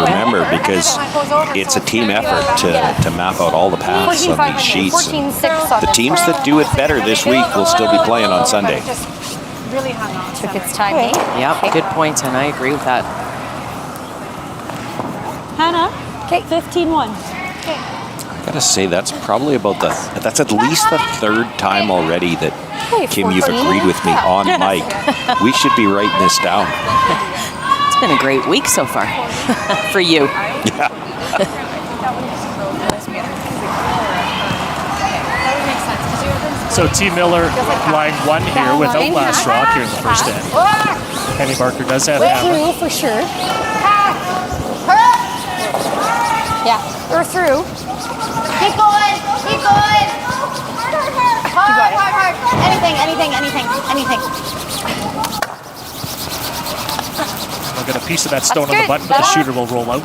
remember, because it's a team effort to map out all the paths on these sheets. The teams that do it better this week will still be playing on Sunday. Really hung on. Took its time. Okay. Yeah, good point, and I agree with that. Hannah, 15-1. I gotta say, that's probably that's at least the third time already that, Kim, you've agreed with me on mic. We should be writing this down. It's been a great week so far for you. Yeah. So T. Miller line 1 here without last rock here in the first end. Penny Barker does have hammer. Through for sure. Yeah, we're through. Keep going. Keep going. Hard. Anything. We'll get a piece of that stone on the button, but the shooter will roll out.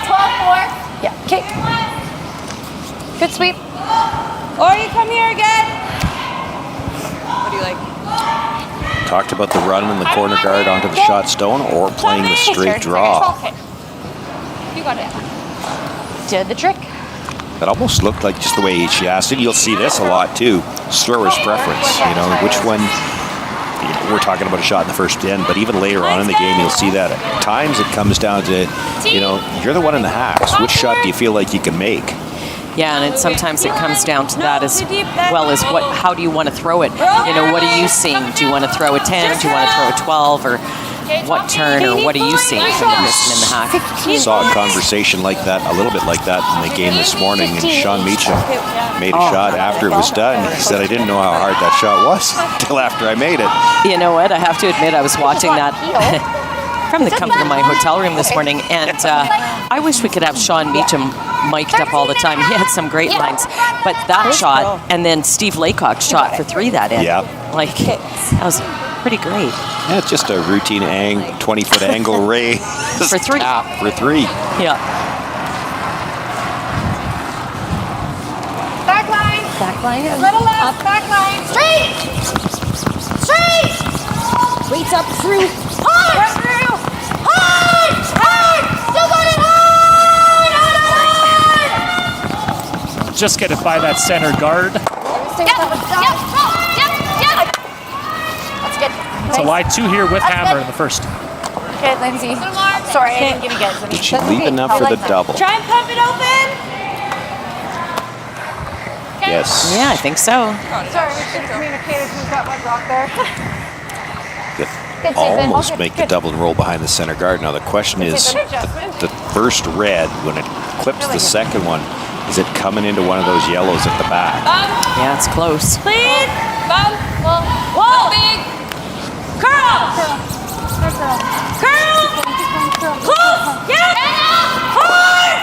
12-4. Yeah, okay. Good sweep. Or you come here again. What do you like? Talked about the run in the corner guard onto the shot stone or playing the straight draw. You got it. Did the trick. That almost looked like just the way she asked it. You'll see this a lot too. Thrower's preference, which one. We're talking about a shot in the first end, but even later on in the game, you'll see that at times it comes down to, you're the one in the hacks. Which shot do you feel like you can make? Yeah, and sometimes it comes down to that as well as how do you want to throw it? What are you seeing? Do you want to throw a 10? Do you want to throw a 12? Or what turn, or what are you seeing from the person in the hack? Saw a conversation like that, a little bit like that in the game this morning, and Sean Meacham made a shot after it was done. He said, I didn't know how hard that shot was until after I made it. You know what? I have to admit, I was watching that from the comfort of my hotel room this morning, and I wish we could have Sean Meacham mic'd up all the time. He had some great lines, but that shot, and then Steve Laycock's shot for 3 that end. Yeah. That was pretty great. Yeah, it's just a routine 20-foot angle ray. For 3. For 3. Yeah. Back line. Little left. Back line. Straight. Weights up through. Hard. Still got it hard. Just get it by that center guard. Yep. That's good. It's a line 2 here with hammer in the first. Okay, Lindsay. Sorry, I didn't give you guys Did she leave enough for the double? Try and pump it open. Yes. Yeah, I think so. Sorry, we should communicate who's got what rock there. Almost make the double and roll behind the center guard. Now the question is, the first red, when it clips the second one, is it coming into one of those yellows at the back? Yeah, it's close. Clean. Bump. Whoa. Big. Curl. Close. Yeah. Hard.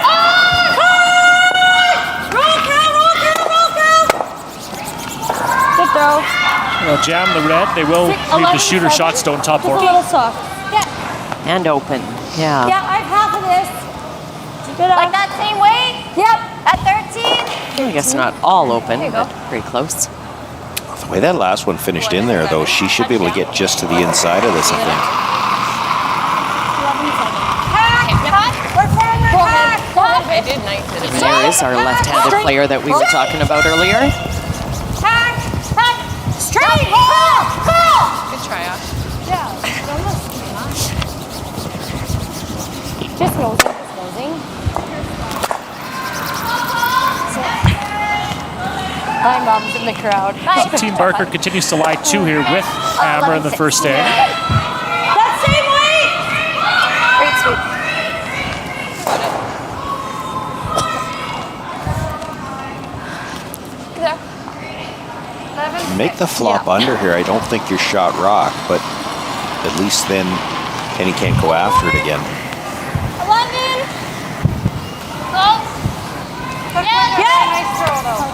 Roll, curl. Good throw. They'll jam the red. They will leave the shooter shot stone top Just a corner. little soft. Yeah. And open. Yeah. Yeah, I have half of this. Good Like that same way? Yep. At 13? I guess not all open, but pretty close. The way that last one finished in there, though, she should be able to get just to the inside of this, I think. And there is our left-handed player that we were talking about earlier. Straight. Good try, Ash. Just nosing. My mom's in the crowd. So Team Barker continues to lie 2 here with hammer in the first end. That same way. Great sweep. Make the flop under here. I don't think your shot rock, but at least then Penny can't go after it again. 11. Close. Nice throw, though.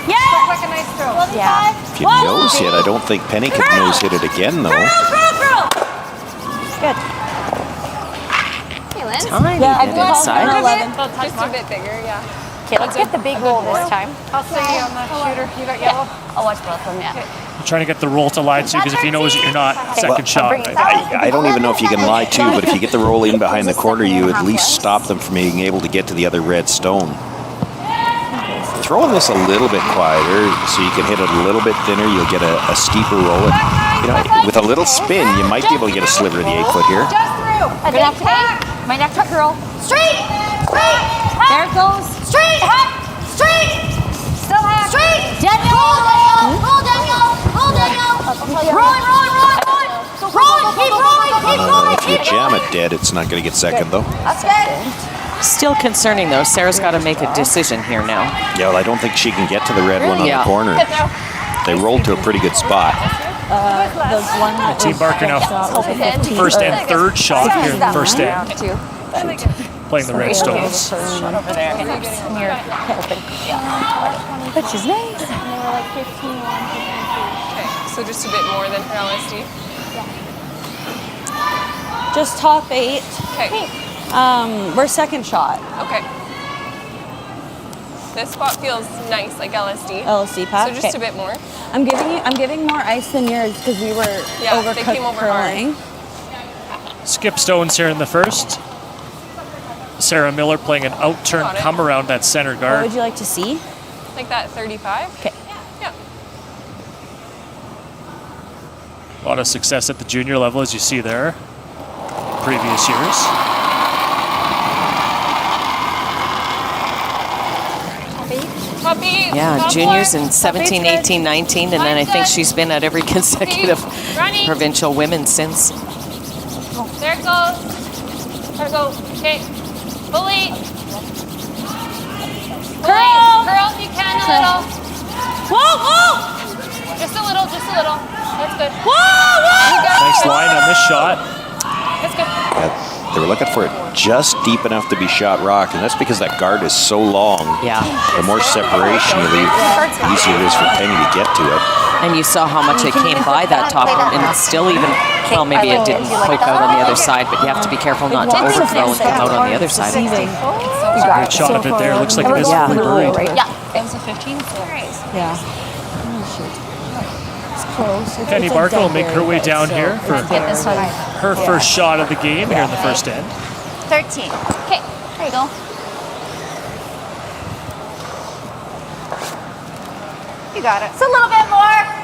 Yeah. Like a nice throw. 5. If you nose hit, I don't think Penny could nose hit it again, though. Good. Hey, Lynn. Tiny Yeah, bit I'm inside. 11. Just a bit bigger, yeah. Okay, let's get the big roll this time. I'll see you on the shooter. You got yellow? I'll watch both of them, yeah. Trying to get the roll to lie to, because if he knows that you're not, second shot. Right? I don't even know if you can lie too, but if you get the roll in behind the corner, you at least stop them from being able to get to the other red stone. Throwing this a little bit quieter so you can hit it a little bit thinner, you'll get a steeper roll. You know, with a little spin, you might be able to get a sliver of the 8-foot here. Just through. Good enough today. My next girl. Straight. Straight. There it goes. Straight. Straight. Still hack. Straight. Daniel. Roll, Daniel. Roll, Daniel. Roll. Keep rolling. If you jam it dead, it's not going to get second, though. That's good. Still concerning, though. Sarah's got to make a decision here now. Yeah, well, I don't think she can get to the red one on the corner. They rolled to a pretty good spot. Team Barker now first and third shot here in the first end. Playing the red stones. Which is nice. So just a bit more than her LSD. Just top 8. Okay. We're second shot. Okay. This spot feels nice, like LSD. LSD path. So just a bit more. I'm giving more ice than yours because we were They came overcooked over curling. Skip stones here in the first. Sarah Miller playing an out-turn Got it. come around that center What guard. would you like to see? Like that 35. Okay. Yeah. A lot of success at the junior level, as you see there. Previous years. Puppy. Yeah, top juniors four. in 17, 18, 19, and then I think she's been at every consecutive Running. provincial women since. There it goes. There it goes. Okay. Bully. Curl. Curl if you can a little. Whoa! Just a little. That's good. Whoa! Nice line on this shot. That's good. They were looking for it just deep enough to be shot rock, and that's because that guard is so long. Yeah. The more separation you leave, the easier it is for Penny to get to it. And you saw how much it came by that top, and it's still even, well, maybe it didn't poke out on the other side, but you have to be careful not to overthrow and come out on the other side. Great shot of it there. Looks like it is Yeah. fully buried. Yeah. It was a 15. Yeah. Penny Barker will make her way down here for Get this one. her first shot of the game here in the first end. 13. Okay. There you go. You got it. It's a little bit more.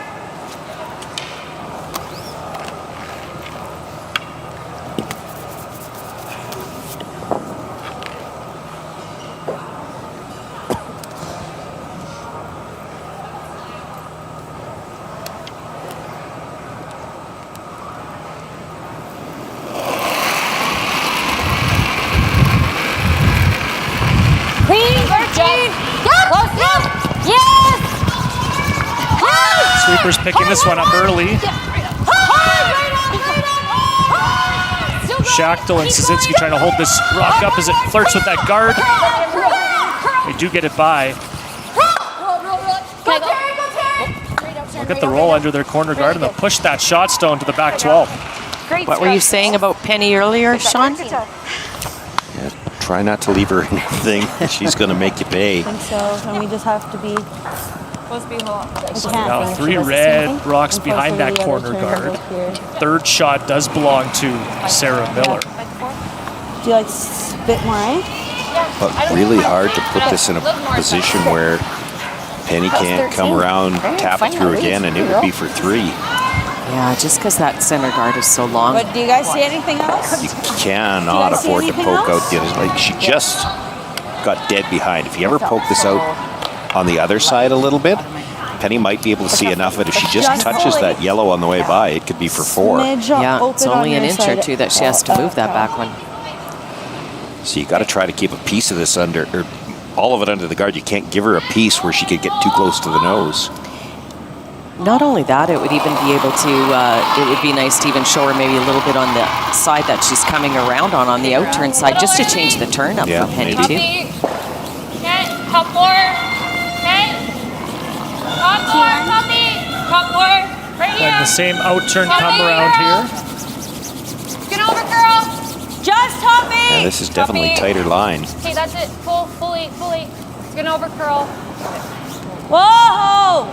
Sweepers picking this one up early. Schachtel and Szynski trying to hold this rock up as it flirts with that guard. They do get it by. Look at the roll under their corner guard, and they'll push that shot stone to the back 12. What were you saying about Penny earlier, Sean? Yeah, try not to leave her anything. She's going to make you pay. And so, and we just have to be. Now 3 red rocks behind that corner guard. Third shot does belong to Sarah Miller. Do you like spit more ice? But really hard to put this in a position where Penny can't come around, tap it through again, and it would be for 3. Yeah, just because that center guard is so long. But do you guys see anything else? You cannot see afford to anything poke else? out the other. Like she just got dead behind. If you ever poke this out on the other side a little bit, Penny might be able to see enough of it. If she just touches that yellow on the way by, it could be for 4. Yeah, it's only an inch or 2 that she has to move that back one. So you got to try to keep a piece of this under, or all of it under the guard. You can't give her a piece where she could get too close to the nose. Not only that, it would even be able to, it would be nice to even show her maybe a little bit on the side that she's coming around on the out-turn side, just to change the turn up Yeah, for Penny maybe. too. Okay. Top 4. Okay. Top 4. Puppy. Top 4. Right Playing here. the same out-turn come around here. Get over, girl. Just top 8! Yeah, this is definitely tighter line. Okay, that's it. Full 8. Get over, curl. Whoa!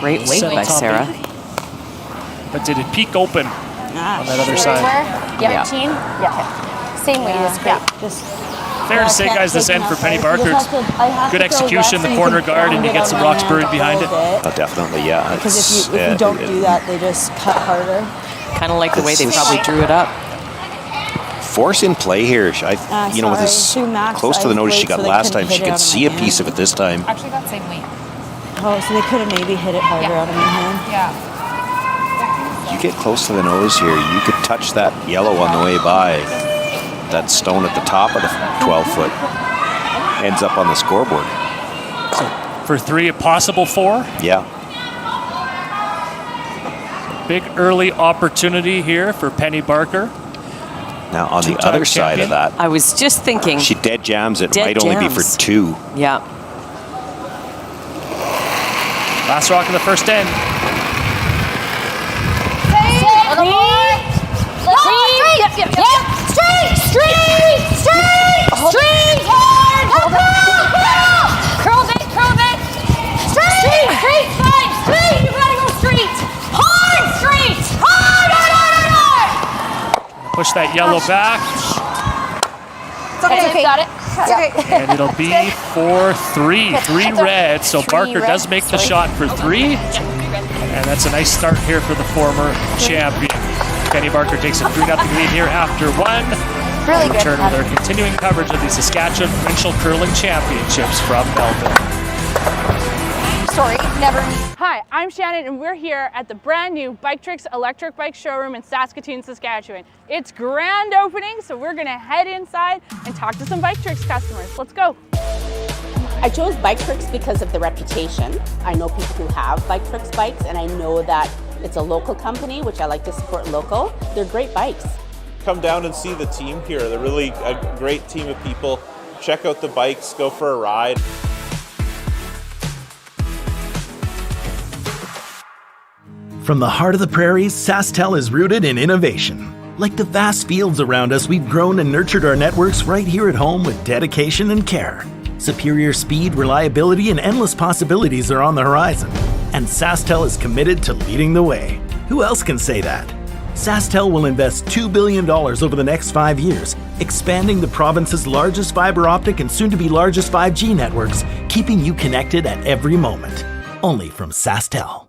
Great weight Set by top Sarah. 8. But did it peek open on that other side? Yeah. 13? Yeah. Same weight as great. Just Fair to say, guys, this end for Penny Barker, it's good execution in the corner guard, and you get some rocks buried behind it. Oh, definitely, yeah. Because if you don't do that, they just cut harder. Kind of like the way they probably drew it up. Force in play here. You know, with this Two max close to the ice notice she weight, got so they last couldn't time, she hit it could out of see my a piece hand. of it this time. Actually, that same weight. Oh, so they could have maybe hit it harder out of my hand. Yeah. You get close to the nose here, you could touch that yellow on the way by. That stone at the top of the 12-foot ends up on the scoreboard. For 3, a possible 4. Yeah. Big early opportunity here for Penny Barker. Now, on the Two-time other side champion. of that, I was just thinking, she dead jams it. Dead Might only be for jams. 2. yeah, Last rock of the first end. Push that yellow back, Okay. Got it. and it'll be for 3. 3 red, so Barker does make the shot for 3. And that's a nice start here for the former champion. Penny Barker takes a 3-0 lead here after 1. Really good. Return to their continuing coverage of the Saskatchewan Provincial Curling Championships from Melbourne. Sorry, never. Hi, I'm Shannon and we're here at the brand new Bike Tricks electric bike showroom in Saskatoon, Saskatchewan. It's grand opening, so we're gonna head inside and talk to some Bike Tricks customers. Let's go. I chose Bike Tricks because of the reputation. I know people who have Bike Tricks bikes, and I know that it's a local company, which I like to support local. They're great bikes. Come down and see the team here. They're really a great team of people. Check out the bikes, go for a ride. From the heart of the prairies, SaskTel is rooted in innovation. Like the vast fields around us, we've grown and nurtured our networks right here at home with dedication and care. Superior speed, reliability, and endless possibilities are on the horizon. And SaskTel is committed to leading the way. Who else can say that? SaskTel will invest $2 billion over the next 5 years, expanding the province's largest fiber optic and soon-to-be largest 5G networks, keeping you connected at every moment. Only from SaskTel.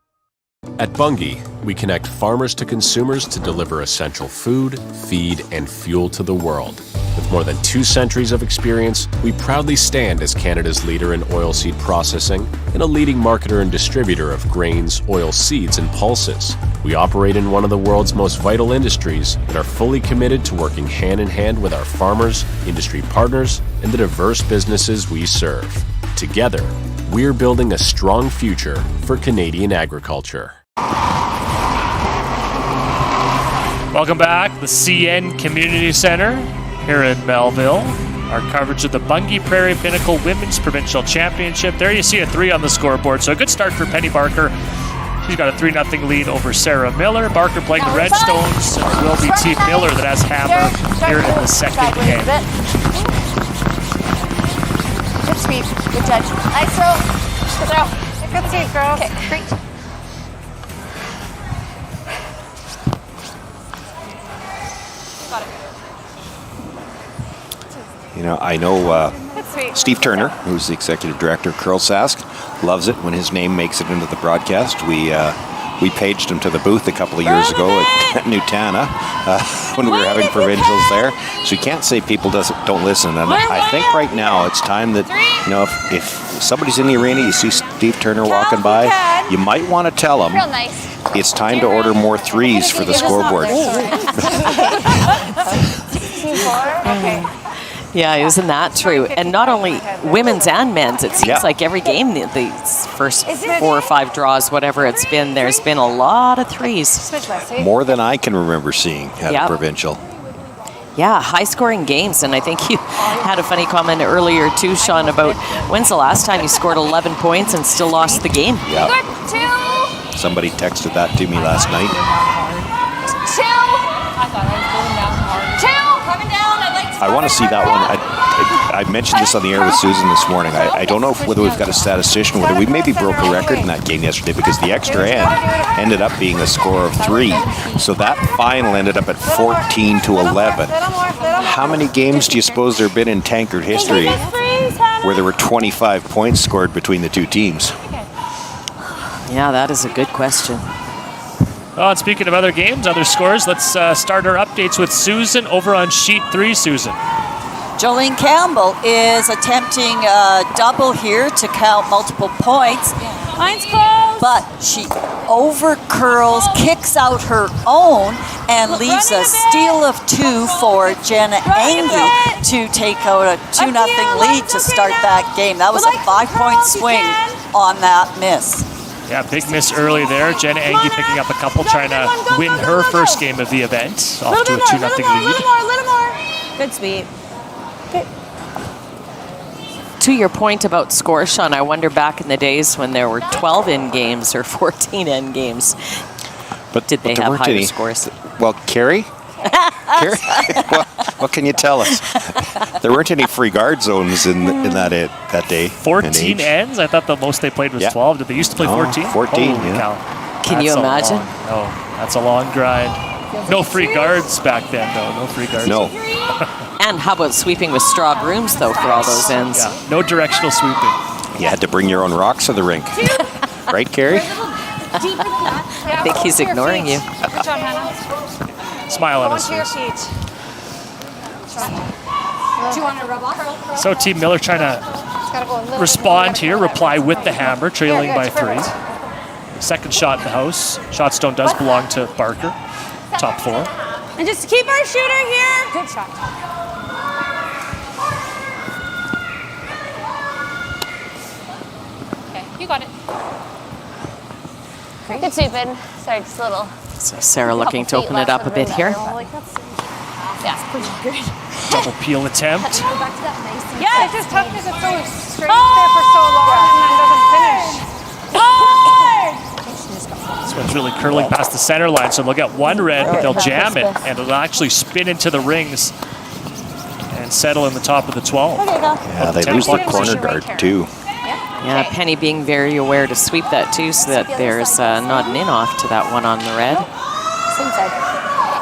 At Bunge, we connect farmers to consumers to deliver essential food, feed, and fuel to the world. With more than 2 centuries of experience, we proudly stand as Canada's leader in oilseed processing and a leading marketer and distributor of grains, oil seeds, and pulses. We operate in one of the world's most vital industries and are fully committed to working hand in hand with our farmers, industry partners, and the diverse businesses we serve. Together, we're building a strong future for Canadian agriculture. Welcome back, the CN Community Center here in Melville. Our coverage of the Bunge Prairie Pinnacle Women's Provincial Championship. There you see a 3 on the scoreboard, so a good start for Penny Barker. She's got a 3-0 lead over Sarah Miller. Barker playing the Redstones, and it will be Team Miller that has hammer here in the second game. Good sweep. Good touch. Nice throw. Good throw. Good sweep, girl. Okay, great. Got it. You know, I know Steve Turner, who's the executive director of Curl Sask, loves it when his name makes it into the broadcast. We paged him to the booth a couple of years ago at Nutana when we were having provincials there. So you can't say people don't listen. And I think right now it's time that, you know, if somebody's in the arena, you see Steve Turner walking by, you might want to tell him it's time to order more 3s for the scoreboard. Okay. Yeah, isn't that true? And not only women's and men's, it seems like every game, these first 4 or 5 draws, whatever it's been, there's been a lot of 3s. More than I can remember seeing at a provincial. Yeah, high-scoring games, and I think you had a funny comment earlier too, Sean, about when's the last time you scored 11 points and still lost the game? Yeah. Somebody texted that to me last night. I thought I was going down hard. Coming down. I want to see that one. I mentioned this on the air with Susan this morning. I don't know whether we've got a statistician, whether we maybe broke a record in that game yesterday, because the extra end ended up being a score of 3. So that final ended up at 14-11. How many games do you suppose there have been in Tankard history where there were 25 points scored between the two teams? Yeah, that is a good question. Well, and speaking of other games, other scores, let's start our updates with Susan over on sheet 3, Susan. Jolene Campbell is attempting a double here to count multiple points. Mine's close. But she over-curls, kicks out her own, and leaves a steal of 2 for Jenna Engie to take out a 2-0 lead to start that game. That was a 5-point swing on that miss. Yeah, big miss early there. Jenna Engie picking up a couple, trying to win her first game of the event, off to a 2-0 lead. Good sweep. To your point about scores, Sean, I wonder back in the days when there were 12 end games or 14 end games, but did they have higher scores? Well, Carrie? Carrie? What can you tell us? There weren't any free guard zones in that day. 14 ends? I thought the most they played was 12. Did they used to play 14? 14, yeah. Cow. Can you imagine? That's a long grind. No free guards back then, though. No free guards. No. And how about sweeping with straw brooms, though, for all those ends? Yeah, no directional sweeping. You had to bring your own rocks to the rink. Right, Carrie? I think he's ignoring you. Good job, Hannah. Smile on his Go to your face. feet. Do you want to rub off? So Team Miller trying to respond here, reply with the hammer, trailing by 3. Second shot in the house. Shotstone does belong to Barker. Top 4. And just keep our shooter here. Good shot. Okay, you got it. Good sweeping. Sorry, just a little. So Sarah looking to open it up a bit here. Yeah, pretty good. Double peel attempt. Yeah, it's just tough because it goes straight there for so long and then doesn't finish. Hard! This one's really curling past the center line, so they'll get one red, but they'll jam it, and it'll actually spin into the rings and settle in the top of the 12. Yeah, they lose their corner guard, too. Yeah, Penny being very aware to sweep that, too, so that there's not an in-off to that one on the red.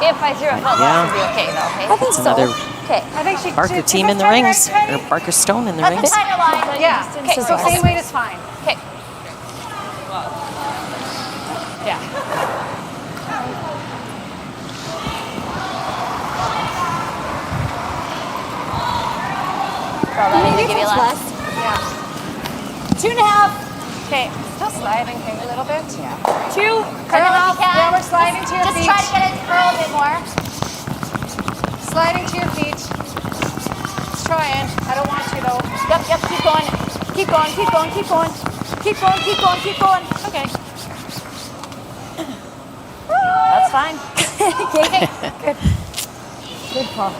If I threw it, that would be okay, though. I think another I think she Barker team in the rings, or Barker Stone in the rings. Yeah, okay, so same weight is fine. Okay. Yeah. Probably need to give you less. Yeah. 2.5. Okay, still sliding here a little bit. Yeah. 2. Cut it off. Yeah, we're sliding to your feet. Just try to get it to curl a bit more. Sliding to your feet. Just trying. I don't want you though. Yep, keep going. Keep going, keep going, keep going. Keep going, keep going, keep going. Okay. That's fine. Okay. Good. Good call.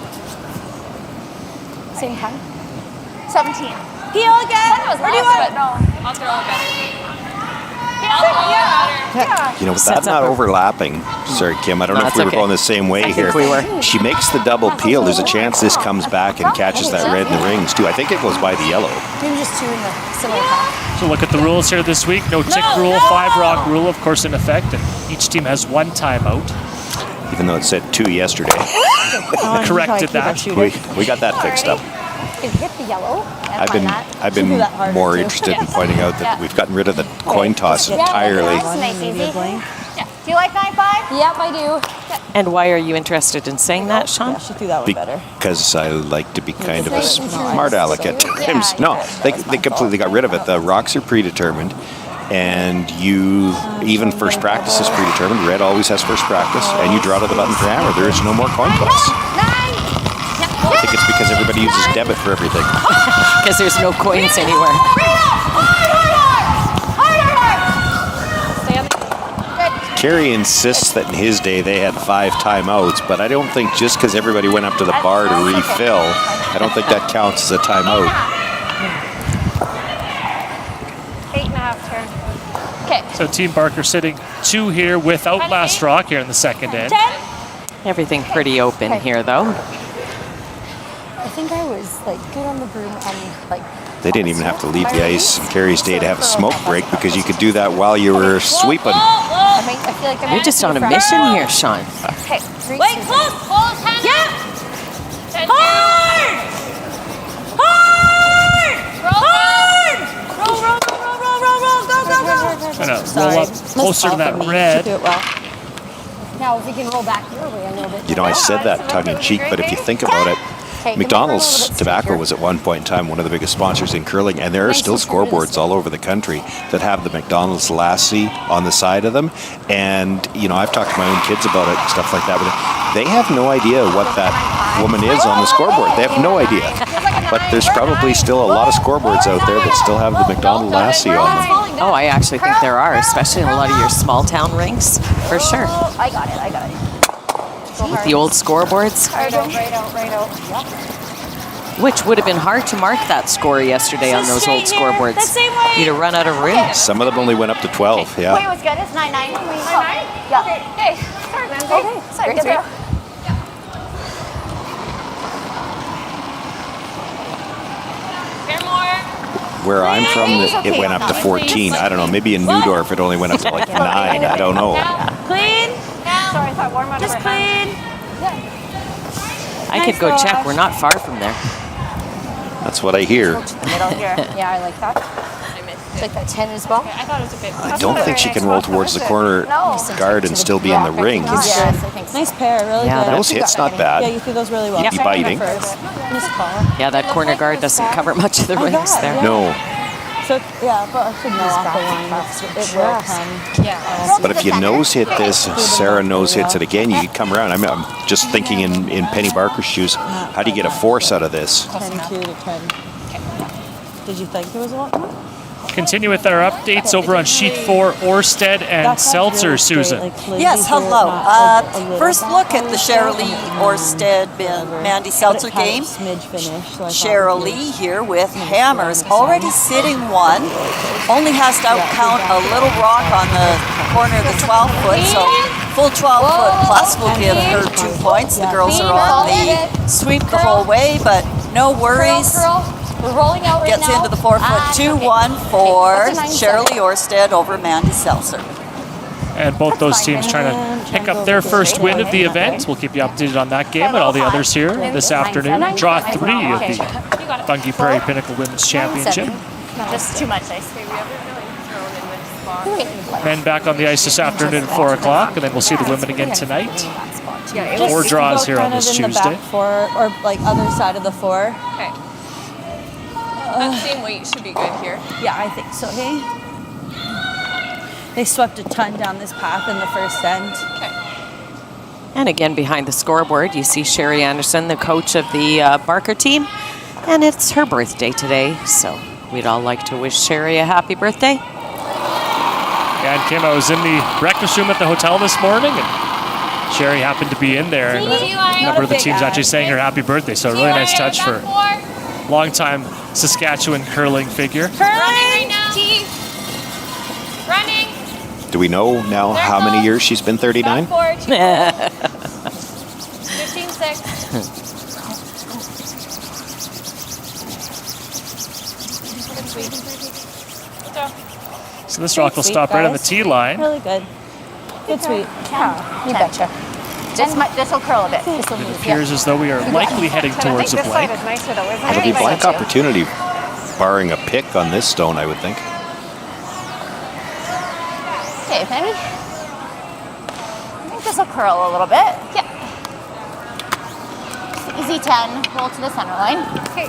Same time. 17. Peel again. Where do you want? No, I'll throw it better. Yeah. You know, with that not overlapping, sorry, Kim, I don't know if we were going the same way here. we were. She makes the double peel. There's a chance this comes back and catches that red in the rings, too. I think it goes by the yellow. Maybe just 2 in the similar path. So look at the rules here this week. No tick rule, 5-rock rule, of course, in effect. And each team has 1 timeout. Even though it said 2 yesterday. Corrected that. We got that fixed up. You can hit the yellow. I've been more interested in pointing out that we've gotten rid of the coin toss entirely. Nice, easy. Yeah. Do you like 9-5? Yep, I do. And why are you interested in saying that, Sean? Yeah, should do that one better. Because I like to be kind of a smart aleck at times. No, they completely got rid of it. The rocks are predetermined. And you, even first practice is predetermined. Red always has first practice. And you draw to the button for hammer. There is no more coin toss. I think it's because everybody uses debit for everything. Because there's no coins anywhere. Kerry insists that in his day they had 5 timeouts, but I don't think just because everybody went up to the bar to refill, I don't think that counts as a timeout. 8.5 turn. Okay. So Team Barker sitting 2 here without last rock here in the second end. Everything pretty open here, though. I think I was like good on the broom and like. They didn't even have to leave the ice in Carrie's day to have a smoke break because you could do that while you were sweeping. I feel like You're just on a mission here, Sean. Okay. Wait, close. Close, hands. Yeah. Hard. Hard. Roll. Go. Gonna roll up closer to that red. Now, if you can roll back your way a little bit. You know, I said that tongue in cheek, but if you think about it, McDonald's Tobacco was at one point in time one of the biggest sponsors in curling, and there are still scoreboards all over the country that have the McDonald's lassie on the side of them. And, you know, I've talked to my own kids about it and stuff like that, but they have no idea what that woman is on the scoreboard. They have no idea. But there's probably still a lot of scoreboards out there that still have the McDonald's lassie on them. Oh, I actually think there are, especially in a lot of your small town rinks, for sure. I got it. The old scoreboards, Right out. which would have been hard to mark that score yesterday on those old scoreboards. You'd have run out of room. Some of them only went up to 12, Wait, yeah. what's good? It's 9-9. 9-9? Yeah. Okay. Sorry, man. Okay. Sorry, good girl. Where I'm from, it went up to 14. I don't know, maybe in Neudorf it only went up to like 9. I don't know. Clean. Sorry, I thought warm out. Just clean. I could go check. We're not far from there. That's what I hear. Middle here. Yeah, I like that. It's like that tennis ball. I thought it was a bit. I don't think she can roll towards the corner guard and still be in the rings. Yes, I think so. Nice pair, really Yeah, good. Those hits not Yeah, bad. you threw those really well. You'd be biting. Nice call. Yeah, that corner guard doesn't cover much of the rings there. No. So, yeah, but I should know off the line. It will come. Yeah. But if you nose hit this, Sarah nose hits it again, you could come around. I'm just thinking in Penny Barker's shoes, how do you get a force out of this? 10-2 to 10. Did you think it was a lot more? Continue with our updates over on sheet 4, Orsted and Seltzer, Susan. Yes, hello. First look at the Cheryl Lee Orsted Mandy Seltzer game. Cheryl Lee here with hammers, already sitting one. Only has to outcount a little rock on the corner of the 12-foot, so full 12-foot plus will give her 2 points. The girls are on the sweep the whole way, but no worries. We're rolling out right Gets now. into the 4-foot 2-1 for Cheryl Lee Orsted over Mandy Seltzer. And both those teams trying to pick up their first win of the event. We'll keep you updated on that game and all the others here this afternoon. Draw 3 of the Bunge Prairie Pinnacle Women's Championship. Just too much ice. Men back on the ice this afternoon at 4 o'clock, and then we'll see the women again tonight. 4 draws here on this In the Tuesday. back four, or like other side of the 4. Okay. That same weight should be good here. Yeah, I think so. Hey, they swept a ton down this path in the first end. Okay. And again, behind the scoreboard, you see Sherry Anderson, the coach of the Barker team. And it's her birthday today, so we'd all like to wish Sherry a happy birthday. Yeah, and Kim, I was in the breakfast room at the hotel this morning, and Sherry happened to be in there. And a number of the teams actually sang her happy birthday, so a really nice touch for longtime Saskatchewan curling figure. Running right now. Running. Do we know now how many years she's been 39? 15-6. So this rock will stop right on the tee line. Really good. Good sweep. Yeah, you betcha. This will curl a bit. It appears as though we are likely heading towards a blank. It'll be blank opportunity, barring a pick on this stone, I would think. Okay, Penny. I think this will curl a little bit. Yeah. Easy 10. Roll to the center line. Okay.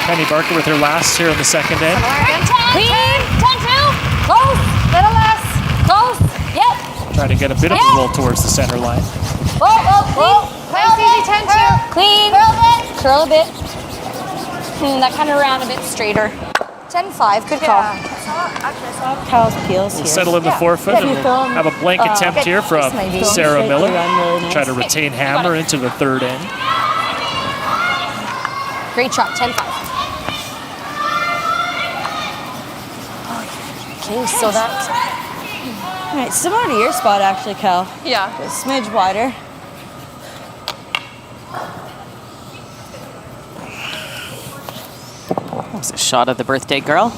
Penny Barker with her last here in the second end. Clean. 10-2. Close. Little less. Close. Yep. Trying to get a bit of a roll towards the center line. Whoa. Nice easy 10-2. Clean. Curl a bit. That kind of round a bit straighter. 10-5. Good call. Kyle's peels We'll here. settle in the 4-foot and we'll have a blank attempt here from Sarah Miller. Try to retain hammer into the third end. Great shot, 10-5. Okay, so that's... All right, similar to your spot, actually, Cal. Yeah. A smidge wider. There's a shot of the birthday girl.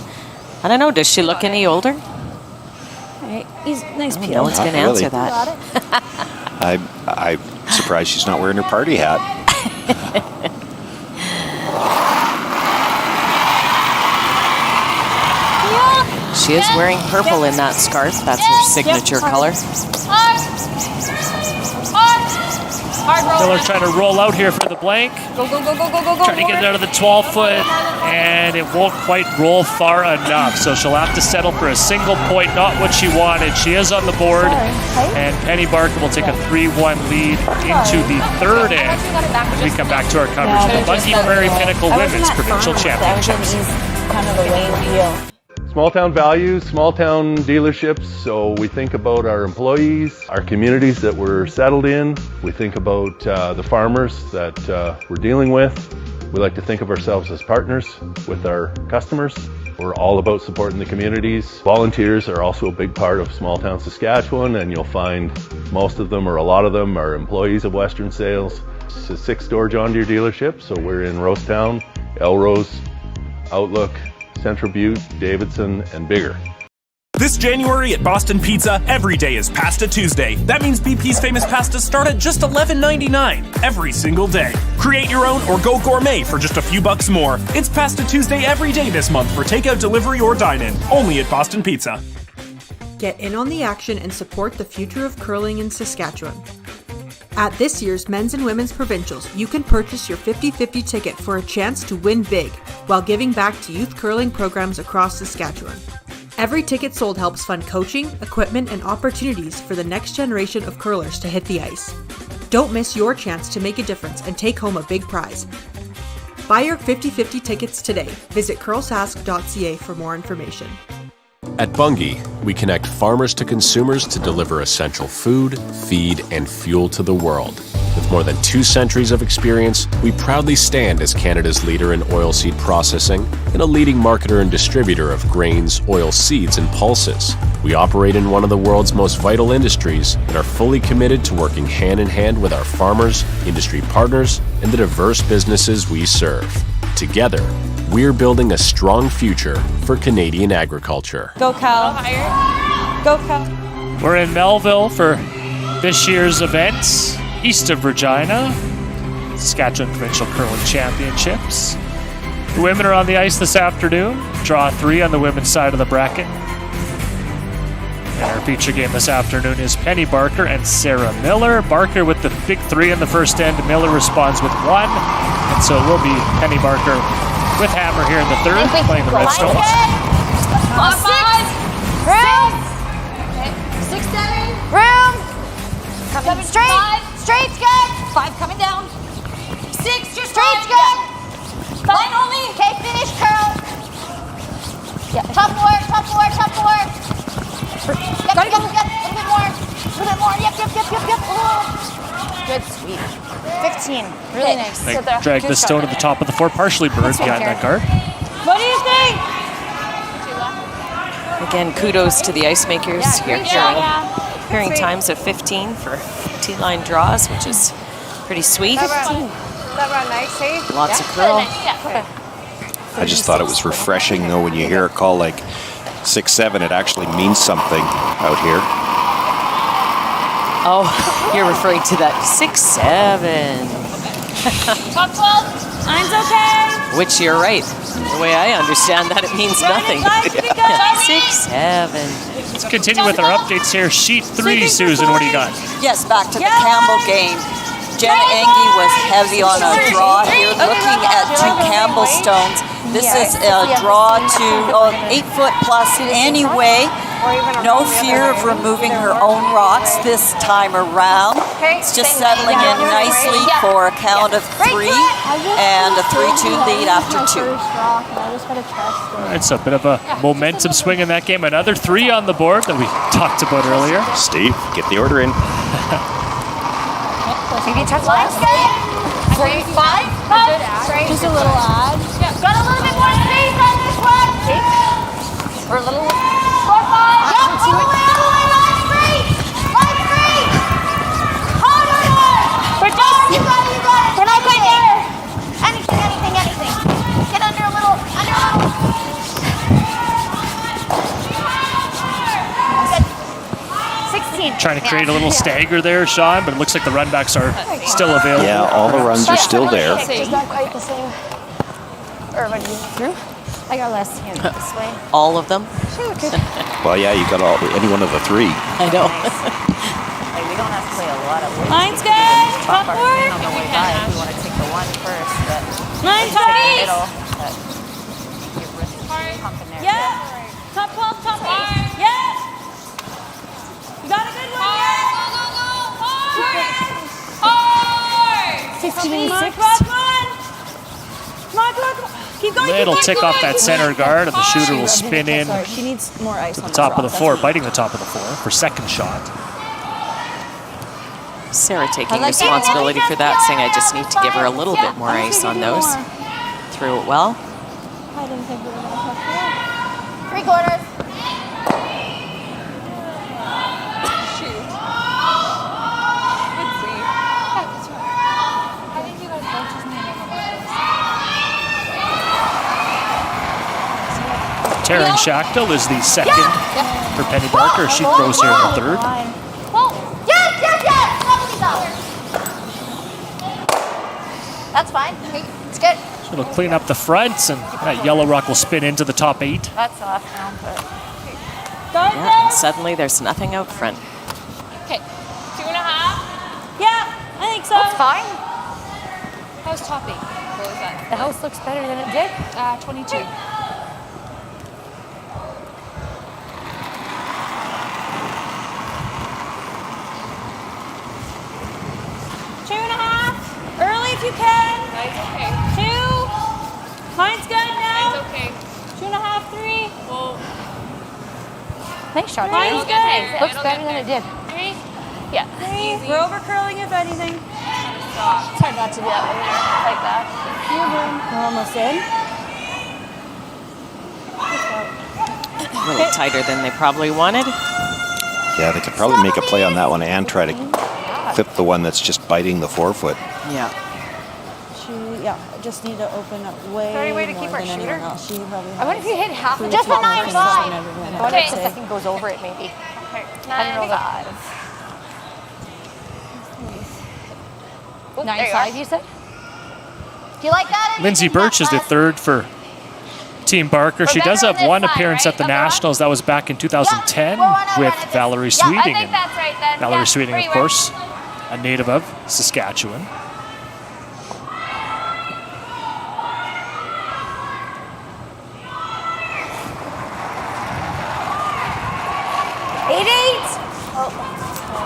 I don't know, does she look any older? All right, he's nice peel. No one's going to Not really. answer that. I'm surprised she's not wearing her party hat. She is wearing purple in that scarf. That's her signature color. Miller trying to roll out here for the blank. Go, go, go, go, go, go, go. Trying to get it out of the 12-foot, and it won't quite roll far enough. So she'll have to settle for a single point, not what she wanted. She is on the board, and Penny Barker will take a 3-1 lead into the third end. We come back to our coverage of the Bunge Prairie Pinnacle Women's Provincial Championships. Kind of a lame deal. Small town values, small town dealerships, so we think about our employees, our communities that we're settled in, we think about the farmers that we're dealing with. We like to think of ourselves as partners with our customers. We're all about supporting the communities. Volunteers are also a big part of small town Saskatchewan, and you'll find most of them or a lot of them are employees of Western Sales. It's a 6-store John Deere dealership, so we're in Rosetown, Elrose, Outlook, Central Butte, Davidson, and Bigger. This January at Boston Pizza, every day is Pasta Tuesday. That means BP's famous pastas start at just $11.99 every single day. Create your own or go gourmet for just a few bucks more. It's Pasta Tuesday every day this month for takeout, delivery, or dine-in. Only at Boston Pizza. Get in on the action and support the future of curling in Saskatchewan. At this year's Men's and Women's Provincials, you can purchase your 50-50 ticket for a chance to win big while giving back to youth curling programs across Saskatchewan. Every ticket sold helps fund coaching, equipment, and opportunities for the next generation of curlers to hit the ice. Don't miss your chance to make a difference and take home a big prize. Buy your 50-50 tickets today. Visit curlsask.ca for more information. At Bunge, we connect farmers to consumers to deliver essential food, feed, and fuel to the world. With more than 2 centuries of experience, we proudly stand as Canada's leader in oilseed processing and a leading marketer and distributor of grains, oil seeds, and pulses. We operate in one of the world's most vital industries and are fully committed to working hand in hand with our farmers, industry partners, and the diverse businesses we serve. Together, we're building a strong future for Canadian agriculture. Go, Cal. Go, Cal. We're in Melville for this year's event, east of Regina, Saskatchewan Provincial Curling Championships. The women are on the ice this afternoon. Draw 3 on the women's side of the bracket. And our feature game this afternoon is Penny Barker and Sarah Miller. Barker with the big 3 in the first end. Miller responds with 1. And so it will be Penny Barker with hammer here in the third, playing the Redstones. 6, room. 6, 7, room. Coming straight. Straight's good. 5 coming down. 6, just straight's good. Line only. Okay, finish curl. Yeah. Top work. Yep. A little bit more. Yep. Ooh. Good, sweet. 15. Really nice. They drag the stone to the top of the 4, partially burned behind that guard. What do you think? Again, kudos to the ice makers here, hearing times of 15 for T-line draws, which is pretty sweet. That run nice, eh? Lots of curl. I just thought it was refreshing, though, when you hear a call like 6-7, it actually means something out here. Oh, you're referring to that 6-7. Top 12. Mine's okay. Which you're right. The way I understand that, it means nothing. 6-7. Let's continue with our updates here. Sheet 3, Susan, what do you got? Yes, back to the Campbell game. Jenna Engie was heavy on a draw here, looking at 2 Campbell stones. This is a draw to 8 foot plus anyway. No fear of removing her own rocks this time around. It's just settling in nicely for a count of 3 and a 3-2 lead after 2. It's a bit of a momentum swing in that game. Another 3 on the board that we talked about earlier. Steve, get the order in. Maybe touch last. 5. Straight. Just a little odd. Got a little bit more space on this one. We're a little. 4, 5. Yep. All the way. Line straight. Hold on. We're done. You got it. We're not quite there. Anything. Get under a little. Good. 16. Trying to create a little stagger there, Sean, but it looks like the runbacks are still available. Yeah, all the runs are still there. It's not quite the same. Or what do you through? I got less hand this way. All of them? Well, yeah, you got any one of the three. I know. We don't have to play a lot of wood. Line's good. Top board. On the way by, if we want to take the one first, but Line's take the right. middle. But your wrist is pump in there. Yeah. Top 12, top 8. Yeah. You got a good one here. Hard. 16, 6. Come on. Keep going. It'll tick off that center guard, and the shooter will spin in Sorry, she needs more ice to on the top of the floor, biting the top of the floor for second shot. Sarah taking responsibility for that, saying I just need to give her a little bit more ice on those. Threw it well. I didn't think we were going to touch that. 3 quarters. Taryn Schachtel is the second for Penny Barker. She throws here in the third. Yes. That's fine. It's good. So it'll clean up the fronts, and that yellow rock will spin into the top 8. That's off now, but. Yeah, and suddenly there's nothing out front. Okay, 2.5. Yeah, I think so. That's fine. How's top 8? What was that? The house looks better than it did. 22. If you can. That's okay. 2. Mine's good now. It's okay. 2.5, 3. Well, nice shot. Mine's good. Looks better than it did. 3. Yeah. 3. We're over curling if anything. It's hard not to be out like that. We're almost in. A little tighter than they probably wanted. Yeah, they could probably make a play on that one and try to clip the one that's just biting the forefoot. Yeah. I just need to open up way Is there any way to more keep our than shooter? anyone else. She probably I wonder if you hit half of just just a 9.5. I What if the second goes over it, maybe? okay. I don't know that. 9.5, you said? Do you like that? Lindsay Birch is the third for Team Barker. She does have one appearance at the Nationals. That was back in 2010 with Valerie Sweeting. I think that's right then. Valerie Sweeting, of course, a native of Saskatchewan.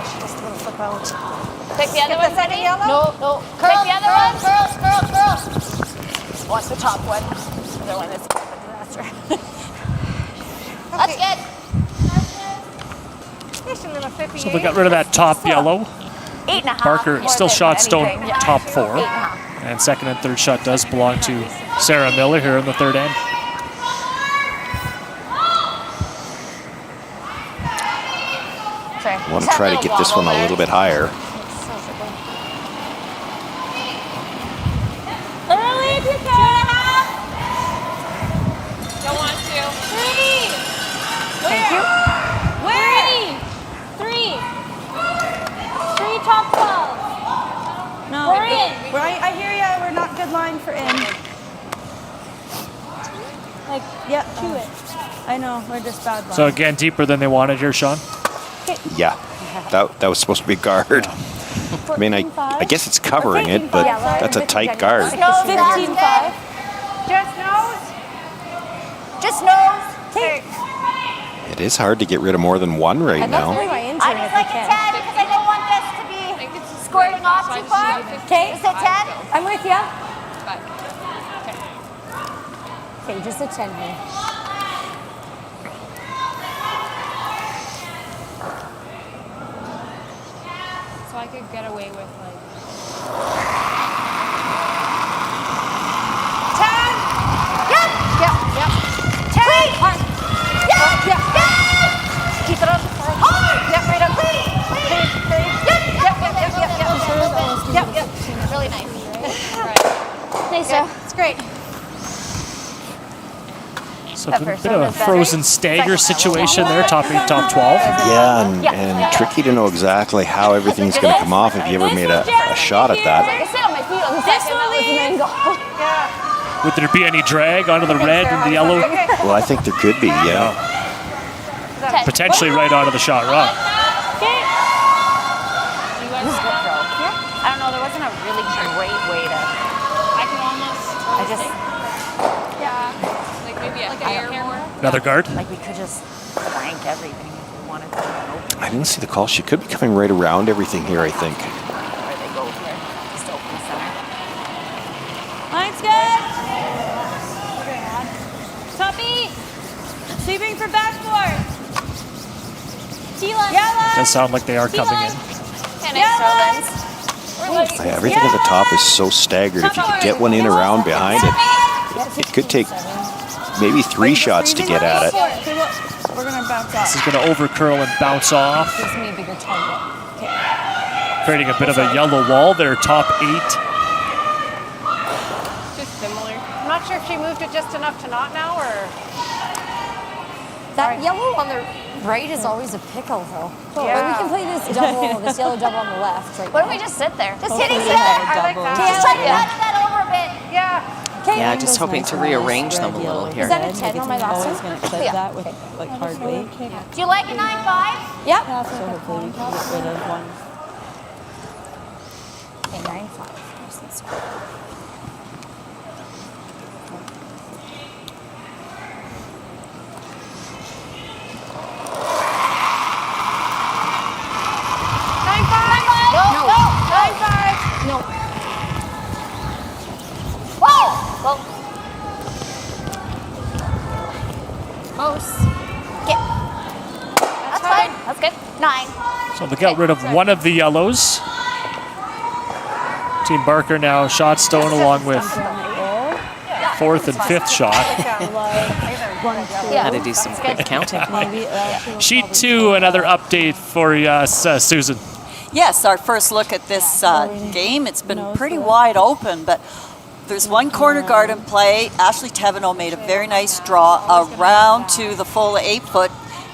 She just didn't flip out. Take the other one, Sunny? No. Take the other one. Girls. Watch the top one. The other one is a disaster. That's good. So we got rid of that top yellow. 8.5. Barker still shot stone top 4. 8.5. And second and third shot does belong to Sarah Miller here in the third end. I want to try to get this one a little bit higher. Early if you can. 2.5. Don't want to. 3. Thank you. Where? 3. 3 top 12. No. We're in. I hear ya. We're not good line for in. Like, yeah, to it. I know, we're just bad line. So again, deeper than they wanted here, Sean. Yeah, that was supposed to be a guard. I mean, I guess it's covering it, but that's a tight guard. 15.5. Just nose. Take. It is hard to get rid of more than one right now. I just like a 10 because I don't want this to be squirting off too far. Okay. Is it 10? I'm with ya. Okay, just a 10 here. So I could get away with like. Yep. Really nice. Nice, Sarah. It's great. So a bit of a frozen stagger situation there, top 8, top 12. Yeah, and tricky to know exactly how everything's going to come off if you ever made a shot at that. Would there be any drag onto the red and the yellow? Well, I think there could be, yeah. Potentially right onto the shot rock. I don't know, there wasn't a really great way to... I can almost... I just... Yeah. Like maybe a hair more. Another guard. Like we could just crank everything if we wanted to open. I didn't see the call. She could be coming right around everything here, I think. Where they go here. Just open center. Line's good. Toppy. Sweeping for backboard. T-line. Yellow. Does sound like they are coming in. And nice throw lens. Yeah, everything at the top is so staggered. If you could get one in around behind it, it could take maybe 3 shots to get at it. We're going to bounce off. This is going to overcurl and bounce off. Gives me a bigger target. Creating a bit of a yellow wall there, top 8. Just similar. I'm not sure if she moved it just enough to not now, or... That yellow on the right is always a pickle, though. Yeah. But we can play this double, this yellow double on the left. Right. Why don't we just sit there? Just hitting I like that. Just try to nudge that over a bit. Yeah. Yeah, just hoping to rearrange them a little here. Is that a 10 on my last one? Going to clip that with like hard weight. Do you like a 9.5? Yep. So hopefully we can get rid of one. Okay, 9.5. Whoa! Close. Get. That's fine. That's good. 9. So they got rid of one of the yellows. Team Barker now shot stone along with 4th and 5th shot. Had to do some quick counting. Sheet 2, another update for us, Susan. Yes, our first look at this game. It's been pretty wide open, but there's one corner guard in play. Ashley Teveno made a very nice draw around to the full 8-foot.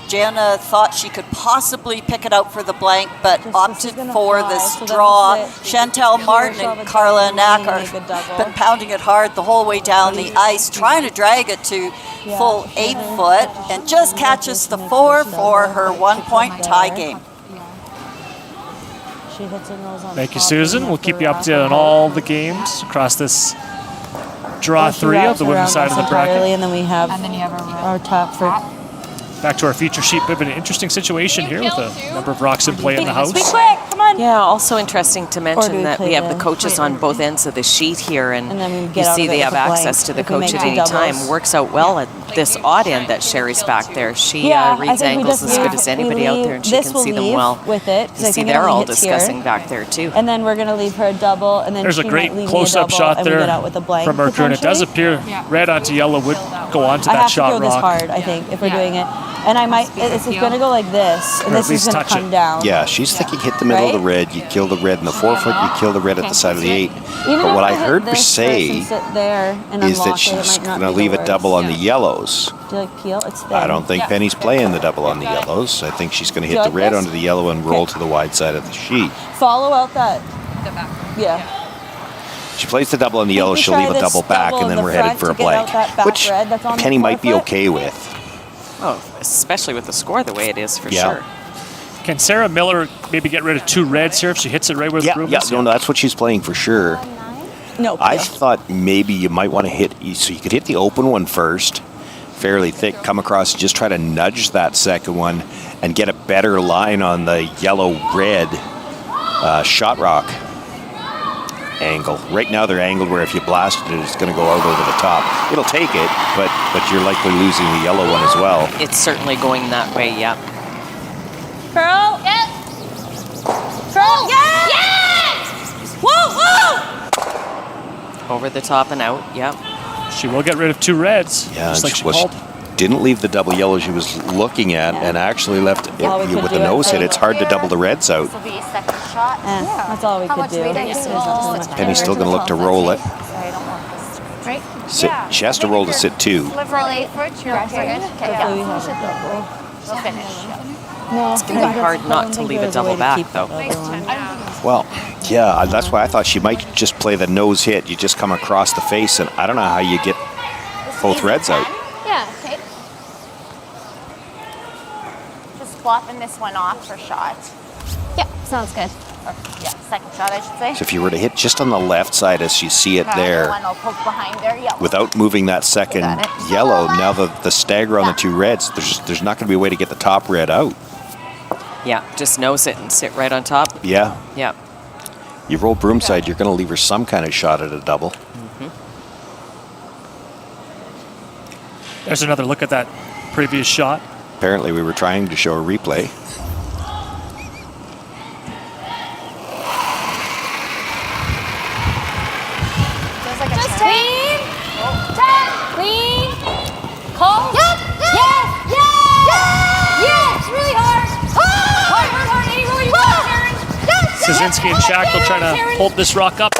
Jana thought she could possibly pick it out for the blank, but opted for this draw. Chantel Martin and Carla Knack have been pounding it hard the whole way down the ice, trying to drag it to full 8-foot, and just catches the 4 for her 1-point tie game. Thank you, Susan. We'll keep you updated on all the games across this draw 3 of the women's side of the bracket. And then we have our top for... Back to our feature sheet. Bit of an interesting situation here with a number of rocks in play in the house. Be quick, come on. Yeah, also interesting to mention that we have the coaches on both ends of the sheet here, and you see they have access to the coach at any time. Works out well at this odd end that Sherry's back there. She reads angles as good as anybody out there, and she can see them well. With it, you see they're all discussing back there too. And then we're going to leave her a double, and then there's a great close-up shot there from Merker, and it does appear red onto yellow would go onto that shot rock. I have to go this hard, I think, if we're doing it. And I might, it's going to go like this, and this is going to come down. Yeah, she's thinking hit the middle of the red, you kill the red in the 4-foot, you kill the red at the side of the 8. But what I heard her say is that she's going to leave a double on the yellows. Do you like peel? It's thin. I don't think Penny's playing the double on the yellows. I think she's going to hit the red onto the yellow and roll to the wide side of the sheet. Follow out that. Yeah. She plays the double on the yellow, she'll leave a double back, and then we're headed for a blank, which Penny might be okay with. Oh, especially with the score the way it is, for sure. Can Sarah Miller maybe get rid of 2 reds here if she hits it right where the groove is? No, that's what she's playing for sure. No. I thought maybe you might want to hit, so you could hit the open one first, fairly thick, come across and just try to nudge that second one and get a better line on the yellow-red shot rock angle. Right now they're angled where if you blasted it, it's going to go out over the top. It'll take it, but you're likely losing the yellow one as well. It's certainly going that way, yeah. Curl. Yes. Curl. Yes. Yes. Whoa. Over the top and out, yeah. She will get rid of 2 reds, yeah, just like she well, called. didn't leave the double yellow she was looking at, and actually left it, with the nose hit. It's hard to double the reds out. This will be a second shot. That's all we could do. Penny's still going to look to roll it. Right? Sit. She has to roll to sit 2. Live roll 8 foot. You're good. Okay, yeah. We'll finish. No, It's going to be hard not to leave a double back, though. Well, yeah, that's why I thought she might just play the nose hit. You just come across the face, and I don't know how you get both reds out. Yeah, okay. Just flopping this one off for shot. Yep, sounds good. Or, yeah, second shot, I should say. So if you were to hit just on the left side as you see it there, One will poke behind there, yellow. without moving that second yellow, now the stagger on the 2 reds, there's not going to be a way to get the top red out. Yeah, just nose it and sit right on top. Yeah. Yeah. You roll broomside, you're going to leave her some kind of shot at a double. There's another look at that previous shot. Apparently we were trying to show a replay. Just clean. Clean. Call. Yep. Yes. Yes. Really hard. Hard. Any roll you want, Karen. Szynski and Shackle trying to hold this rock up.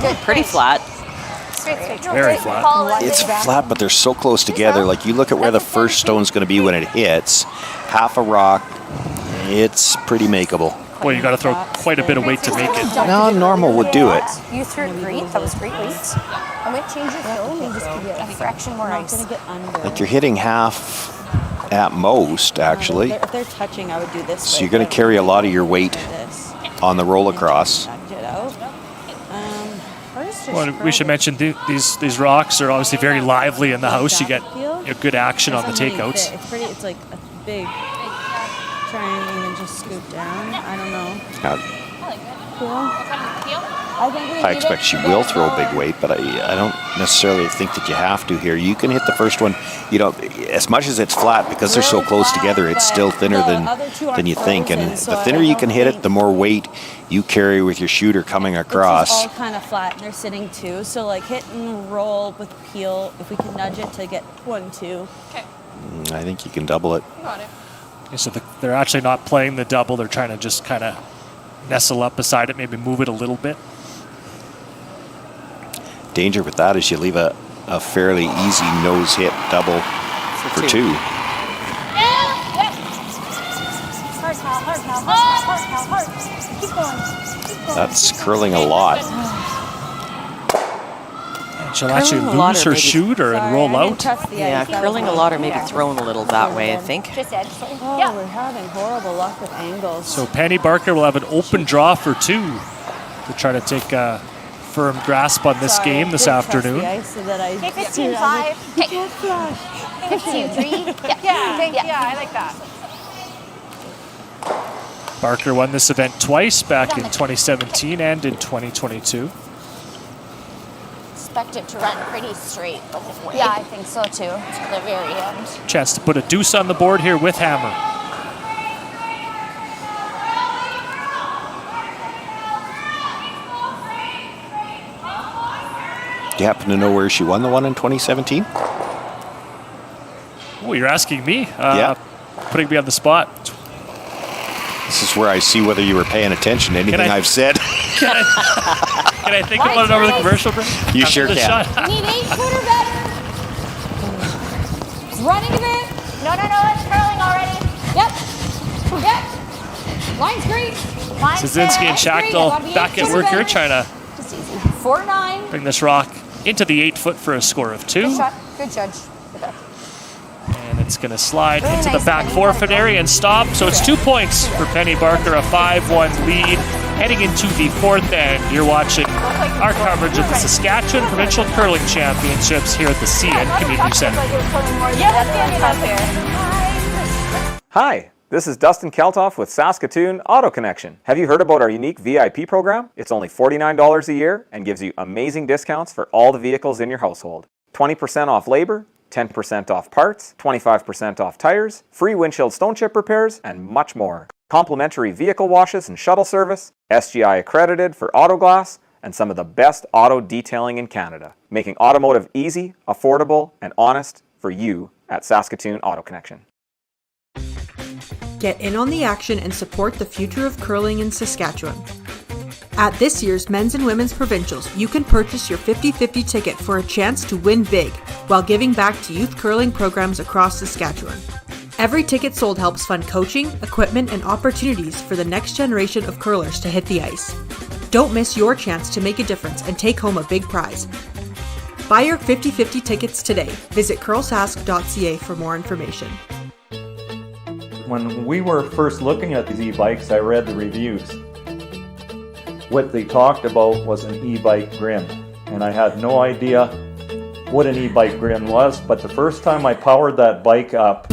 Good, pretty flat. Very flat. It's flat, but they're so close together. Like, you look at where the first stone's going to be when it hits, half a rock, it's pretty makeable. Well, you got to throw quite a bit of weight to make it. No, normal would do it. You threw it great. That was great weight. I'm going to change your throw and just give you a fraction more ice. Like, you're hitting half at most, actually. If they're touching, I would do this. So you're going to carry a lot of your weight on the roll across. Well, we should mention these rocks are obviously very lively in the house. You get good action on the takeouts. It's pretty. It's like a big. Try and even just scoop down. I don't know. I expect she will throw a big weight, but I don't necessarily think that you have to here. You can hit the first one, as much as it's flat, because they're so close together, it's still thinner than you think. And the thinner you can hit it, the more weight you carry with your shooter coming across. It's all kind of flat, and they're sitting 2. So like hit and roll with peel. If we can nudge it to get 1, 2. Okay. I think you can double it. You got it. Okay, so they're actually not playing the double. They're trying to just kind of nestle up beside it, maybe move it a little bit. Danger with that is you leave a fairly easy nose hit double for 2. That's curling a lot. And she'll actually lose her shooter and roll out. Yeah, curling a lot or maybe thrown a little that way, I think. Oh, we're having horrible luck with angles. So Penny Barker will have an open draw for 2 to try to take a firm grasp on this game this afternoon. Okay, 15-5. 15-3. Yeah, I like that. Barker won this event twice, back in 2017 and in 2022. Expect it to run pretty straight the whole way. Yeah, I think so too. To the very end. Chance to put a deuce on the board here with hammer. Do you happen to know where she won the one in 2017? Oh, you're asking me? Yeah. Putting me on the spot. This is where I see whether you were paying attention to anything I've said. Can I think about it over the commercial break? You sure can. Need 8-footer better. It's running a bit. No, it's curling already. Yep. Line's great. Szynski and Shackle back at work here, trying to 4-9. bring this rock into the 8-foot for a score of 2. Good shot. Good judge. And it's going to slide into the back forfeit area and stop. So it's 2 points for Penny Barker, a 5-1 lead. Heading into the 4th end, you're watching our coverage of the Saskatchewan Provincial Curling Championships here at the CN Community Centre. Hi, this is Dustin Keltoff with Saskatoon Auto Connection. Have you heard about our unique VIP program? It's only $49 a year and gives you amazing discounts for all the vehicles in your household. 20% off labor, 10% off parts, 25% off tires, free windshield stone chip repairs, and much more. Complimentary vehicle washes and shuttle service, SGI accredited for auto glass, and some of the best auto detailing in Canada, making automotive easy, affordable, and honest for you at Saskatoon Auto Connection. Get in on the action and support the future of curling in Saskatchewan. At this year's Men's and Women's Provincials, you can purchase your 50-50 ticket for a chance to win big while giving back to youth curling programs across Saskatchewan. Every ticket sold helps fund coaching, equipment, and opportunities for the next generation of curlers to hit the ice. Don't miss your chance to make a difference and take home a big prize. Buy your 50-50 tickets today. Visit curlsask.ca for more information. When we were first looking at these e-bikes, I read the reviews. What they talked about was an e-bike grin, and I had no idea what an e-bike grin was, but the first time I powered that bike up,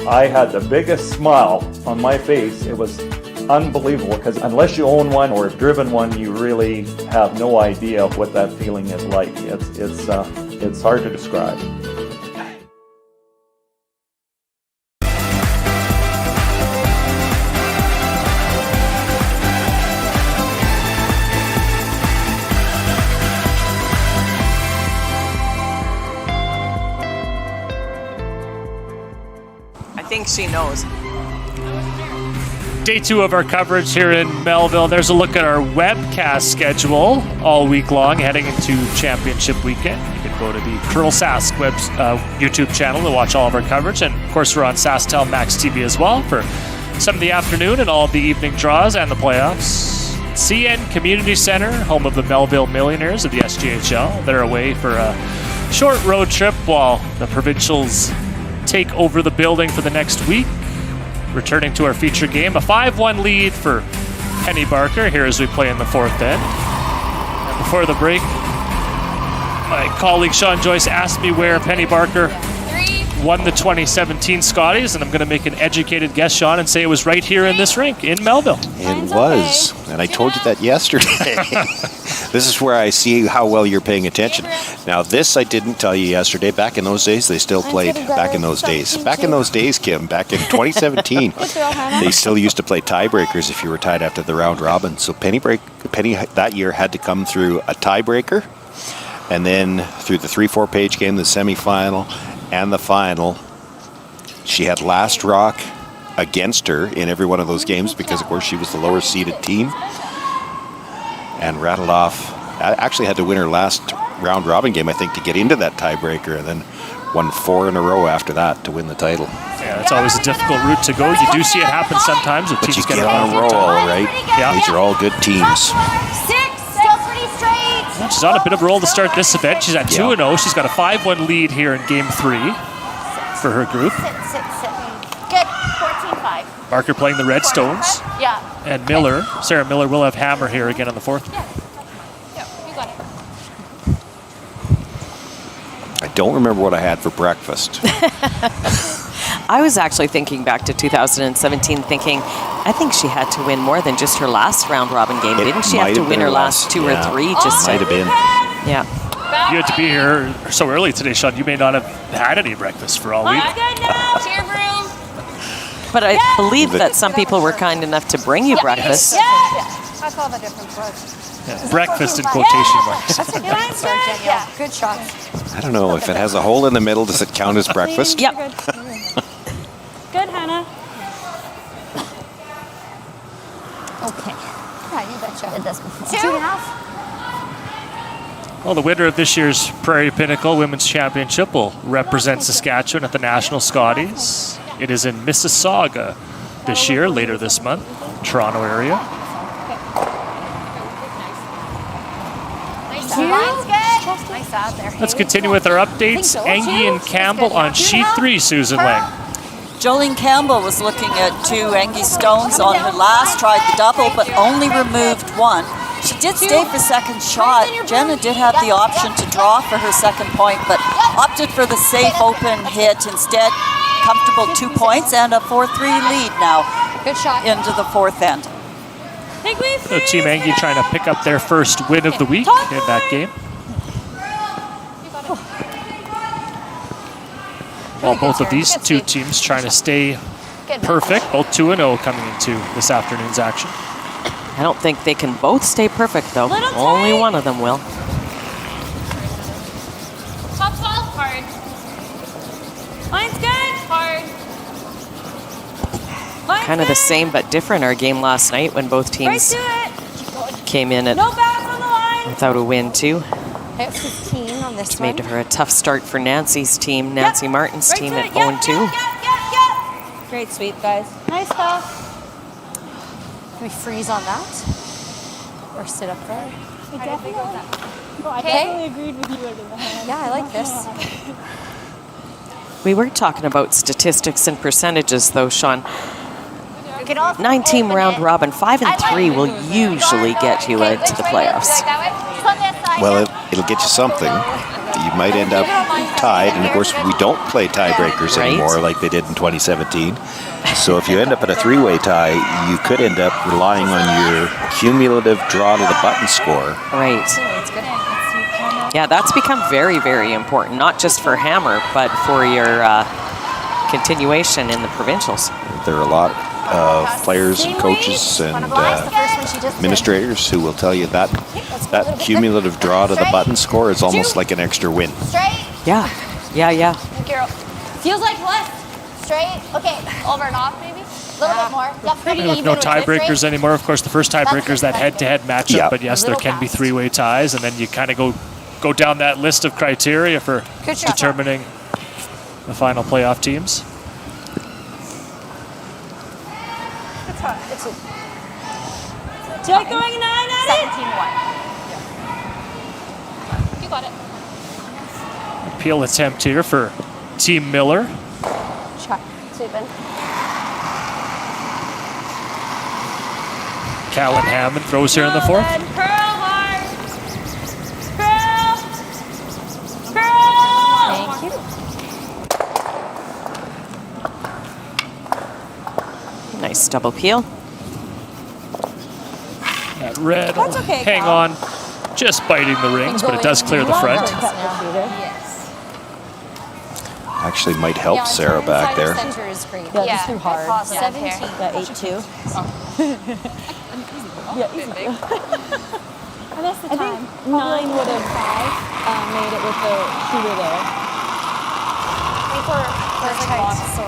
I had the biggest smile on my face. It was unbelievable, because unless you own one or have driven one, you really have no idea what that feeling is like. It's hard to describe. I think she knows. Day 2 of our coverage here in Melville. There's a look at our webcast schedule all week long heading into championship weekend. You can go to the Curl Sask YouTube channel to watch all of our coverage. And of course, we're on SaskTel Max TV as well for some of the afternoon and all of the evening draws and the playoffs. CN Community Center, home of the Melville Millionaires of the SGHL. They're away for a short road trip while the provincials take over the building for the next week. Returning to our feature game, a 5-1 lead for Penny Barker here as we play in the 4th end. And before the break, my colleague Sean Joyce asked me where Penny Barker won the 2017 Scotties, and I'm going to make an educated guess, Sean, and say it was right here in this rink in Melville. It was, and I told you that yesterday. This is where I see how well you're paying attention. Now, this I didn't tell you yesterday. Back in those days, they still played. Back in those days, Kim, back in 2017, they still used to play tiebreakers if you were tied after the round robin. So Penny that year had to come through a tiebreaker, and then through the 3-4 page game, the semifinal, and the final. She had last rock against her in every one of those games because, of course, she was the lower seeded team, and rattled off. Actually had to win her last round robin game, I think, to get into that tiebreaker, and then won 4 in a row after that to win the title. Yeah, it's always a difficult route to go. You do see it happen sometimes with teams getting on a roll, right? Yeah. These are all good teams. Still pretty straight. Well, she's on a bit of a roll to start this event. She's at 2-0. She's got a 5-1 lead here in game 3 for her group. Sit. Good. 14-5. Barker playing the Redstones. Yeah. And Miller, Sarah Miller, will have Hammer here again on the 4th. Yeah, you got it. I don't remember what I had for breakfast. I was actually thinking back to 2017, thinking, I think she had to win more than just her last round robin game. Didn't she have to win her last 2 or 3? Just might have been. Yeah. You had to be here so early today, Sean. You may not have had any breakfast for all week. But I believe that some people were kind enough to bring you breakfast. That's all the difference was. Yeah, breakfast in quotation marks. That's a good answer, Danielle. Good shots. I don't know, if it has a hole in the middle, does it count as breakfast? Yep. Good, Hannah. Okay. Yeah, you betcha. Did this before. 2.5. Well, the winner of this year's Prairie Pinnacle Women's Championship will represent Saskatchewan at the National Scotties. It is in Mississauga this year, later this month, Toronto area. Nice out there. Let's continue with our updates. Angie and Campbell on sheet 3, Susan Lang. Jolene Campbell was looking at 2 Angie Stones on her last, tried the double, but only removed 1. She did stay for second shot. Jenna did have the option to draw for her second point, but opted for the safe open hit instead. Comfortable 2 points and a 4-3 lead now. Good shot. Into the 4th end. So Team Angie trying to pick up their first win of the week in that game. While both of these two teams trying to stay perfect, both 2-0 coming into this afternoon's action. I don't think they can both stay perfect, though. Little Only tight. one of them will. Top 12. Hard. Line's good. Hard. Line's Kind of the same but different our game last night when both Right teams to it. came in at No backs on the line. without a win, too. I have 15 on this Which one. made for a tough start for Nancy's team, Nancy Martin's Right team to at it. Yep, 0-2. Great sweep, guys. Nice stuff. Can we freeze on that? Or sit up there? I definitely Okay. agreed with you under the hand. Yeah, I like this. We were talking about statistics and percentages, though, Sean. You can also 9-team open round it. robin, 5 and 3 will usually get you into the playoffs. Well, it'll get you something. You might end up tied, and of course we don't play tiebreakers Right. anymore like they did in 2017. So if you end up in a three-way tie, you could end up relying on your cumulative draw to the button score. Right. Yeah, that's become very, very important, not just for Hammer, but for your continuation in the provincials. There are a lot of players and coaches and administrators who will tell you that that cumulative draw to the button score is almost like an extra win. Straight. Yeah. Feels like left. Straight. Okay. Over and off, maybe. A little bit more. Yep. Pretty And with even. no tiebreakers anymore, of course, the first tiebreaker is that head-to-head matchup. Yeah. But yes, there can be three-way ties, and then you kind of go down that list of criteria for Good shot. determining the final playoff teams. Jack going 9 at it. 17-1. You got it. Appeal attempt here for Team Miller. Shot. Sweeping. Callan Hammond throws here in the fourth. Curl hard. Curl. Curl. Thank you. Nice double peel. That red will That's okay, hang Cal. on, just biting the rings, but it does clear the front. Yes. Actually might help Sarah back there. Center is great. Yeah, just too hard. 17. Yeah, 8-2. Yeah, easy. And that's the I time. think 9 would have made it with the shooter there.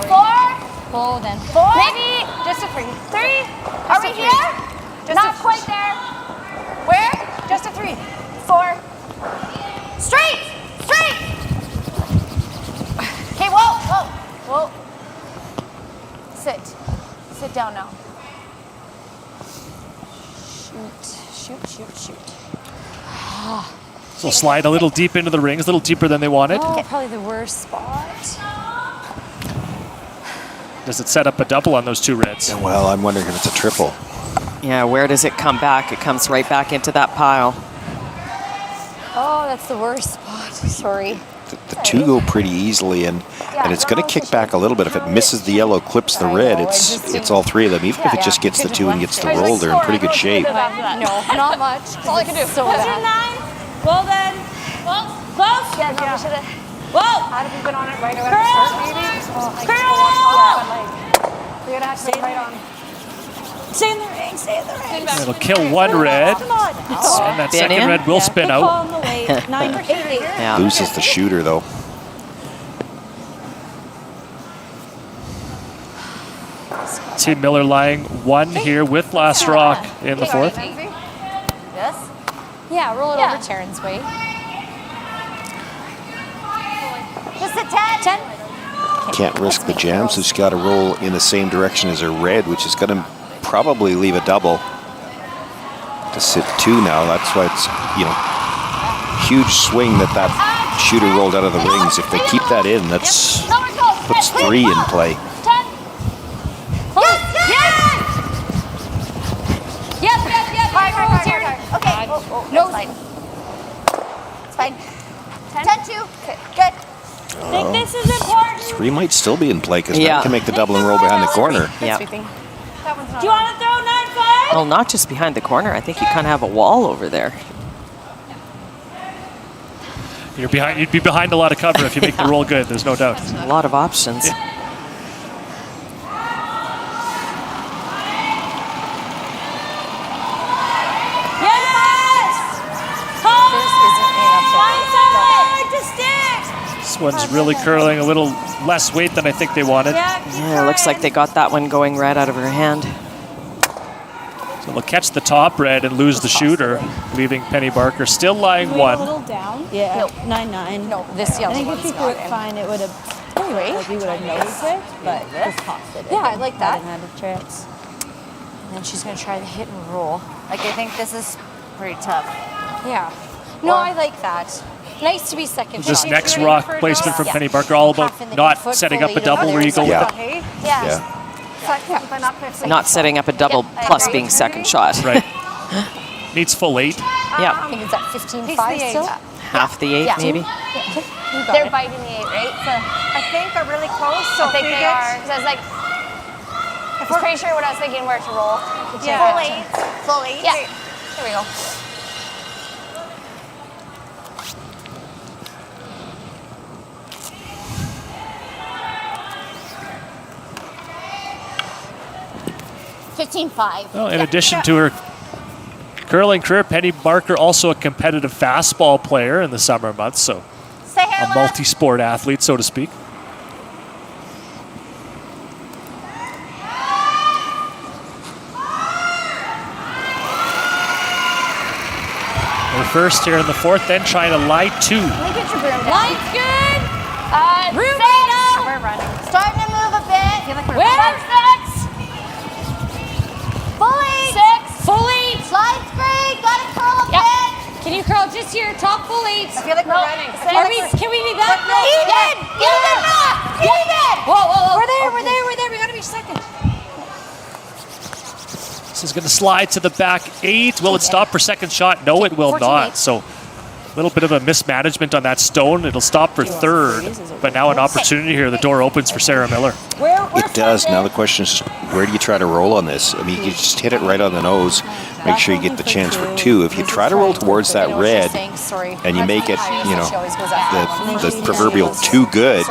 Four. Oh, then. Four. Maybe Just a 3. 3. Are we here? Not quite there. Where? Just a 3. 4. Straight. Straight. Okay, whoa. Sit. Sit down now. Shoot. So slide a little deep into the rings, a little deeper than they wanted. Oh, probably the worst spot. Does it set up a double on those two reds? Well, I'm wondering if it's a triple. Yeah, where does it come back? It comes right back into that pile. Oh, that's the worst spot. Sorry. The two go pretty easily, and it's going to kick back a little bit. If it misses the yellow, clips the red, it's all three of them. Even if it just gets the two and gets the roll, they're in pretty good shape. No, not much. That's all I can do. So What's your bad. 9? Well then. Well, close. Yeah, no, we should have. Whoa. Had we been on it right away at Curl. the start, maybe? Oh, like, Curl. we're gonna have to be right on. Stay in the ring. Stay in the ring. It'll kill one red, Come on. and that Spin second in. red will spin Good call out. on the weight. 9 8. Yeah. Loses the shooter, though. Team Miller lying 1 here with last rock in the fourth. Yes? Yeah, roll it over Taryn's way. Just a 10. Can't risk the jam, so she's got to roll in the same direction as her red, which is going to probably leave a double. To sit 2 now, that's why it's, huge swing that shooter rolled out of the rings. If they keep that in, that's puts 3 in play. 10. Yes! Hard. Okay. No side. It's fine. 10-2. Okay. Good. I think this is important. 3 might still be in play because Yeah. that can make the double and roll behind the corner. Yeah. Do you want to throw 9-5? Well, not just behind the corner. I think you kind of have a wall over there. You'd be behind a lot of cover if you make the roll good. There's no doubt. A lot of options. This one's really curling a little less weight than I think they wanted. Yeah, it looks like they got that one going right out of her hand. So they'll catch the top red and lose the shooter, leaving Penny Barker still lying A one. little down. Yeah. 9-9. No, this I yellow think if one's you threw got it in. fine, it would have. Anyway, Like we would have noticed it, but just tossed it. Yeah, I like that. Hadn't had a chance. And then she's going to try the hit and roll. Like, I think this is pretty tough. Yeah. No, I like that. Nice to be second. This shot. next rock placement from Penny Barker, all about not setting up a double where you go with it. Yeah. Not setting up a double plus being second shot. Right. Needs full 8. Yeah. I think it's at 15-5 still. Half the 8 maybe. They're biting the 8, right? So I think they're really close. So I think if we they get- are. Because I was like, I was pretty sure what I was thinking where to roll. Yeah. Full 8. Full 8? Yeah. There we go. Well, in addition to her curling career, Penny Barker also a competitive fastball player in the summer months, so a multi-sport athlete, so to speak. Her first here in the fourth, then trying to lie 2. Line's good. Room We're running. Starting to move a bit. Where? 6. Fully. 6. Fully. Slide's great. Got to curl a bit. Can you curl just your top full 8s? I feel like we're running. Can we be back? Even. Whoa, whoa, whoa. We're there. We got to be second. This is going to slide to the back 8. Will it stop for second shot? No, it will not. So a little bit of a mismanagement on that stone. It'll stop for third. But now an opportunity here. The door opens for Sarah Miller. It does. Now the question is, where do you try to roll on this? I mean, you just hit it right on the nose. Make sure you get the chance for 2. If you try to roll towards that red and you make it, the proverbial too good,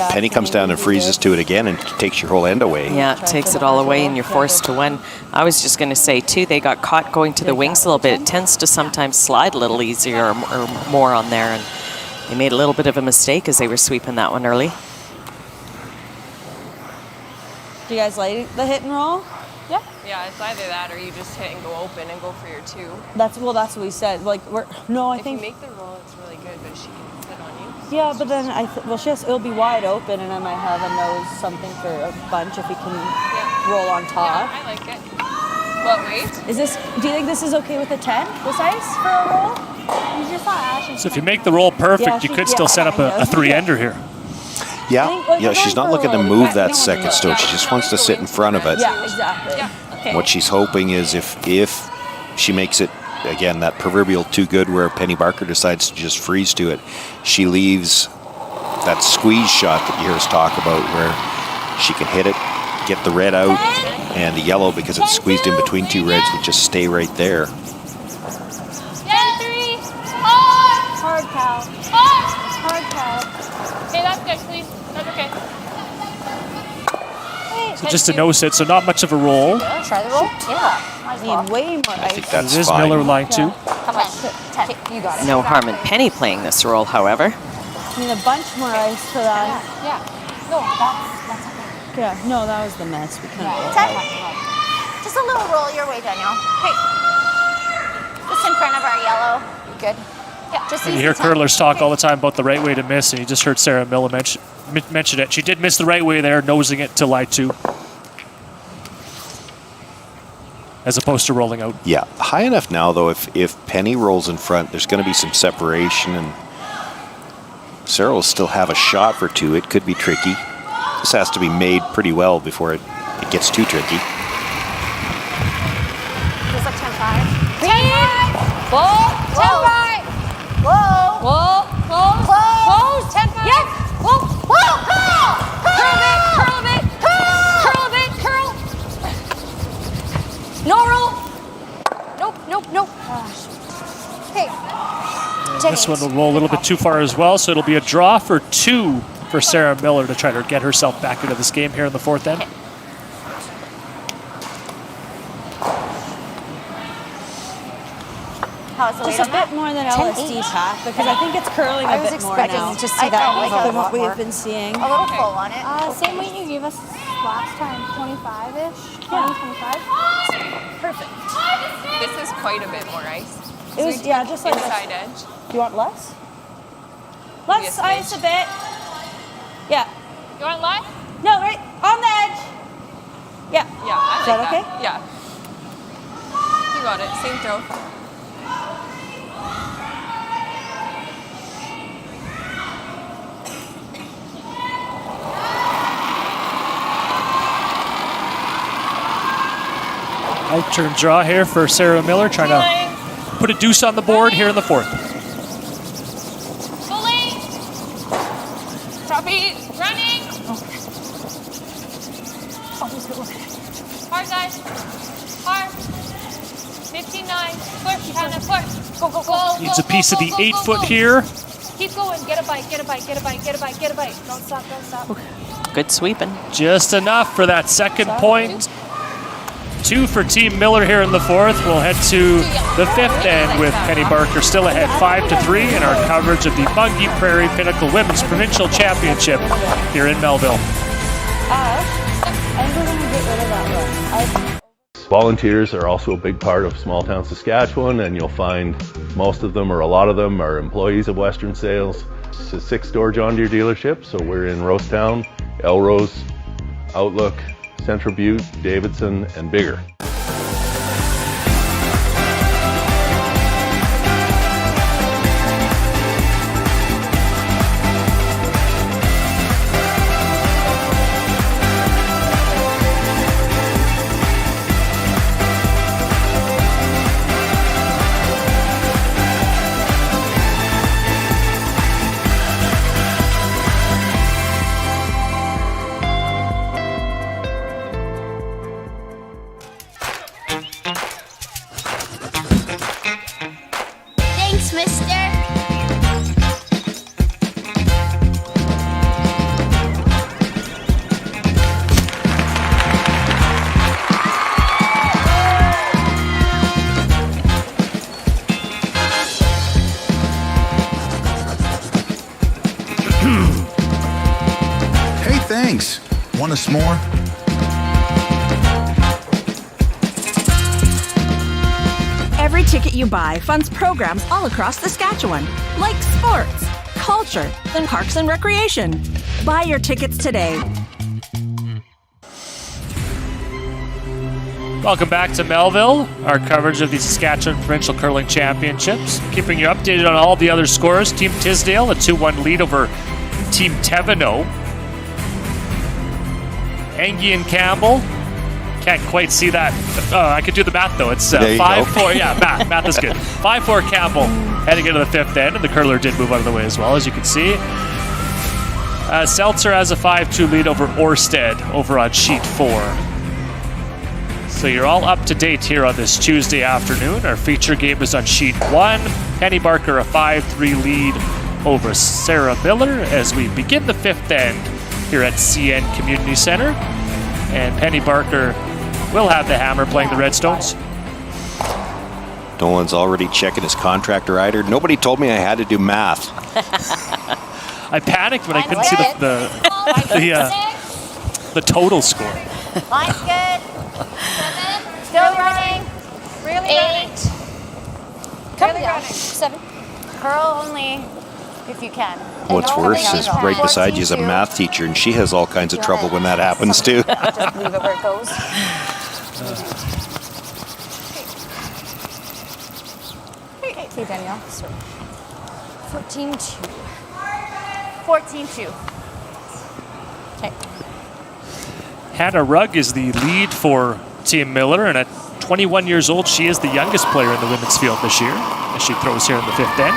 Penny comes down and freezes to it again and takes your whole end away. Yeah, it takes it all away and you're forced to win. I was just going to say, too, they got caught going to the wings a little bit. It tends to sometimes slide a little easier or more on there, and they made a little bit of a mistake as they were sweeping that one early. Do you guys like the hit and roll? Yeah, it's either that or you just hit and go open and go for your 2. That's what we said. Like I If think. you make the roll, it's really good, but she can sit on you. Yeah, but then it'll be wide open, and I might have a nose something for a bunch if we can roll on top. Yeah, I like it. What weight? Do you think this is okay with a 10? This ice for a roll? You just saw Ash. So if you make the roll perfect, Yeah, you could still set up a 3-ender here. Yeah, she's not looking to move that second stone. She just wants to sit in front of it. Yeah, exactly. What she's hoping is if she makes it, again, that proverbial too good where Penny Barker decides to just freeze to it, she leaves that squeeze shot that you hear us talk about where she can hit it, get the red out, and the yellow, because it's squeezed in between 2 reds, would just stay right there. 10-3. Hard cow. Hard cow. Okay, that's good, please. That's okay. So just a no sit, so not much of a roll. Try the roll? Yeah. Need way more I think ice. that's It is fine. Miller line 2. How much? 10. You got it. No harm in Penny playing this role, however. I need a bunch more ice for that. Yeah. No, that's okay. Yeah, no, that was the mess. We couldn't roll. 10. Just a little roll your way, Danielle. Okay. Just in front of our yellow. Good. Yeah, just And you hear curlers talk all the time about the right way to miss, and you just heard Sarah Miller mention it. She did miss the right way there, nosing it to lie 2. As opposed to rolling out. Yeah, high enough now, though, if Penny rolls in front, there's going to be some separation, and Sarah will still have a shot for 2. It could be tricky. This has to be made pretty well before it gets too tricky. Just like 10-5. 10-5. Whoa. 10-5. Whoa. Whoa. Close. Close. 10-5. Yes. Whoa. Whoa. Curl. Curl a bit. Curl a bit. Curl. No roll. Nope. Okay. This one will roll a little bit too far as well, so it'll be a draw for 2 for Sarah Miller to try to get herself back into this game here in the 4th end. How's the weight Just a on that? bit more than 10-8. LSD, Pat, because I think it's curling I a was bit more expecting now. to see that than a what lot we've more. been seeing. A little full on it. Same weight you gave us last time, 25-ish, 20, 25. Perfect. This is quite a bit more ice. It was, yeah, just like inside this. edge. You want less? Less Maybe a ice a bit. Yeah. You want less? No, right on the edge. Yeah. Yeah, I Is like that okay? Yeah. You got it. Same throw. Right turn draw here for Sarah Miller, trying to put a deuce on the board here in the fourth. Fully. Copy. Running. Hard, guys. Hard. 15-9. Push, Hannah, push. Go, go, go. Needs a piece of the 8-foot here. Keep going. Get a bite, get a bite, get a bite, get a bite, get a bite. Don't stop, don't stop. Good sweeping. Just enough for that second point. 2 for Team Miller here in the fourth. We'll head to the fifth end with Penny Barker still ahead 5-3 in our coverage of the Bunge Prairie Pinnacle Women's Provincial Championship here in Melville. Volunteers are also a big part of small town Saskatchewan, and you'll find most of them or a lot of them are employees of Western Sales. It's a 6-store John Deere dealership, so we're in Rosetown, Elrose, Outlook, Central Butte, Davidson, and Bigger. Thanks, mister. Hey, thanks. Want a s'more? Every ticket you buy funds programs all across Saskatchewan, like sports, culture, and parks and recreation. Buy your tickets today. Welcome back to Melville, our coverage of the Saskatchewan Provincial Curling Championships. Keeping you updated on all the other scores. Team Tisdale, a 2-1 lead over Team Teveno. Angie and Campbell, can't quite see that. I could do the math though. It's 5-4. Yeah, math is good. 5-4 Campbell heading into the fifth end, and the curler did move out of the way as well, as you can see. Seltzer has a 5-2 lead over Orsted over on sheet 4. So you're all up to date here on this Tuesday afternoon. Our feature game is on sheet 1. Penny Barker a 5-3 lead over Sarah Miller as we begin the fifth end here at CN Community Center. And Penny Barker will have the hammer playing the Redstones. Nolan's already checking his contract rider. Nobody told me I had to do math. I panicked when I couldn't see the total score. Line's good. 7. Still running. Really 8. Really running. 7. Curl only if you can. What's worse is right beside you is a math teacher, and she has all kinds of trouble when that happens too. Just leave it where it goes. Hey, Danielle. 14-2. 14-2. Okay. Hannah Rugg is the lead for Team Miller, and at 21 years old, she is the youngest player in the women's field this year as she throws here in the fifth end.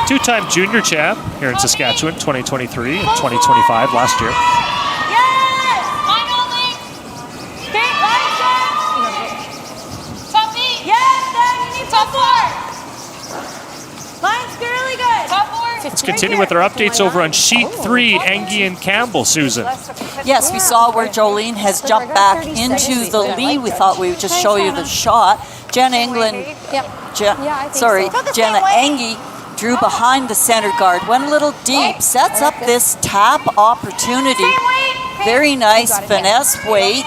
Two-time junior champ here in Saskatchewan, 2023 and 2025 last year. Let's continue with our updates over on sheet 3, Angie and Campbell, Susan. Yes, we saw where Jolene has jumped back into the lead. We thought we would just show you the shot. Jenna England, Jenna Engie drew behind the center guard, went a little deep, sets up this tap opportunity. Very nice finesse weight,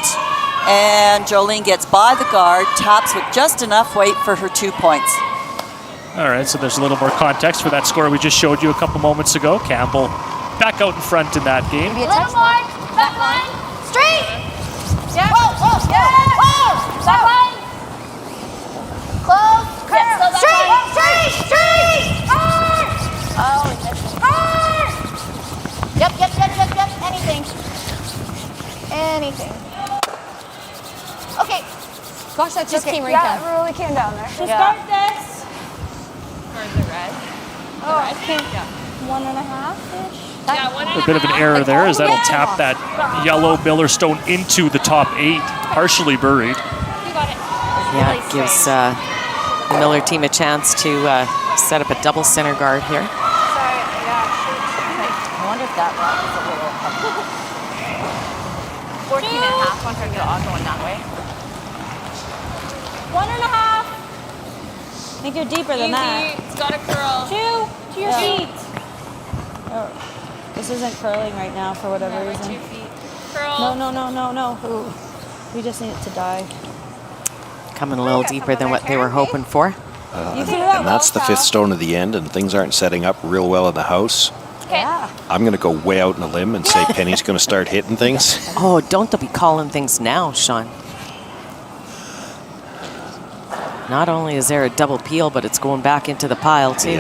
and Jolene gets by the guard, taps with just enough weight for her 2 points. All right, so there's a little more context for that score we just showed you a couple moments ago. Campbell back out in front in that game. A little more. Back line. Straight. Yeah. Whoa, whoa, yeah. Whoa. Back line. Close. Curve. Straight. Hard. Oh, hard. Yep. Anything. Okay. Gosh, that just came right down. Yeah, it really came down there. Just start this. Where's the red? Oh, I think 1.5-ish. A bit of an error there as that'll tap that yellow Miller Stone into the top 8, partially buried. Yeah, it gives the Miller team a chance to set up a double center guard here. I wonder if that rock is a little 14.5 on her going that way. 1.5. I think you're deeper than that. It's got a curl. 2 to your feet. Oh, this isn't curling right now for whatever reason. 2 feet. Curl. No. Ooh. We just need it to die. Coming a little deeper than what they were hoping for. And that's the 5th stone of the end, and things aren't setting up real well in the house. Yeah. I'm going to go way out on a limb and say Penny's going to start hitting things. Oh, don't they be calling things now, Sean? Not only is there a double peel, but it's going back into the pile, too.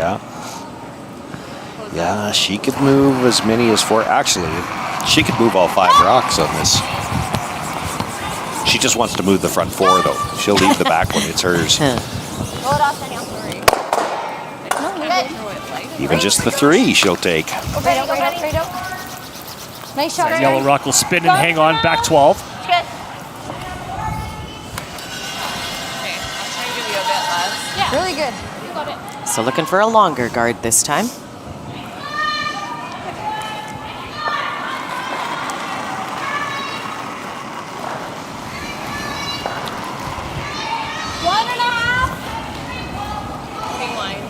Yeah, she could move as many as 4. Actually, she could move all 5 rocks on this. She just wants to move the front 4, though. She'll leave the back one. It's hers. Roll it off, Danielle. Even just the 3 she'll take. Right out. Nice shot. That yellow rock will spin and hang on, back 12. Good. Really good. You got it. So looking for a longer guard this time. Moving line.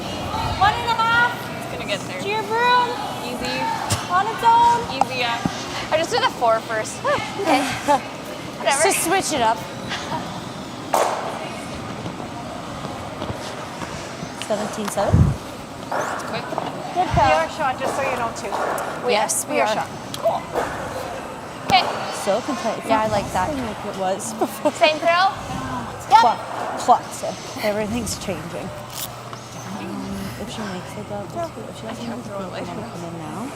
1.5. It's gonna get there. To your broom. Easy. On its own. Easy, yeah. I just did a 4 first. Okay. Whatever. Just switch it up. 17-7. Quick. Good We call. are shot, just so you know, too. Yes, we are shot. Cool. Okay. So competitive. Yeah, I like that. Like it was before. Same throw. Flux. Everything's changing. If she makes it up, if she doesn't make it, come in now.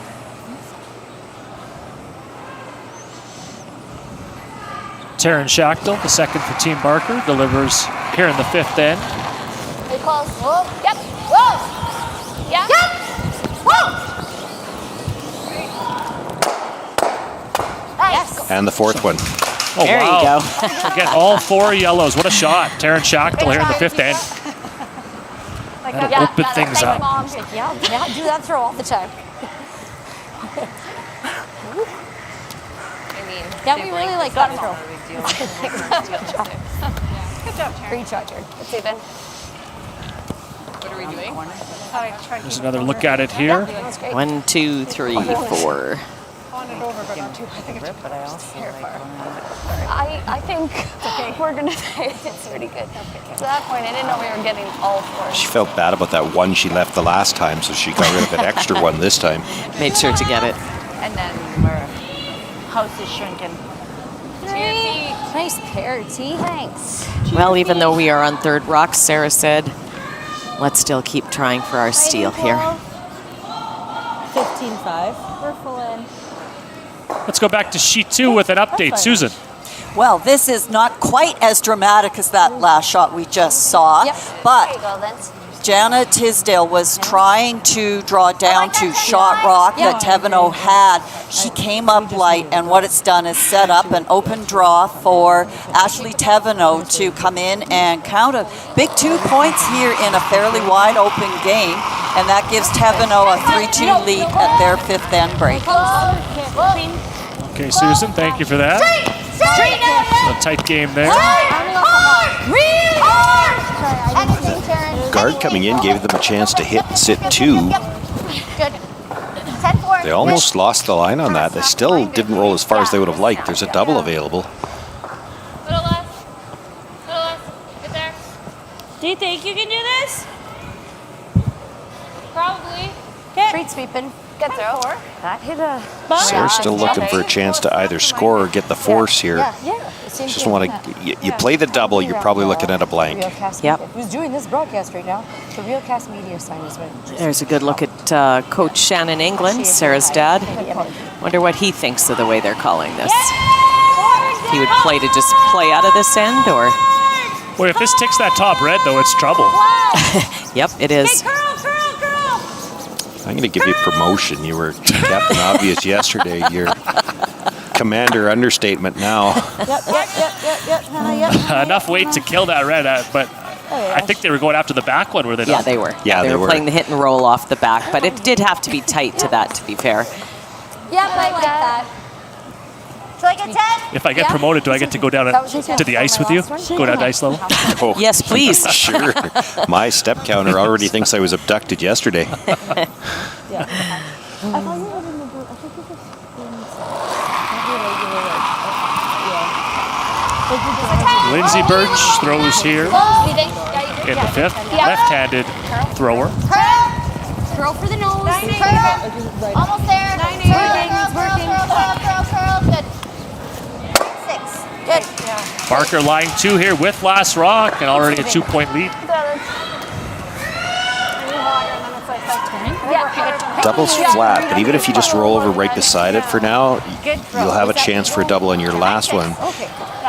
Taryn Schachtel, the second for Team Barker, delivers here in the 5th end. Hey, close. Whoa. Yep. Whoa. Yeah. Yep. Whoa. Nice. And the 4th one. Oh, There wow. you go. Again, all 4 yellows. What a shot. Taryn Schachtel here in the 5th end. Like That'll that. open things Thanks, up. Mom. Yeah, do that throw all the time. I mean, Yeah, we really like that throw. Good job, Taryn. Great shot, Jared. Let's see then. What are we doing? There's another look at it here. That was great. 1, 2, 3, 4. I think we're gonna say it's pretty good. To that point, I didn't know we were getting all 4. She felt bad about that one she left the last time, so she got rid of an extra one this time. Made sure to get it. And then our house is shrinking. 2 feet. Nice pair, T. Thanks. Well, even though we are on 3rd rock, Sarah said, let's still keep trying for our steal here. 15-5. We're full in. Let's go back to sheet 2 with an update. Susan. Well, this is not quite as dramatic as that last shot we just saw, but There you go, Vince. Jana Tisdale was trying to draw down to shot rock that Teveno had. She came up light, and what it's done is set up an open draw for Ashley Teveno to come in and count a big 2 points here in a fairly wide open game, and that gives Teveno a 3-2 lead at their 5th end break. Okay, Susan, thank you for that. Straight now. A tight game there. Hard. Really Anything, Sharon. Guard coming in gave them a chance to hit and sit 2. Good. 10-4. They almost lost the line on that. They still didn't roll as far as they would have liked. There's a double available. Little less. Get there. Do you think you can do this? Probably. Street sweeping. Good throw. That hit a... Sarah's still looking for a chance to either score or get the force here. Just want to. You play the double, you're probably looking at a blank. Yep. Who's doing this broadcast right now? The Realcast Media sign is right. There's a good look at Coach Shannon England, Sarah's dad. Wonder what he thinks of the way they're calling this. He would play to just play out of this end, or? Boy, if this ticks that top red, though, it's trouble. Yep, it is. I'm going to give you promotion. You were Captain Obvious yesterday. You're Commander Understatement now. Enough weight to kill that red, but I think they were going after the back one, were they not? Yeah, they were. Yeah, they were playing the hit and roll off the back, but it did have to be tight to that, to be fair. Yeah, I like that. Should I get 10? If I get promoted, do I get to go down to the ice with you? Go down to ice level? Oh, yes, please. Sure. My step counter already thinks I was abducted yesterday. Lindsay Birch throws here in the 5th. Left-handed thrower. Throw for the nose. Almost there. Curl. Good. 6. Good. Barker line 2 here with last rock and already a 2-point lead. Double's flat, but even if you just roll over right beside it for now, you'll have a chance for a double on your last one.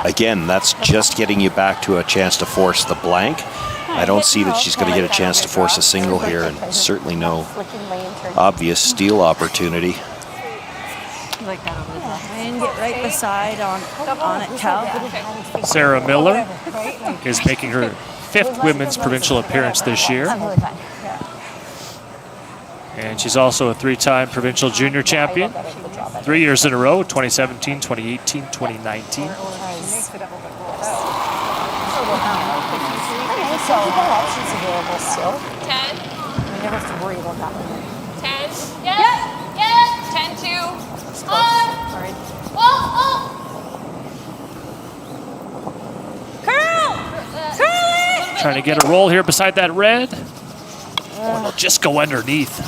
Again, that's just getting you back to a chance to force the blank. I don't see that she's going to get a chance to force a single here, and certainly no obvious steal opportunity. And get right beside on it, Cal. Sarah Miller is making her 5th women's provincial appearance this year. And she's also a 3-time provincial junior champion. 3 years in a row, 2017, 2018, 2019. So options available still. 10. We never have to worry about that one. 10. Yes. 10-2. Sorry. Curl it. Trying to get a roll here beside that red. Or just go underneath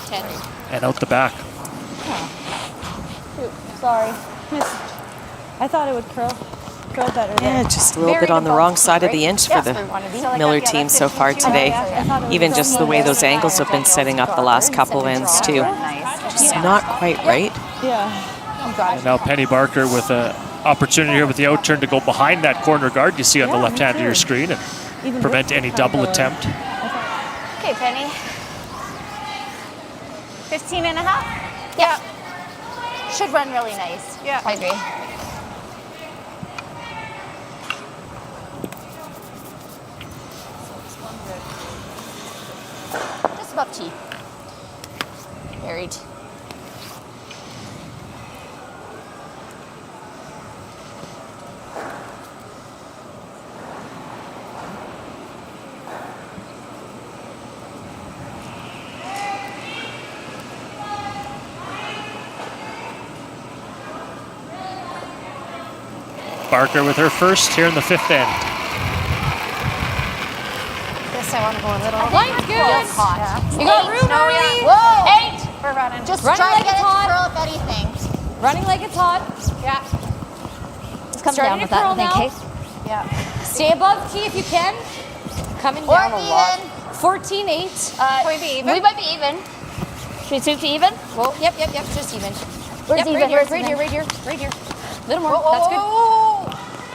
10. and out the back. Sorry. I thought it would curl better there. Yeah, just a little bit on the wrong side of the inch for the Miller team so far today. Even just the way those angles have been setting up the last couple of ends too. Just not quite right. Yeah. And now Penny Barker with an opportunity here with the out turn to go behind that corner guard you see on the left hand of your screen and prevent any double attempt. Okay, Penny. 15 and a half? Yeah. Should run really nice. Yeah. I agree. Just above T. Buried. Barker with her first here in the 5th end. This I want to go a little. Line's good. Feels hot. You got room, Marie. Whoa. 8. We're running. Just Running try like to get it's it hot. to curl if anything. Running like it's hot. Yeah. Just come Starting down with to curl that, now. Kate. Yeah. Stay above T if you can. Coming down a lot. 14-8. Can we be even? We might be even. Should we swoop to even? Whoa. Yep. Just even. Where's Yep, even? right here. Where's Right even? here. Right here. A little more. Whoa, That's good.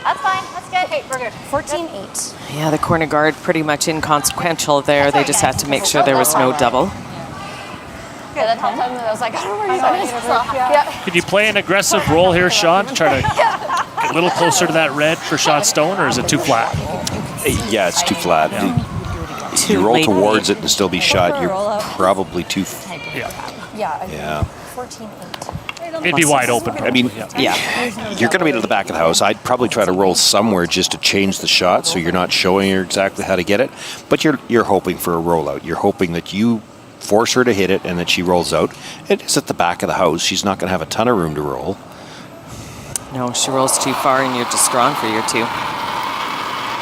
That's fine. That's good. Okay, we're good. 14-8. Yeah, the corner guard pretty much inconsequential there. They just had to make sure there was no double. Yeah, that top time I was like, I don't know where you're going. Yeah. Could you play an aggressive roll here, Sean, to try to get a little closer to that red for Sean Stone, or is it too flat? Yeah, it's too flat. If you roll towards it and still be shot, you're probably too. Yeah. Yeah. Yeah. 14-8. It'd be wide open. I mean, yeah. You're going to be to the back of the house. I'd probably try to roll somewhere just to change the shot so you're not showing her exactly how to get it. But you're hoping for a rollout. You're hoping that you force her to hit it and that she rolls out. It is at the back of the house. She's not going to have a ton of room to roll. No, she rolls too far and you're just strong for your 2.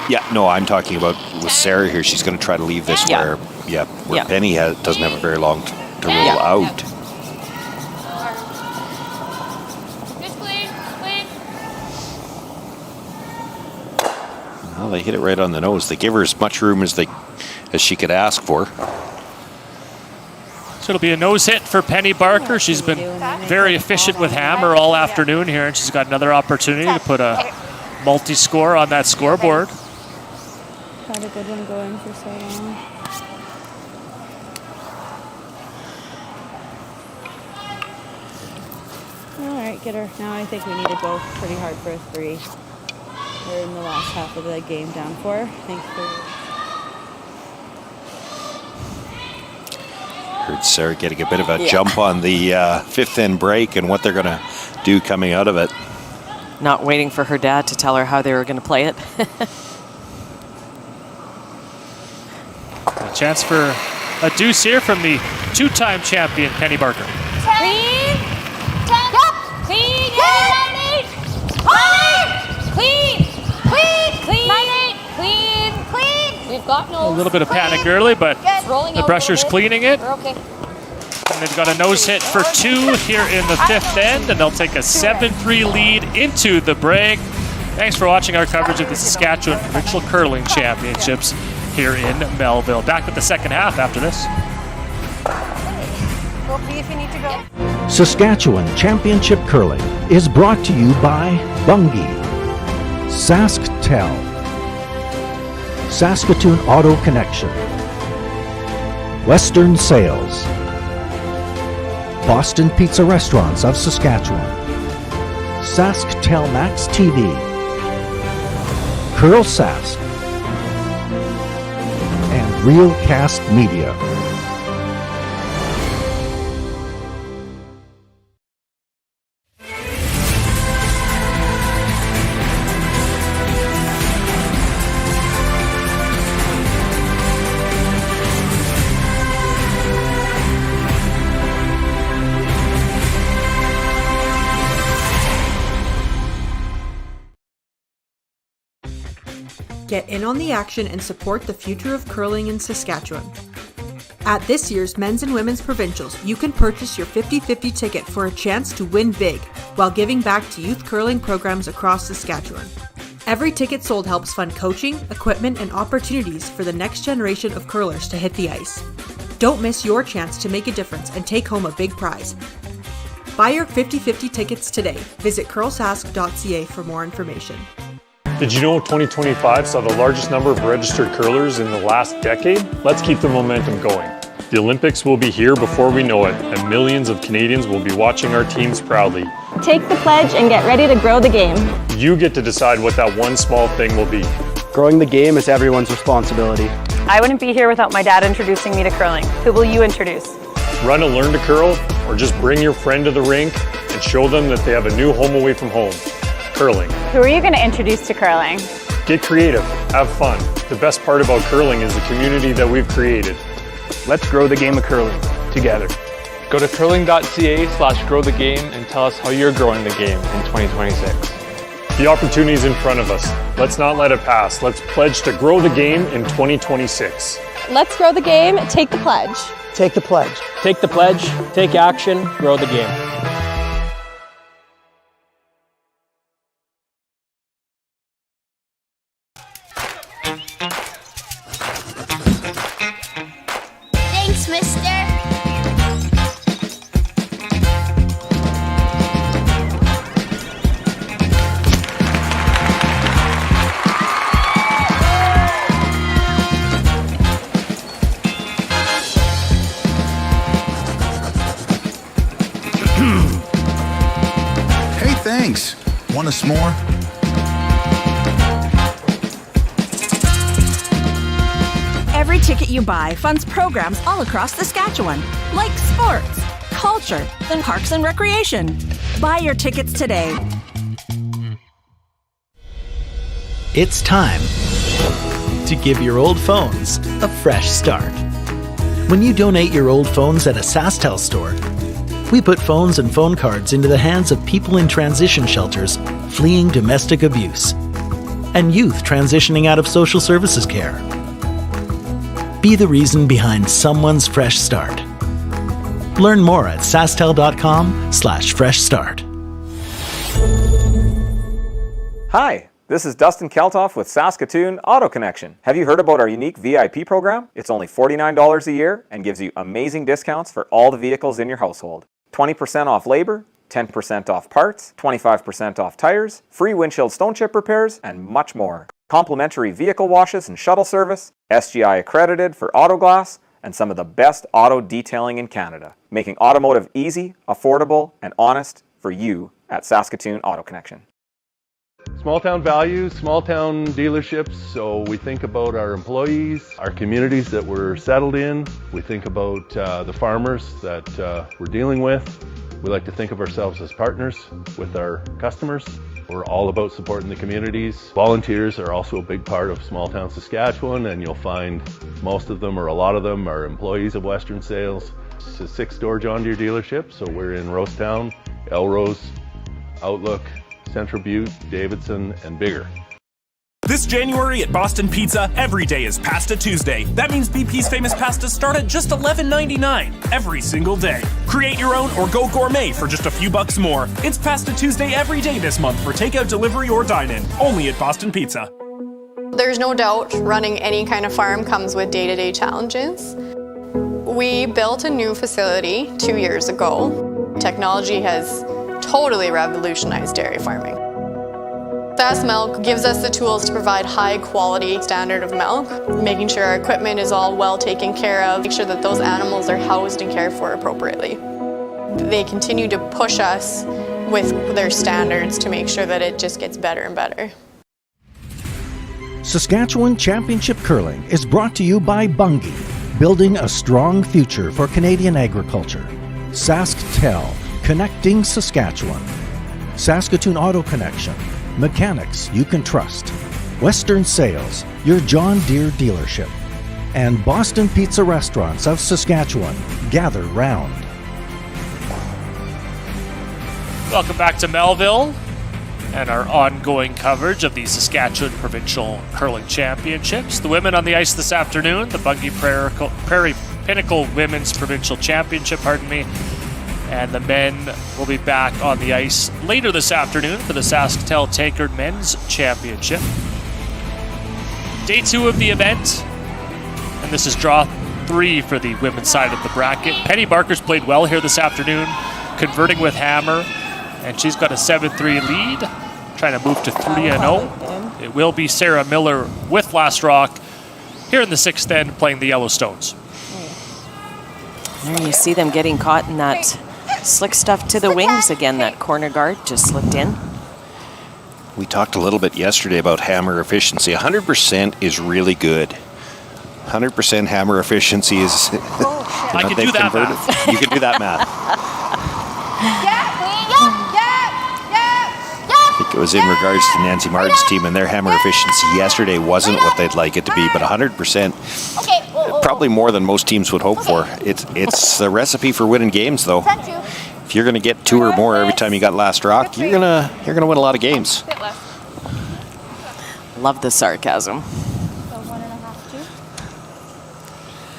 Yeah, no, I'm talking about with Sarah here. She's going to try to leave this where Penny doesn't have a very long to roll out. Just clean. Well, they hit it right on the nose. They give her as much room as she could ask for. So it'll be a nose hit for Penny Barker. She's been very efficient with hammer all afternoon here, and she's got another opportunity to put a multi-score on that scoreboard. Had a good one going for so long. All right, get her. Now I think we need to go pretty hard for a 3. We're in the last half of the game down 4. Thanks for... Heard Sarah getting a bit of a jump on the 5th end break and what they're going to do coming out of it. Not waiting for her dad to tell her how they were going to play it. A chance for a deuce here from the 2-time champion, Penny Barker. Clean. Clean. Clean. We've got no. A little bit of panic early, but the Brushers cleaning it. We're okay. And they've got a nose hit for 2 here in the 5th end, and they'll take a 7-3 lead into the break. Thanks for watching our coverage of the Saskatchewan Provincial Curling Championships here in Melville. Back with the second half after this. Go pee if you need to go. Saskatchewan Championship Curling is brought to you by Bunge, SaskTel, Saskatoon Auto Connection, Western Sales, Boston Pizza Restaurants of Saskatchewan, SaskTel Max TV, Curl Sask, and Realcast Media. Get in on the action and support the future of curling in Saskatchewan. At this year's Men's and Women's Provincials, you can purchase your 50-50 ticket for a chance to win big while giving back to youth curling programs across Saskatchewan. Every ticket sold helps fund coaching, equipment, and opportunities for the next generation of curlers to hit the ice. Don't miss your chance to make a difference and take home a big prize. Buy your 50-50 tickets today. Visit curlsask.ca for more information. Did you know 2025 saw the largest number of registered curlers in the last decade? Let's keep the momentum going. The Olympics will be here before we know it, and millions of Canadians will be watching our teams proudly. Take the pledge and get ready to grow the game. You get to decide what that one small thing will be. Growing the game is everyone's responsibility. I wouldn't be here without my dad introducing me to curling. Who will you introduce? Run and learn to curl, or just bring your friend to the rink and show them that they have a new home away from home. Curling. Who are you going to introduce to curling? Get creative, have fun. The best part about curling is the community that we've created. Let's grow the game of curling together. Go to curling.ca/growthegame and tell us how you're growing the game in 2026. The opportunity is in front of us. Let's not let it pass. Let's pledge to grow the game in 2026. Let's grow the game. Take the pledge. Take the pledge. Take the pledge. Take action. Grow the game. Thanks, mister. Hey, thanks. Want a s'more? Every ticket you buy funds programs all across Saskatchewan, like sports, culture, and parks and recreation. Buy your tickets today. It's time to give your old phones a fresh start. When you donate your old phones at a SaskTel store, we put phones and phone cards into the hands of people in transition shelters fleeing domestic abuse and youth transitioning out of social services care. Be the reason behind someone's fresh start. Learn more at sastel.com/fresh start. Hi, this is Dustin Keltoff with Saskatoon Auto Connection. Have you heard about our unique VIP program? It's only $49 a year and gives you amazing discounts for all the vehicles in your household. 20% off labor, 10% off parts, 25% off tires, free windshield stone chip repairs, and much more. Complimentary vehicle washes and shuttle service, SGI accredited for auto glass, and some of the best auto detailing in Canada, making automotive easy, affordable, and honest for you at Saskatoon Auto Connection. Small town values, small town dealerships, so we think about our employees, our communities that we're settled in, we think about the farmers that we're dealing with. We like to think of ourselves as partners with our customers. We're all about supporting the communities. Volunteers are also a big part of small town Saskatchewan, and you'll find most of them or a lot of them are employees of Western Sales. It's a 6-store John Deere dealership, so we're in Rosetown, Elrose, Outlook, Central Butte, Davidson, and Bigger. This January at Boston Pizza, every day is Pasta Tuesday. That means BP's famous pastas start at just $11.99 every single day. Create your own or go gourmet for just a few bucks more. It's Pasta Tuesday every day this month for takeout, delivery, or dine-in. Only at Boston Pizza. There's no doubt running any kind of farm comes with day-to-day challenges. We built a new facility 2 years ago. Technology has totally revolutionized dairy farming. Sask Milk gives us the tools to provide high quality standard of milk, making sure our equipment is all well taken care of, make sure that those animals are housed and cared for appropriately. They continue to push us with their standards to make sure that it just gets better and better. Saskatchewan Championship Curling is brought to you by Bunge, building a strong future for Canadian agriculture. SaskTel, connecting Saskatchewan. Saskatoon Auto Connection, mechanics you can trust. Western Sales, your John Deere dealership. And Boston Pizza Restaurants of Saskatchewan, gather round. Welcome back to Melville and our ongoing coverage of the Saskatchewan Provincial Curling Championships. The women on the ice this afternoon, the Bunge Prairie Pinnacle Women's Provincial Championship, and the men will be back on the ice later this afternoon for the SaskTel Tankard Men's Championship. Day 2 of the event, and this is draw 3 for the women's side of the bracket. Penny Barker's played well here this afternoon, converting with hammer, and she's got a 7-3 lead, trying to move to 3-0. It will be Sarah Miller with Last Rock here in the 6th end playing the Yellowstones. There you see them getting caught in that slick stuff to the wings again. That corner guard just slipped in. We talked a little bit yesterday about hammer efficiency. 100% is really good. 100% hammer efficiency is... I can do that math. You can do that math. I think it was in regards to Nancy Martin's team, and their hammer efficiency yesterday wasn't what they'd like it to be, but 100%, probably more than most teams would hope for. It's a recipe for winning games, though. If you're going to get 2 or more every time you got Last Rock, you're gonna win a lot of games. Love the sarcasm.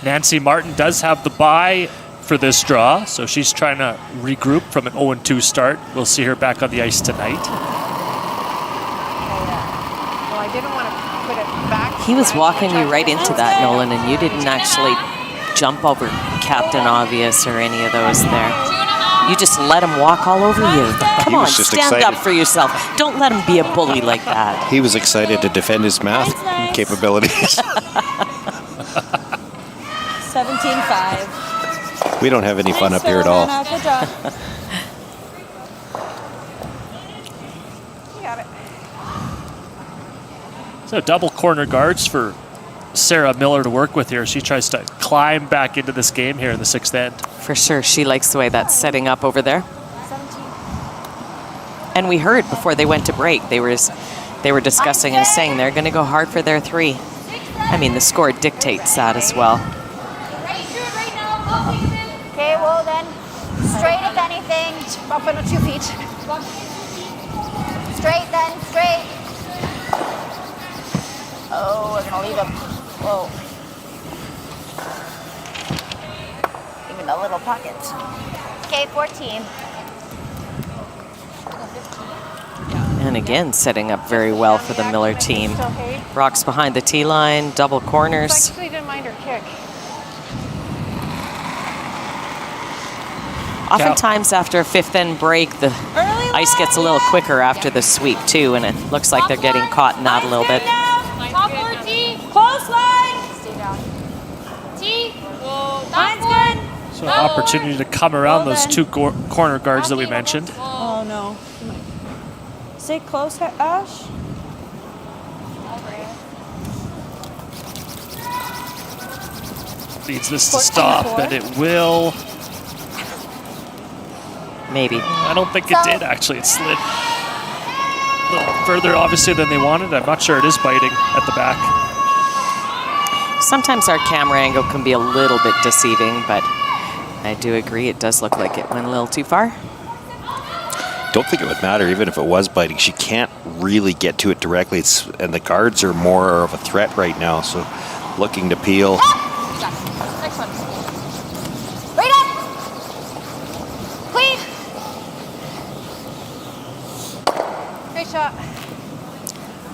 Nancy Martin does have the bye for this draw, so she's trying to regroup from an 0-2 start. We'll see her back on the ice tonight. He was walking you right into that, Nolan, and you didn't actually jump over Captain Obvious or any of those there. You just let him walk all over you. Come on, stand up for yourself. Don't let him be a bully like that. He was excited to defend his math capabilities. 17-5. We don't have any fun up here at all. So double corner guards for Sarah Miller to work with here. She tries to climb back into this game here in the 6th end. For sure, she likes the way that's setting up over there. And we heard before they went to break, they were discussing and saying they're going to go hard for their 3. I mean, the score dictates that as well. Okay, well then, straight if anything. Up on the 2 feet. Straight then, straight. Oh, we're gonna leave him. Whoa. Even a little pocket. Okay, 14. And again, setting up very well for the Miller team. Rocks behind the tee line, double corners. I actually didn't mind her kick. Oftentimes after a 5th end break, the ice gets a little quicker after the sweep too, and it looks like they're getting caught in that a little bit. Top or T. Close line. Stay down. T. Line's good. So an opportunity to come around those 2 corner guards that we mentioned. Oh no. Stay close, Ash. Needs this to stop, and it will. Maybe. I don't think it did, actually. It slid a little further, obviously, than they wanted. I'm not sure it is biting at the back. Sometimes our camera angle can be a little bit deceiving, but I do agree it does look like it went a little too far. Don't think it would matter even if it was biting. She can't really get to it directly. And the guards are more of a threat right now, so looking to peel. Next one. Right up. Clean. Great shot.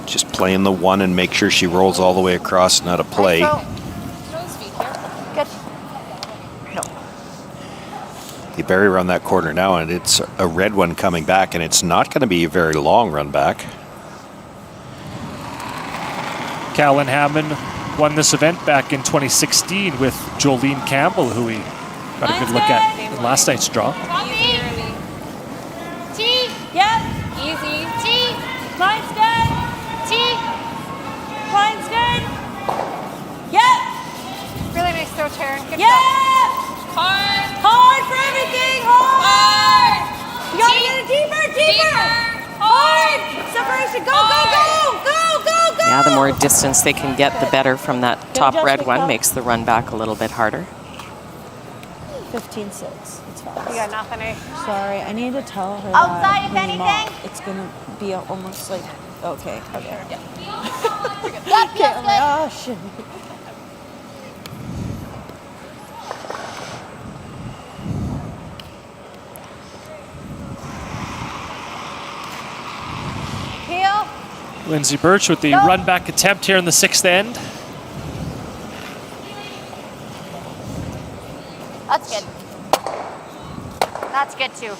Just playing the 1 and make sure she rolls all the way across and out of play. Good. You bury around that corner now, and it's a red one coming back, and it's not going to be a very long run back. Callan Hammond won this event back in 2016 with Jolene Campbell, who we got a good look at in last night's draw. T. Yep. Easy. T. Line's good. T. Line's good. Yep. Really nice throw, Taryn. Good Yep. shot. Hard. Hard for everything. Hard. You gotta get it deeper, deeper. Hard. Separation. Go, go, go. Go, go, go. Yeah, the more distance they can get, the better from that top red one. Makes the run back a little bit harder. 15-6. It's fine. You got nothing, eh? Sorry, I need to tell her Outside, if that anything. it's gonna be almost like okay. Okay. Yep, Okay. I'm like, oh shit. Heel. Lindsay Birch with the run back attempt here in the 6th end. That's good. That's good too.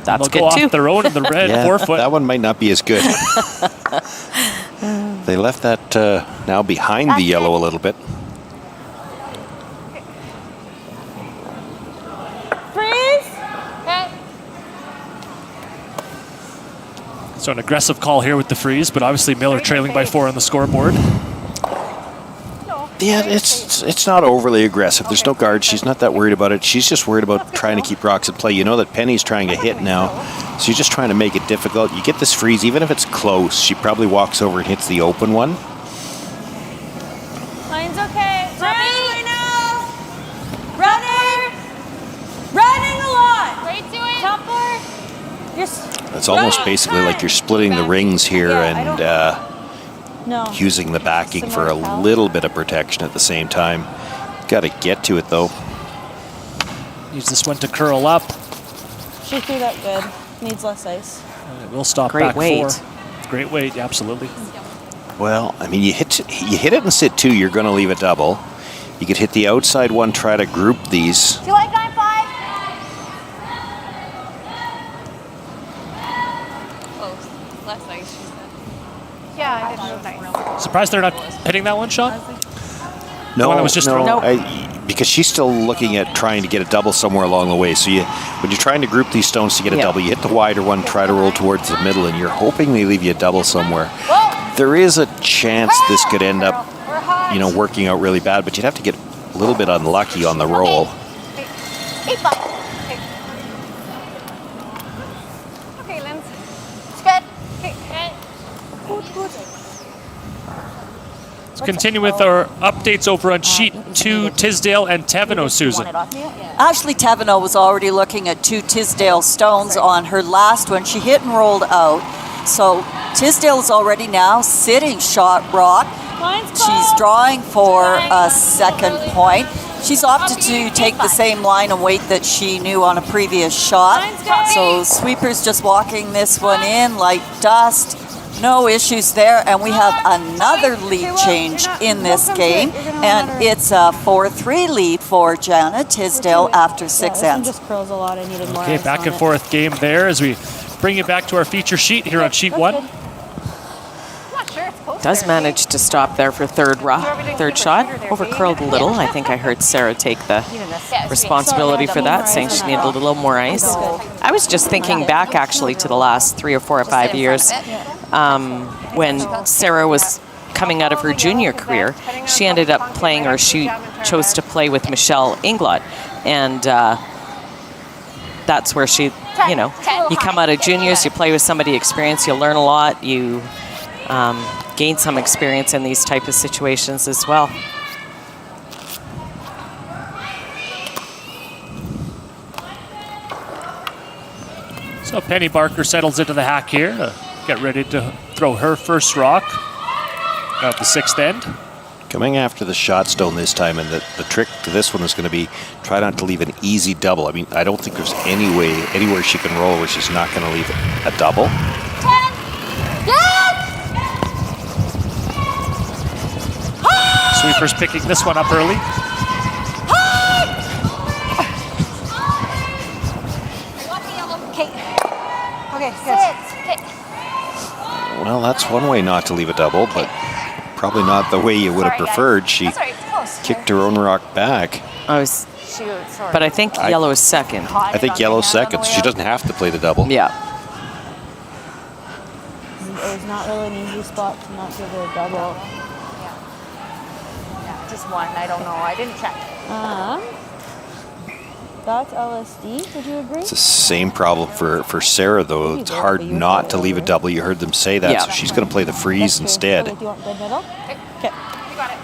That's They'll good go too. off their own in the red 4-foot. That one might not be as good. They left that now behind the yellow a little bit. Freeze. Okay. So an aggressive call here with the freeze, but obviously Miller trailing by 4 on the scoreboard. Yeah, it's not overly aggressive. There's no guard. She's not that worried about it. She's just worried about trying to keep rocks at play. You know that Penny's trying to hit now, so she's just trying to make it difficult. You get this freeze, even if it's close, she probably walks over and hits the open one. Line's okay. Right now. Running. Running a lot. Right to it. Topper. It's almost basically like you're splitting the rings here and using the backing for a little bit of protection at the same time. Got to get to it though. Needs this one to curl up. She threw that good. Needs less ice. And it will stop Great back weight. 4. Great weight, yeah, absolutely. Well, I mean, you hit it and sit 2, you're going to leave a double. You could hit the outside one, try to group these. Do you like 9-5? Close. Less ice, she said. Yeah, it did move nice. Surprised they're not hitting that one, Sean? No, one that was just thrown? Nope. Because she's still looking at trying to get a double somewhere along the way. So when you're trying to group these stones to get a double, you hit the wider one, try to roll towards the middle, and you're hoping they leave you a double somewhere. There is a chance this could end up you know, working out really bad, but you'd have to get a little bit unlucky on the roll. 8-5. Okay, Linz. It's good. Okay. Let's continue with our updates over on sheet 2, Tisdale and Teveno, Susan. Ashley Teveno was already looking at 2 Tisdale stones on her last one. She hit and rolled out. So Tisdale is already now sitting shot rock. She's drawing for a second point. She's opted to take the same line and weight that she knew on a previous shot. So Sweeper's just walking this one in like dust. No issues there, and we have another lead change in this game, and it's a 4-3 lead for Jana Tisdale after 6 ends. Just curls a lot. I needed more. Okay, back and forth game there as we bring it back to our feature sheet here on sheet 1. Does manage to stop there for third shot. Overcurled a little. I think I heard Sarah take the responsibility for that, saying she needed a little more ice. I was just thinking back actually to the last 3 or 4 or 5 years when Sarah was coming out of her junior career. She ended up playing, or she chose to play with Michelle Inglot, and that's where she, you know, you come out of juniors, you play with somebody experienced, you learn a lot, you gain some experience in these type of situations as well. So Penny Barker settles into the hack here to get ready to throw her first rock at the 6th end. Coming after the shot stone this time, and the trick to this one is going to be try not to leave an easy double. I mean, I don't think there's anywhere she can roll where she's not going to leave a double. 10. Sweeper's picking this one up early. Okay, good. Well, that's one way not to leave a double, but probably not the way you would have preferred. She kicked her own rock back. But I think yellow is second. I think yellow's second, so she doesn't have to play the double. Yeah. It was not really an easy spot to not give her a double. Yeah, just one. I don't know. I didn't check. That's LSD. Would you agree? It's the same problem for Sarah, though. It's hard not to leave a double. You heard them say that, so she's going to play the freeze instead. Do you want the middle? Okay. You got it.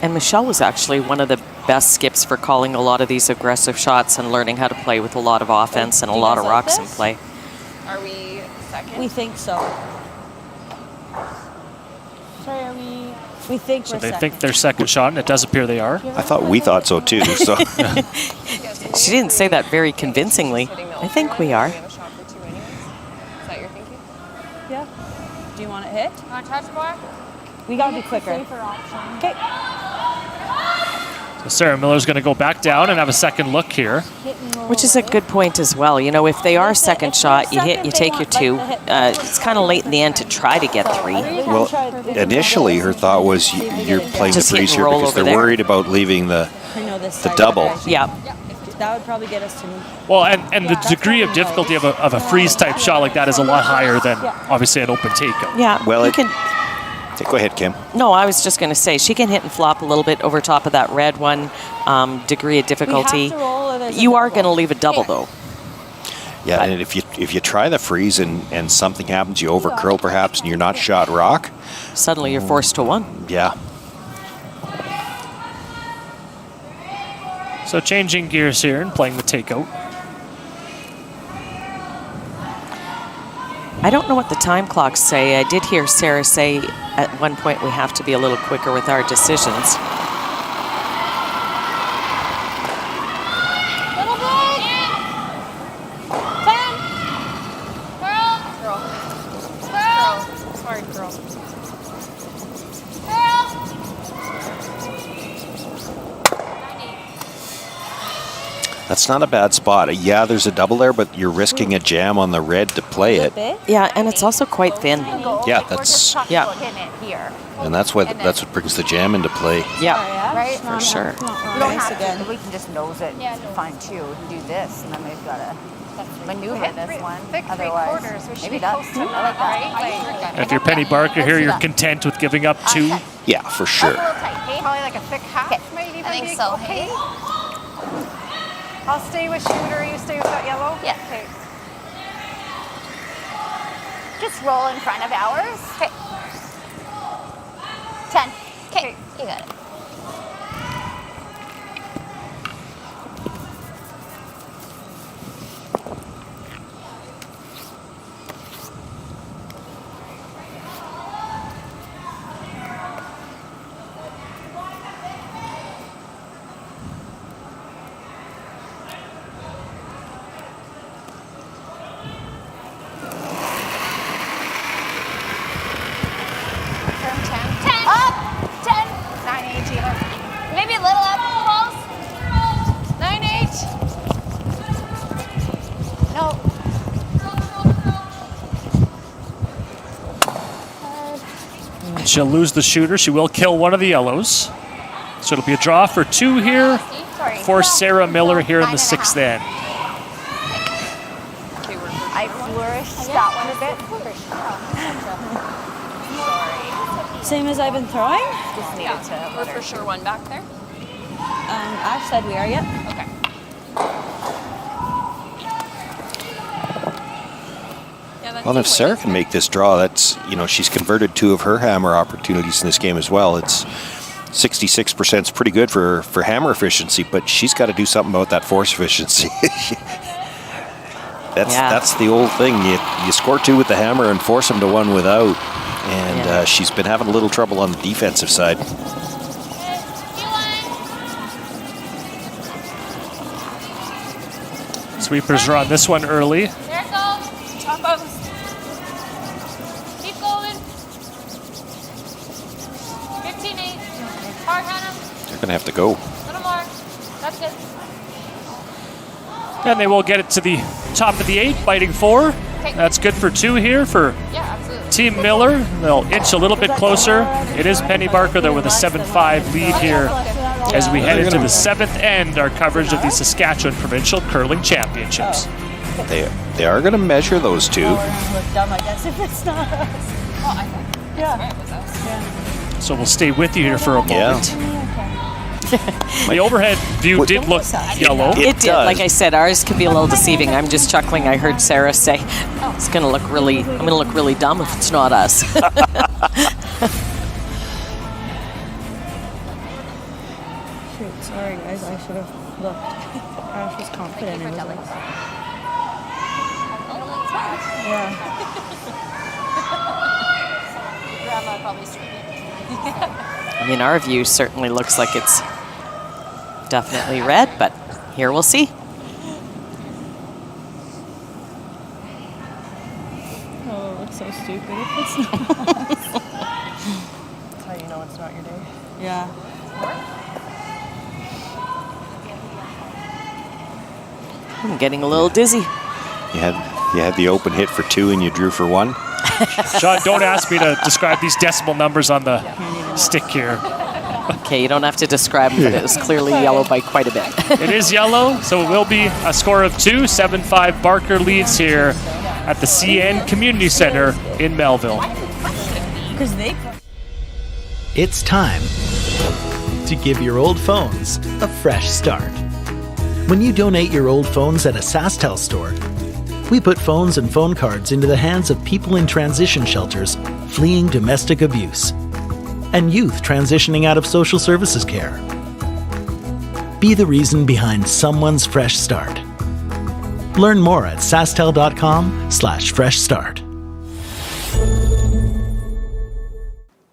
And Michelle was actually one of the best skips for calling a lot of these aggressive shots and learning how to play with a lot of offense and a lot of rocks in play. Are we second? We think so. Sorry, are we? We think So we're they second. think they're second shot, and it does appear they are. I thought we thought so too. So She didn't say that very convincingly. I think we are. Is that your thinking? Yeah. Do you want it hit? Want to touch more? We gotta be quicker. Okay. So Sarah Miller's going to go back down and have a second look here. Which is a good point as well. You know, if they are second shot, you hit, you take your 2. It's kind of late in the end to try to get 3. well, initially her thought was you're playing Just the hit freeze and here roll because over they're there. worried about leaving the double. Yeah. That would probably get us to. Well, and the degree of difficulty of a freeze type shot like that is a lot higher than obviously an open takeout. Yeah. Well, you can. Go ahead, Kim. No, I was just going to say she can hit and flop a little bit over top of that red one. Degree of difficulty. You are going to leave a double though. Yeah, and if you try the freeze and something happens, you over curl perhaps, and you're not shot rock. Suddenly you're forced to 1. Yeah. So changing gears here and playing the takeout. I don't know what the time clocks say. I did hear Sarah say at one point we have to be a little quicker with our decisions. Little bit. 10. Girl. Sorry, girl. That's not a bad spot. Yeah, there's a double there, but you're risking a jam on the red to play it. Yeah, and it's also quite thin. Yeah, that's and that's what brings the jam into play. Yeah, right? for sure. We don't have to. We can just nose it. Fine too. We can do this, and then we've got to. maneuver this one. Thick Otherwise, 3/4. We should maybe be that. close to I like that, that. right? If you're Penny Barker here, you're content with giving up 2. Yeah, for sure. Probably like a thick half, maybe. I think so. Okay. I'll stay with shooter. You stay with that yellow. Yeah. Okay. Just roll in front of ours. Okay. 10. Okay. You got it. Turn 10. 10. Up. 10. 9-8 either. Maybe a little up. Close. 9-8. No. She'll lose the shooter. She will kill one of the yellows. So it'll be a draw for 2 here for Sarah Miller here in the 6th end. I flourished that one a bit. Same as I've been throwing? Just needed to. We're for sure one back there. Ash said we are, yep. Okay. Well, if Sarah can make this draw, that's, she's converted 2 of her hammer opportunities in this game as well. It's 66% is pretty good for hammer efficiency, but she's got to do something about that force efficiency. That's the old thing. You score 2 with the hammer and force them to 1 without. And she's been having a little trouble on the defensive side. Sweepers are on this one early. There it goes. Top of. Keep going. 15-8. Hard, Hannah. They're going to have to go. A little more. That's good. And they will get it to the top of the 8, biting 4. That's good for 2 here for Team Miller. They'll inch a little bit closer. It is Penny Barker, though, with a 7-5 lead here as we head into the 7th end, our coverage of the Saskatchewan Provincial Curling Championships. They are going to measure those 2. Look dumb, I guess, if it's not us. Yeah. So we'll stay with you here for a moment. Yeah. The overhead view did look yellow. It did. Like I said, ours can be a little deceiving. I'm just chuckling. I heard Sarah say, I'm going to look really dumb if it's not us. Shoot, sorry guys, I should have looked. Ash was confident in his legs. Yeah. Grandma probably screaming. I mean, our view certainly looks like it's definitely red, but here we'll see. Oh, it looks so stupid if it's not. That's how you know it's not your day. Yeah. I'm getting a little dizzy. You had the open hit for 2 and you drew for 1. Sean, don't ask me to describe these decimal numbers on the stick here. Okay, you don't have to describe them, but it was clearly yellow by quite a bit. It is yellow, so it will be a score of 2. 7-5 Barker leads here at the CN Community Center in Melville. It's time to give your old phones a fresh start. When you donate your old phones at a SaskTel store, we put phones and phone cards into the hands of people in transition shelters fleeing domestic abuse and youth transitioning out of social services care. Be the reason behind someone's fresh start. Learn more at sastel.com/fresh start.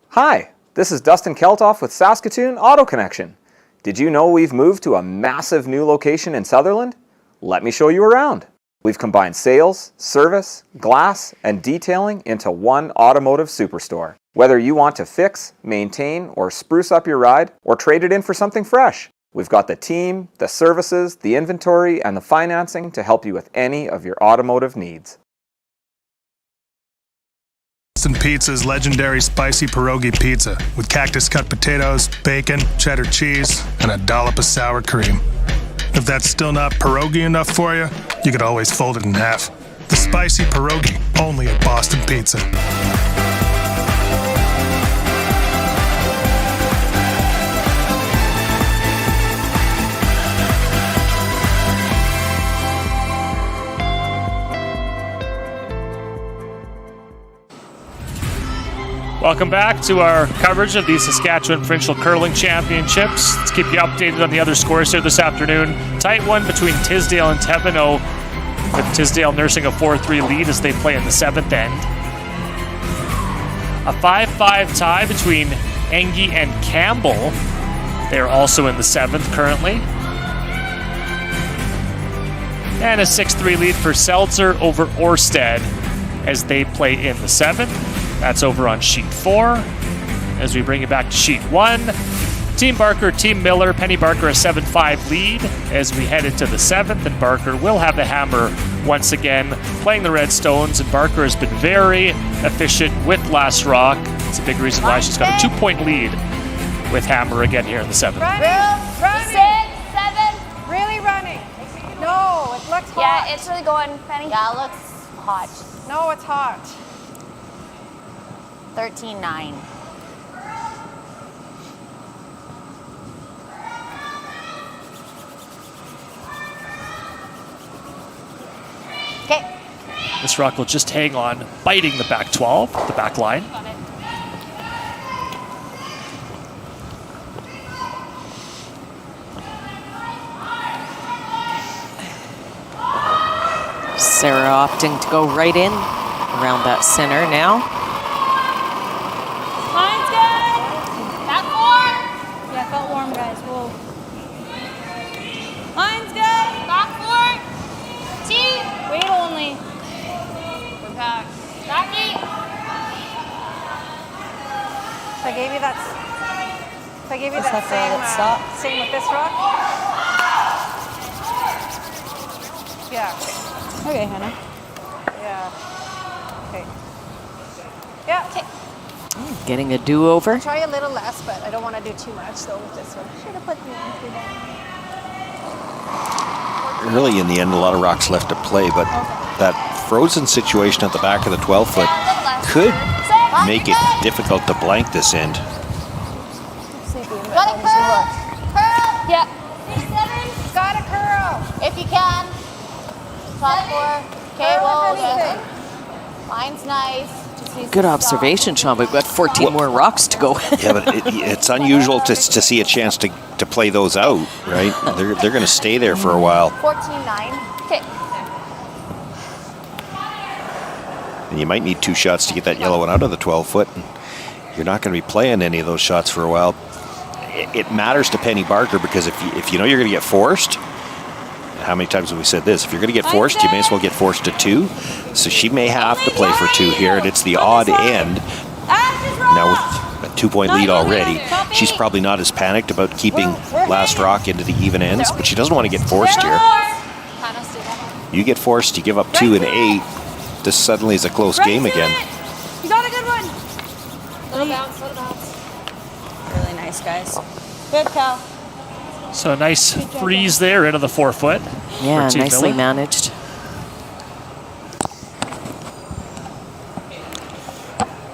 Hi, this is Dustin Keltoff with Saskatoon Auto Connection. Did you know we've moved to a massive new location in Sutherland? Let me show you around. We've combined sales, service, glass, and detailing into one automotive superstore. Whether you want to fix, maintain, or spruce up your ride, or trade it in for something fresh, we've got the team, the services, the inventory, and the financing to help you with any of your automotive needs. Boston Pizza's legendary spicy pierogi pizza with cactus cut potatoes, bacon, cheddar cheese, and a dollop of sour cream. If that's still not pierogi enough for you, you could always fold it in half. The spicy pierogi, only at Boston Pizza. Welcome back to our coverage of the Saskatchewan Provincial Curling Championships. Let's keep you updated on the other scores here this afternoon. Tight one between Tisdale and Thibodaux, with Tisdale nursing a 4-3 lead as they play in the 7th end. A 5-5 tie between Engie and Campbell. They're also in the 7th currently. And a 6-3 lead for Seltzer over Orsted as they play in the 7th. That's over on sheet 4. As we bring it back to sheet 1, Team Barker, Team Miller, Penny Barker a 7-5 lead as we head into the 7th, and Barker will have the hammer once again, playing the Redstones, and Barker has been very efficient with Last Rock. It's a big reason why she's got a 2-point lead with hammer again here in the 7th. Running. 6, 7. Really running. No, it looks hot. Yeah, it's really going, Penny. Yeah, it looks hot. No, it's hot. 13-9. Okay. This rock will just hang on, biting the back 12, the back line. Sarah opting to go right in around that center now. Line's good. Back 4. Yeah, felt warm, guys. Whoa. Line's good. Back 4. T. Wait only. We're back. Back 8. If I gave you that, Just have to same with this rock. Yeah. Okay, Hannah. Yeah. Okay. Yeah. Okay. Getting a do-over. Try a little less, but I don't want to do too much though with this one. Should have put the entry down. Early in the end, a lot of rocks left to play, but that frozen situation at the back of the 12-foot could make it difficult to blank this end. Got a curl. Curl. Yeah. 6, 7. Got a curl. If you can. Top 4. Okay, well, mine's nice. Just needs Good to observation, Sean. We've got 14 more rocks to go. Yeah, but it's unusual to see a chance to play those out, right? They're going to stay there for a while. 14-9. Okay. And you might need 2 shots to get that yellow one out of the 12-foot. You're not going to be playing any of those shots for a while. It matters to Penny Barker because if you know you're going to get forced, how many times have we said this? If you're going to get forced, you may as well get forced to 2. So she may have to play for 2 here, and it's the odd end. Now with a 2-point lead already, she's probably not as panicked about keeping Last Rock into the even ends, but she doesn't want to get forced here. You get forced, you give up 2 and 8. This suddenly is a close game again. You got a good one. Little bounce, little bounce. Really nice, guys. Good, Cal. So a nice freeze there into the 4-foot. Yeah, for Team nicely Miller. managed.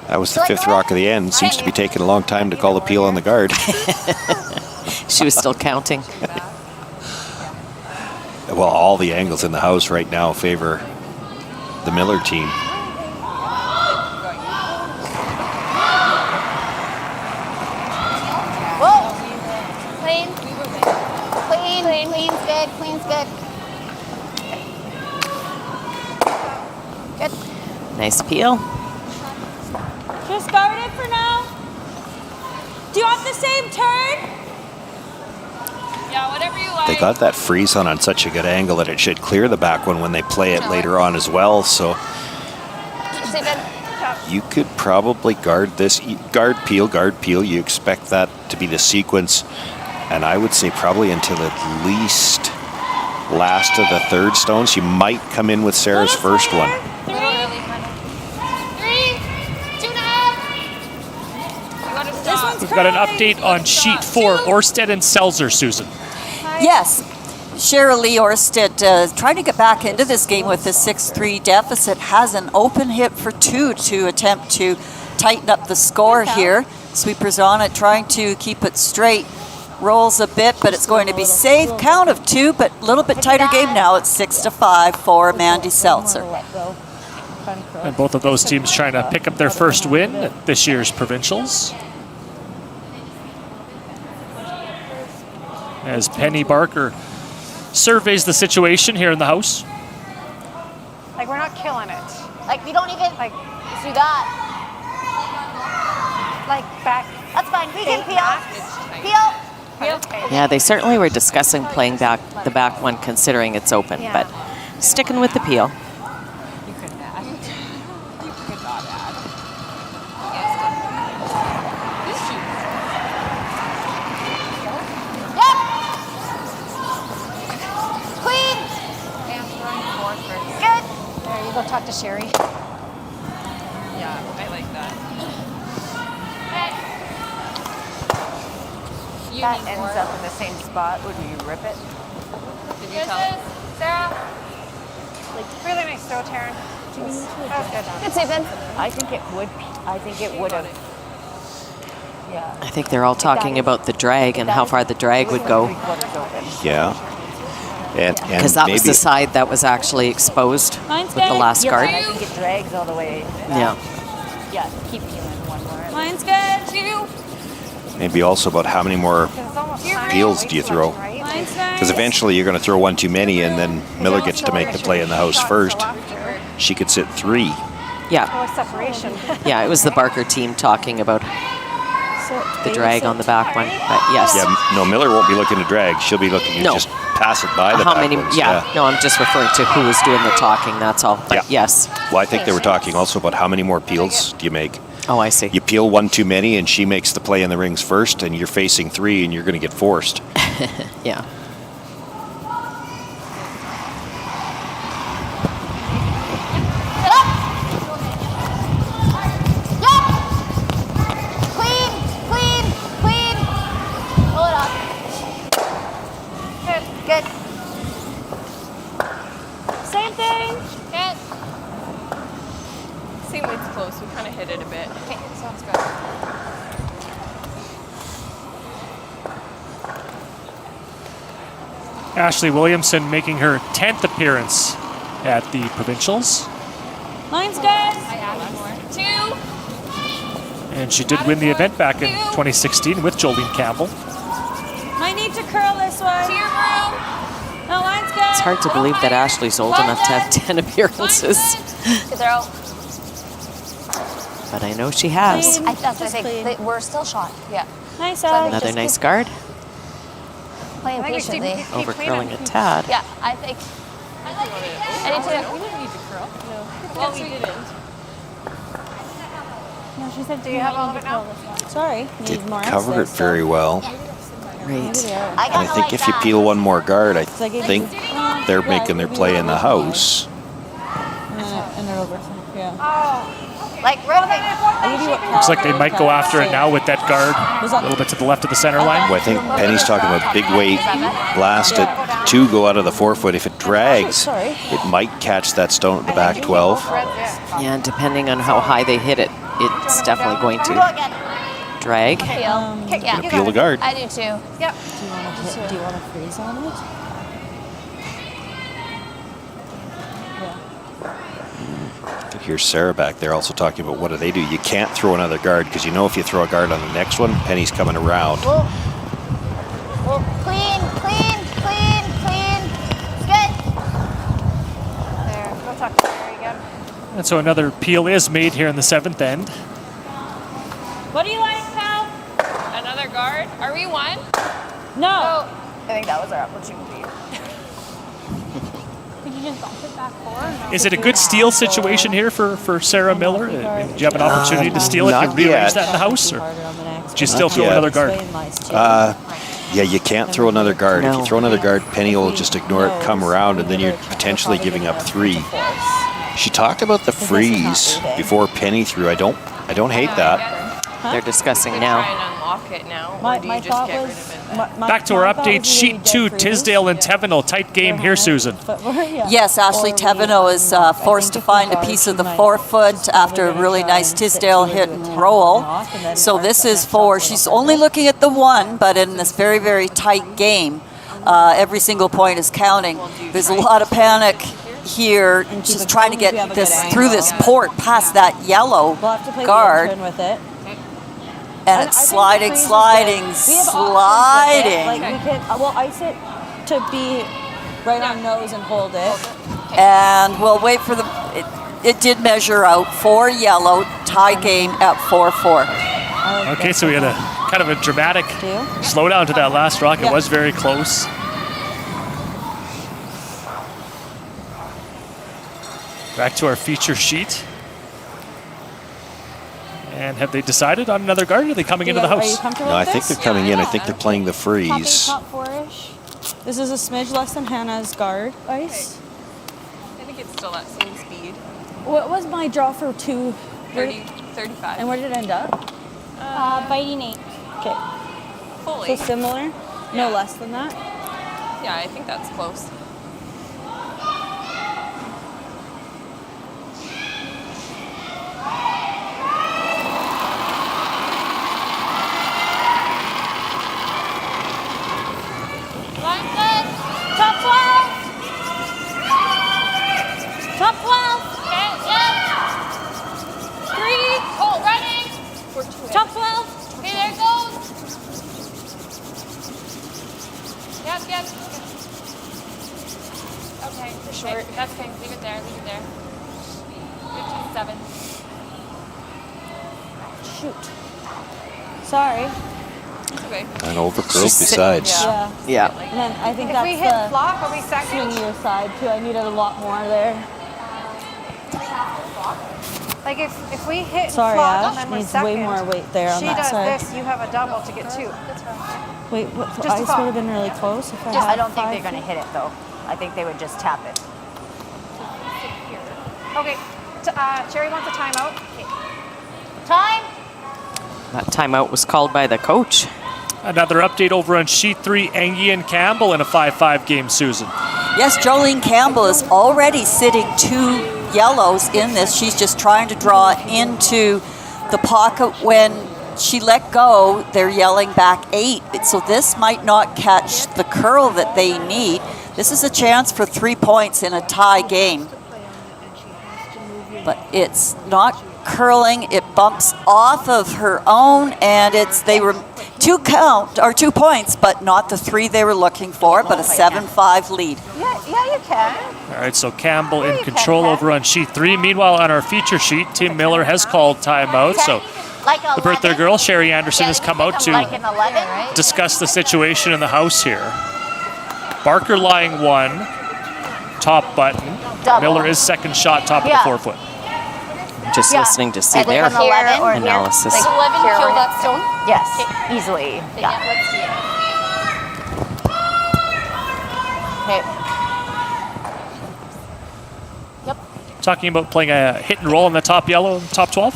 That was the 5th rock of the end. Seems to be taking a long time to call the peel on the guard. She was still counting. Well, all the angles in the house right now favor the Miller team. Whoa. Clean. Clean's good. Clean's good. Good. Nice peel. Just guard it for now. Do you want the same turn? Yeah, whatever you like. They got that freeze on such a good angle that it should clear the back one when they play it later on as well. So you could probably guard this, guard, peel. You expect that to be the sequence. And I would say probably until at least last of the 3rd stone. She might come in with Sarah's first one. 3, 2.5. We've got an update on sheet 4, Orsted and Seltzer, Susan. Yes. Cheryl Lee Orsted trying to get back into this game with a 6-3 deficit, has an open hit for 2 to attempt to tighten up the score here. Sweepers on it, trying to keep it straight. Rolls a bit, but it's going to be safe. Count of 2, but a little bit tighter game now. It's 6-5 for Mandy Seltzer. And both of those teams trying to pick up their first win at this year's provincials. As Penny Barker surveys the situation here in the house. Like, we're not killing it. Like, we don't even like do that. Like, back. That's fine. We can peel. Yeah, they certainly were discussing playing back the back one, considering it's open, but sticking with the peel. You could add. You could not add. Queen. Good. There, you go talk to Sherry. Yeah, I like that. That ends up in the same spot. Would you rip it? Did you tell? Sarah. Like, really nice throw, Taryn. That was good. Good save, Ben. I think it would have. Yeah. I think they're all talking about the drag and how far the drag would go. Yeah. Because that was the side that was actually exposed with the last guard. I think it drags all the way. Yeah. Yeah, keep you in one more. Mine's good. 2. Maybe also about how many more peels do you throw? Because eventually you're going to throw one too many, and then Miller gets to make the play in the house first. She could sit 3. Yeah. Separation. Yeah, it was the Barker team talking about the drag on the back one, but yes. Yeah, no, Miller won't be looking to drag. She'll be looking to just pass it by the how back many? ones. Yeah, no, I'm just referring to who was doing the talking. That's all. But yes. Well, I think they were talking also about how many more peels do you make. Oh, I see. You peel one too many, and she makes the play in the rings first, and you're facing 3, and you're going to get forced. Yeah. Good. Same thing. Good. Same way it's close. We kind of hit it a bit. Okay, sounds good. Ashley Williamson making her 10th appearance at the provincials. Mine's good. I added more. 2. And she did win the event back in 2016 with Jolene Campbell. Might need to curl this one. To your room. No, mine's good. It's hard to believe that Ashley's old enough to have 10 appearances. Good throw. But I know she has. That's what I think. We're still shot. Yeah. Nice. Another nice guard. Playing patiently. Over curling a tad. Yeah, I think. I need to. We didn't need to curl. No. Well, we didn't. No, she said, Do you have all of it now? sorry. Did cover it very well. Great. And I think if you peel one more guard, I think they're making their play in the house. And they're over. Yeah. Oh. Like, ripping. Looks like they might go after it now with that guard a little bit to the left of the center line. Well, I think Penny's talking about big weight blast at 2, go out of the 4-foot. If it drags, it might catch that stone at the back 12. Yeah, and depending on how high they hit it, it's definitely going to drag. Gonna peel the guard. I do too. Yep. Do you want to freeze on it? Here's Sarah back there also talking about what do they do. You can't throw another guard because you know if you throw a guard on the next one, Penny's coming around. Well, clean. It's good. There. Go talk to Sherry again. And so another peel is made here in the 7th end. What do you like, pal? Another guard? Are we one? No. I think that was our opportunity. Could you just bump it back forward? No. Is it a good steal situation here for Sarah Miller? Do you have an opportunity to steal it? Not You rearrange yet. that in the house? Or do you still Not throw yet. another guard? Yeah, you can't throw another guard. If you throw another guard, Penny will just ignore it, come around, and then you're potentially giving up 3. She talked about the freeze before Penny threw. I don't hate that. They're discussing now. Try and unlock it now. Or do you just get rid of it? Back to our update, sheet 2, Tisdale and Tevenot. Tight game here, Susan. Yes, Ashley Tevenot is forced to find a piece of the forefoot after a really nice Tisdale hit and roll. So this is she's only looking at the 1, but in this very, very tight game, every single point is counting. There's a lot of panic here, just trying to get this through this port past that yellow guard. And it's sliding. We'll ice it to be right on nose and hold it. And we'll wait for it did measure out 4 yellow, tie game at 4-4. Okay, so we had a kind of a dramatic slowdown to that last rock. It was very close. Back to our feature sheet. And have they decided on another guard? Or are they coming into the house? No, I think they're coming in. I think they're playing the freeze. Top 4-ish. This is a smidge less than Hannah's guard ice. I think it's still that same speed. What was my draw for 2? 35. And where did it end up? Biting 8. Okay. Fully. So similar? No less than that? Yeah, I think that's close. Top 12. Top 12. Okay, yep. 3. Oh, running. Top 12. Okay, there it goes. Yep. Okay, for short. Okay, that's fine. Leave it there. 15-7. Shoot. Sorry. Okay. And overcurled besides. Yeah. And then I think If that's we hit the flop, are we second? swingier side too. I needed a lot more there. Like if we hit Sorry, flop, Ash. then we're Needs second. way more weight there on she that does side. this, you have a double to get 2. Wait, what? Just Ice flop. would have been really close if I I had don't think 5 they're going to hit it though. I think they would just tap it. Okay, Cherry wants a timeout. Time. That timeout was called by the coach. Another update over on sheet 3, Angie and Campbell in a 5-5 game, Susan. Yes, Jolene Campbell is already sitting 2 yellows in this. She's just trying to draw into the pocket. When she let go, they're yelling back 8. So this might not catch the curl that they need. This is a chance for 3 points in a tie game. But it's not curling. It bumps off of her own, and they were 2 points, but not the 3 they were looking for, but a 7-5 lead. Yeah, you can. All right, so Campbell in control over on sheet 3. Meanwhile, on our feature sheet, Tim Miller has called timeout. So the birthday girl, Sherry Anderson, has come out to discuss the situation in the house here. Barker lying 1, top button. Double. Miller is second shot, top of the forefoot. Just listening to see And their like on 11 or analysis. Like 11 here kill or- that stone? Yes, easily. Yeah. Let's see it. Okay. Talking about playing a hit and roll on the top yellow, top 12.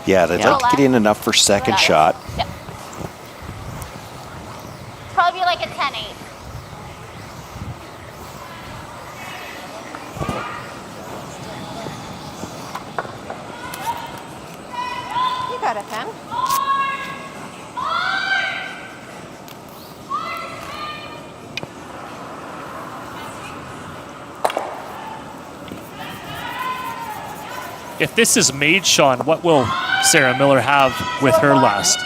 Yeah, they'd like to get in enough for second shot. Yep. Probably like a 10-8. You got it, Pen. If this is made, Sean, what will Sarah Miller have with her last?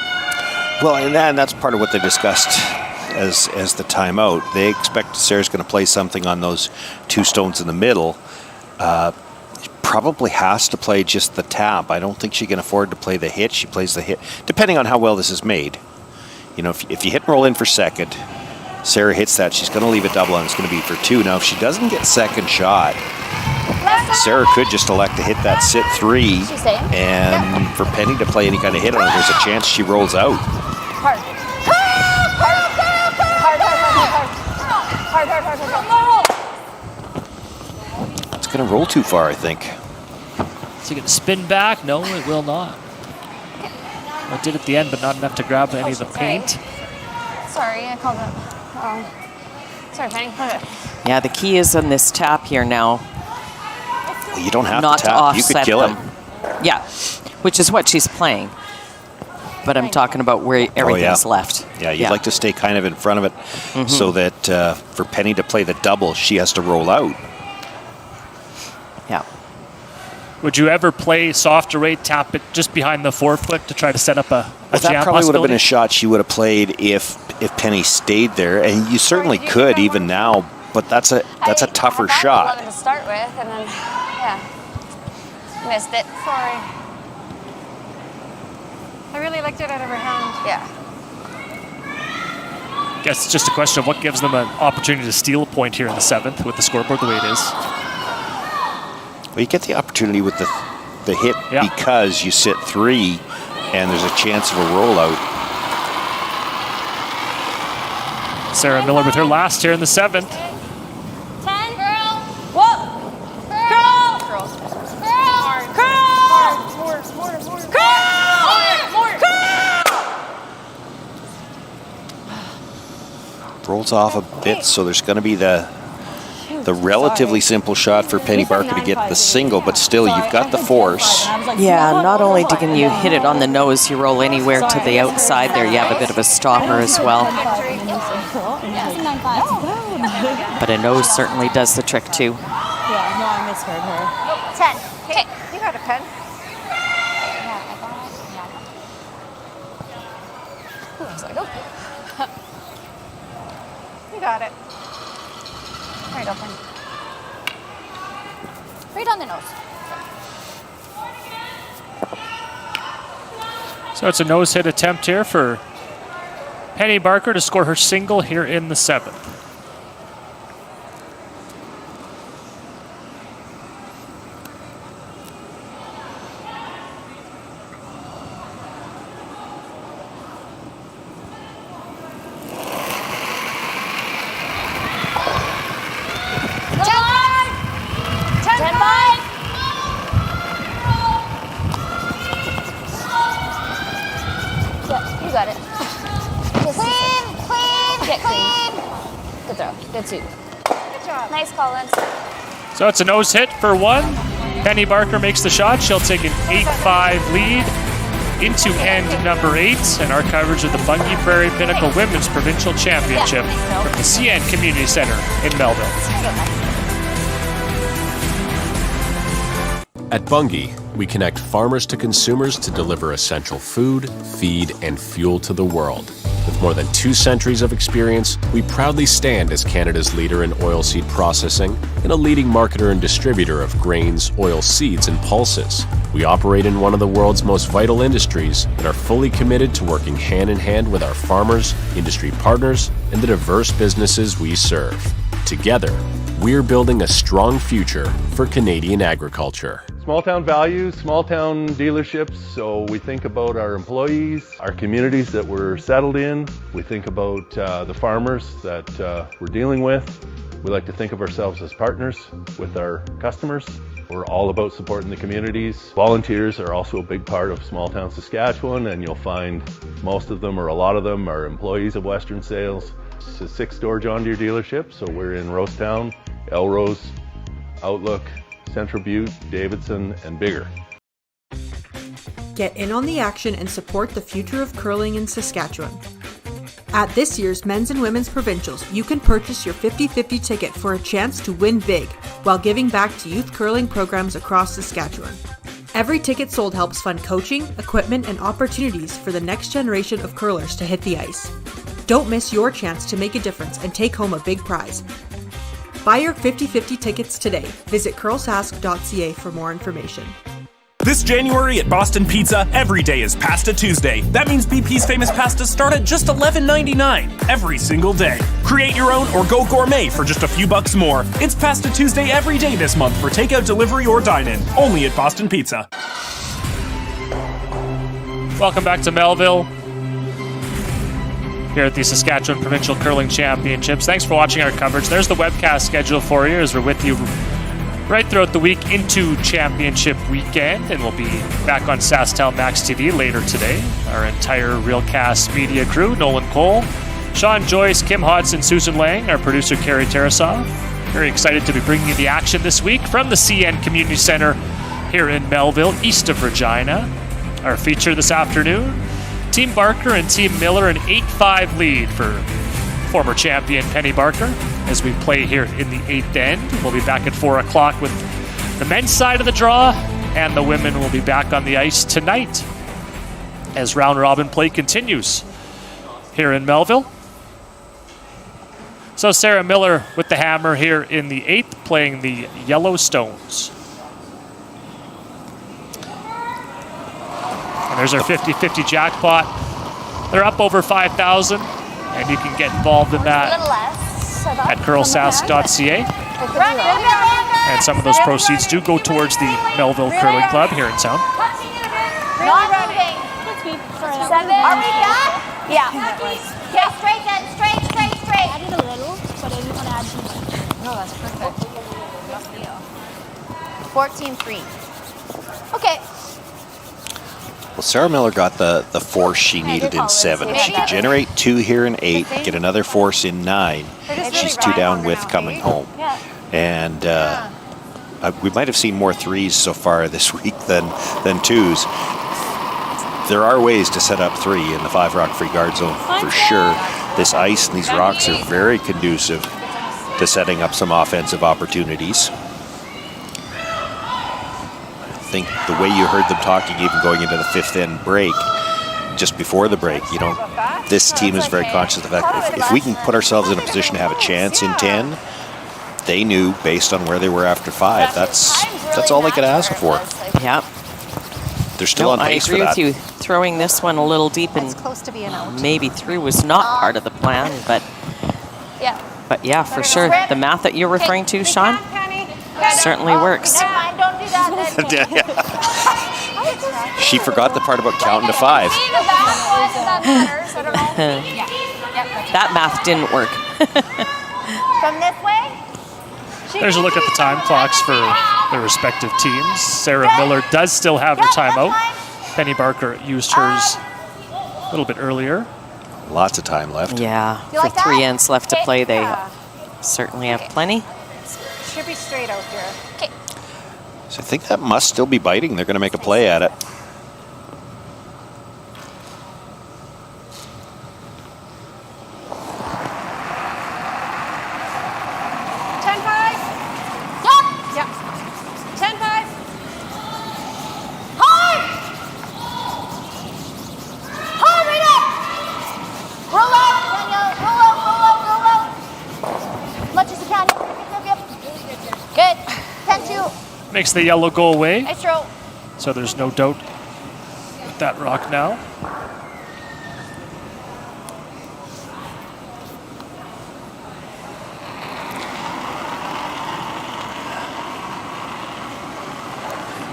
Well, and that's part of what they discussed as the timeout. They expect Sarah's going to play something on those 2 stones in the middle. Probably has to play just the tap. I don't think she can afford to play the hit. She plays the hit, depending on how well this is made. You know, if you hit and roll in for second, Sarah hits that, she's going to leave a double, and it's going to be for 2. Now, if she doesn't get second shot, Sarah could just elect to hit that sit 3, and for Penny to play any kind of hit on it, there's a chance she rolls out. Hard. It's going to roll too far, I think. Is it going to spin back? No, it will not. It did at the end, but not enough to grab any of the paint. Sorry, I called it. Sorry, Penny. Okay. Yeah, the key is on this tap here now. Well, you don't have not to tap. You offset could kill them. it. Yeah, which is what she's playing. But I'm talking about where everything's left. Yeah, you'd like to stay kind of in front of it so that for Penny to play the double, she has to roll out. Yeah. Would you ever play softer weight, tap it just behind the forefoot to try to set up a Well, jam that probably would have been possibility? a shot she would have played if Penny stayed there, and you certainly could even now. But that's a tougher shot. 11 to start with, and then missed it. Sorry. I really liked it out of her hand. Yeah. I guess it's just a question of what gives them an opportunity to steal a point here in the 7th with the scoreboard the way it is. Well, you get the opportunity with the hit because you sit 3, and there's a chance of a rollout. Sarah Miller with her last here in the 7th. 10. Girl. Whoa. Girl. Girl. Girl. Girl. More. Rolls off a bit, so there's going to be the relatively simple shot for Penny Barker to get the single, but still you've got the force. Yeah, not only can you hit it on the nose, you roll anywhere to the outside there, you have a bit of a stopper as well. But a nose certainly does the trick too. Yeah, no, I misheard her. 10. Okay, you got a pen. I was like, okay. You got it. Right open. Right on the nose. So it's a nose hit attempt here for Penny Barker to score her single here in the 7th. You got it. Clean. Good throw. Good suit. Good job. Nice, Collins. So it's a nose hit for 1. Penny Barker makes the shot. She'll take an 8-5 lead into end number 8, and our coverage of the Bunge Prairie Pinnacle Women's Provincial Championship from the CN Community Center in Melville. At Bunge, we connect farmers to consumers to deliver essential food, feed, and fuel to the world. With more than 2 centuries of experience, we proudly stand as Canada's leader in oilseed processing and a leading marketer and distributor of grains, oil seeds, and pulses. We operate in one of the world's most vital industries and are fully committed to working hand in hand with our farmers, industry partners, and the diverse businesses we serve. Together, we're building a strong future for Canadian agriculture. Small town values, small town dealerships, so we think about our employees, our communities that we're settled in, we think about the farmers that we're dealing with. We like to think of ourselves as partners with our customers. We're all about supporting the communities. Volunteers are also a big part of small town Saskatchewan, and you'll find most of them or a lot of them are employees of Western Sales. It's a 6-store John Deere dealership, so we're in Rosetown, Elrose, Outlook, Central Butte, Davidson, and Bigger. Get in on the action and support the future of curling in Saskatchewan. At this year's Men's and Women's Provincials, you can purchase your 50-50 ticket for a chance to win big while giving back to youth curling programs across Saskatchewan. Every ticket sold helps fund coaching, equipment, and opportunities for the next generation of curlers to hit the ice. Don't miss your chance to make a difference and take home a big prize. Buy your 50-50 tickets today. Visit curlsask.ca for more information. This January at Boston Pizza, every day is Pasta Tuesday. That means BP's famous pastas start at just $11.99 every single day. Create your own or go gourmet for just a few bucks more. It's Pasta Tuesday every day this month for takeout, delivery, or dine-in. Only at Boston Pizza. Welcome back to Melville, here at the Saskatchewan Provincial Curling Championships. Thanks for watching our coverage. There's the webcast schedule for you as we're with you right throughout the week into championship weekend, and we'll be back on SaskTel Max TV later today. Our entire Realcast media crew, Nolan Cole, Sean Joyce, Kim Hodson, Susan Lang, our producer Carrie Tarasoff. Very excited to be bringing you the action this week from the CN Community Center here in Melville, east of Regina. Our feature this afternoon, Team Barker and Team Miller, an 8-5 lead for former champion Penny Barker as we play here in the 8th end. We'll be back at 4 o'clock with the men's side of the draw, and the women will be back on the ice tonight as round robin play continues here in Melville. So Sarah Miller with the hammer here in the 8th, playing the Yellowstones. And there's our 50-50 jackpot. They're up over 5,000, and you can get involved in that at curlsask.ca. And some of those proceeds do go towards the Melville Curling Club here in town. Not moving. Seven. Are we done? Yeah. Okay, straight then. Straight. I did a little, but I didn't want to add too much. No, that's perfect. 14-3. Okay. Well, Sarah Miller got the force she needed in 7. She could generate 2 here in 8, get another force in 9. She's 2 down with coming home. And we might have seen more 3s so far this week than 2s. There are ways to set up 3 in the 5 rock free guard zone for sure. This ice and these rocks are very conducive to setting up some offensive opportunities. I think the way you heard them talking, even going into the 5th end break, just before the break, you know, this team is very conscious of the fact that if we can put ourselves in a position to have a chance in 10, they knew based on where they were after 5. That's all they could ask for. Yeah. They're still on pace for that. I agree with you. Throwing this one a little deep and maybe through was not part of the plan, but yeah, for sure. The math that you're referring to, Sean, certainly works. She forgot the part about counting to 5. That math didn't work. From this way? There's a look at the time clocks for their respective teams. Sarah Miller does still have her timeout. Penny Barker used hers a little bit earlier. Lots of time left. Yeah, for 3 ends left to play, they certainly have plenty. Should be straight out here. Okay. So I think that must still be biting. They're going to make a play at it. Makes the yellow go away. Nice throw. So there's no doubt with that rock now.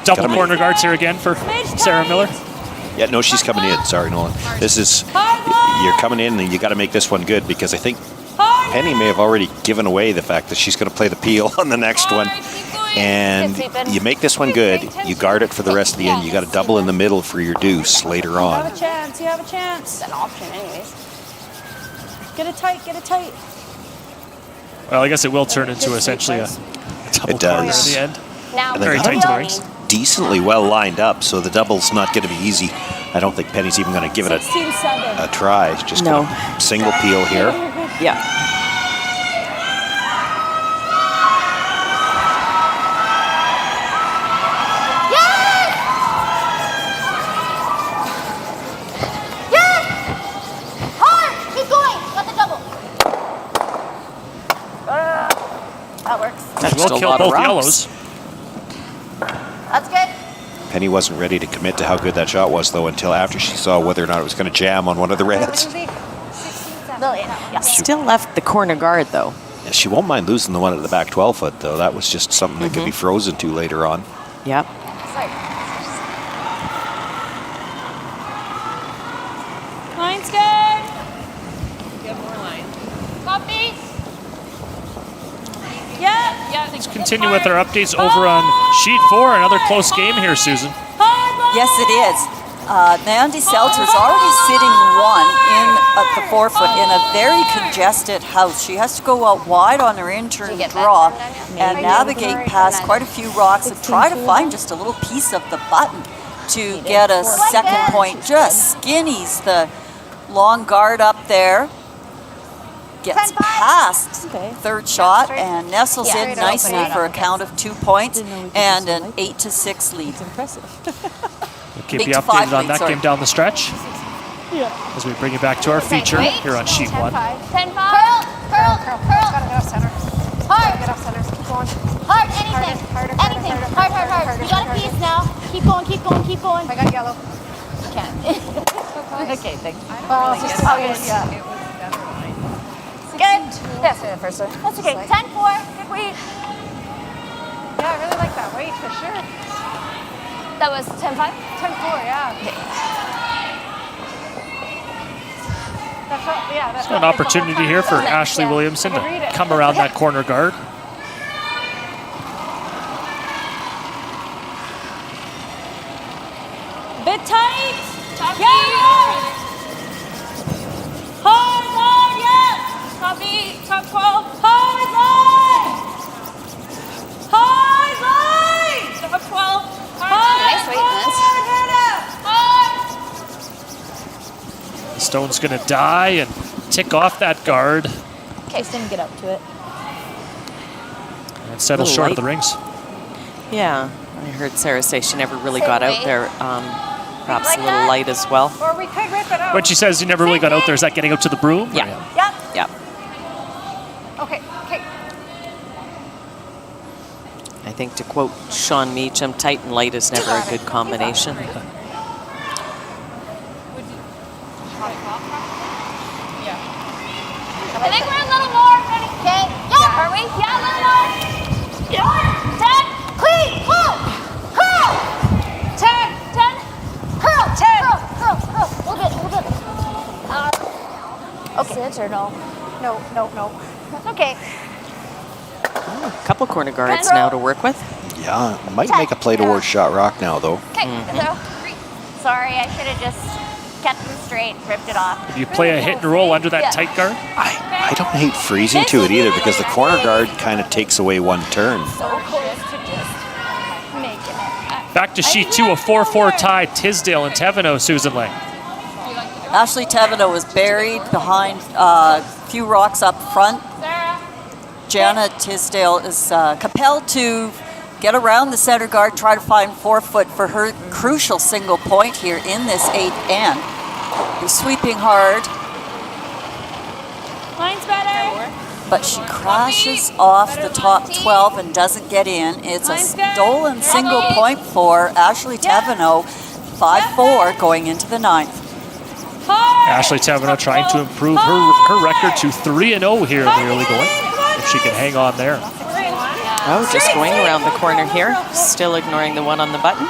Double corner guards here again for Sarah Miller. Yeah, no, she's coming in. Sorry, Nolan. This is, you're coming in and you got to make this one good, because I think Penny may have already given away the fact that she's going to play the peel on the next one. And you make this one good, you guard it for the rest of the end. You got to double in the middle for your deuce later on. You have a chance. You have a chance. It's an option anyways. Get it tight. Get it tight. Well, I guess it will turn into essentially a double corner in the end. Now, very tight to the rings. Decently well lined up, so the double's not going to be easy. I don't think Penny's even going to give it a try. It's just going to single peel here. Yeah. We'll kill both yellows. That's good. Penny wasn't ready to commit to how good that shot was, though, until after she saw whether or not it was going to jam on one of the reds. Still left the corner guard, though. Yeah, she won't mind losing the one at the back 12-foot, though. That was just something that could be frozen to later on. Yep. Line's good. Get more line. Copy. Yeah. Let's continue with our updates over on sheet 4. Another close game here, Susan. Yes, it is. Mandy Seltzer's already sitting one in at the 4 foot in a very congested house. She has to go out wide on her in-turn draw and navigate past quite a few rocks and try to find just a little piece of the button to get a second point. Just skinnies the long guard up there. Gets past third shot and nestles in nicely for a count of 2 points and an 8-6 lead. We'll keep you updated on that game down the stretch as we bring you back to our feature here on sheet 1. 10-5. Curl. Gotta get off center. Hard. Get off center. Keep going. Hard. Anything. Hard. You got a piece now. Keep going. I got yellow. You can. Okay, thanks. Oh, it's just yeah. Good. Yes, the first one. That's okay. 10-4. Good weight. Yeah, I really like that weight for sure. That was 10-5? 10-4, yeah. That's So an opportunity here for Ashley Williamson to come around that corner guard. Bit tight. Top Hard, yeah. Top 12. Hard line. Top 12. Nice weight, Stone's going to die and tick off that guard Okay. Just didn't get up to it. and settle short of the rings. Yeah, I heard Sarah say she never really got out there. Perhaps a little light as well. Or we could rip it out. When she says you never really got out there, is that getting out to the broom? Yeah. Yep. Okay. I think to quote Sean Meacham, tight and light is never a good combination. I think we're a little more. Okay. Yeah. Are we? Yeah, a little more. Yeah. 10. Clean. Curl. 10. Curl. 10. We'll get. Okay. Sit or no? No. That's okay. A couple corner guards now to work with. Yeah, might make a play towards shot rock now, though. Okay. Sorry, I should have just kept them straight, ripped it off. Did you play a hit and roll under that tight guard? I don't hate freezing to it either because the corner guard kind of takes away one turn. So close to just making it. Back to sheet 2, a 4-4 tie, Tisdale and Teveno, Susan Lang. Ashley Teveno was buried behind a few rocks up front. Jana Tisdale is compelled to get around the center guard, try to find 4 foot for her crucial single point here in this 8th end. He's sweeping hard, Line's better. but she crashes off the top 12 and doesn't get in. It's a stolen single point for Ashley Teveno, 5-4 going into the 9th. Ashley Teveno trying to improve her record to 3-0 here in the early going, if she can hang on there. Oh, just going around the corner here, still ignoring the one on the button.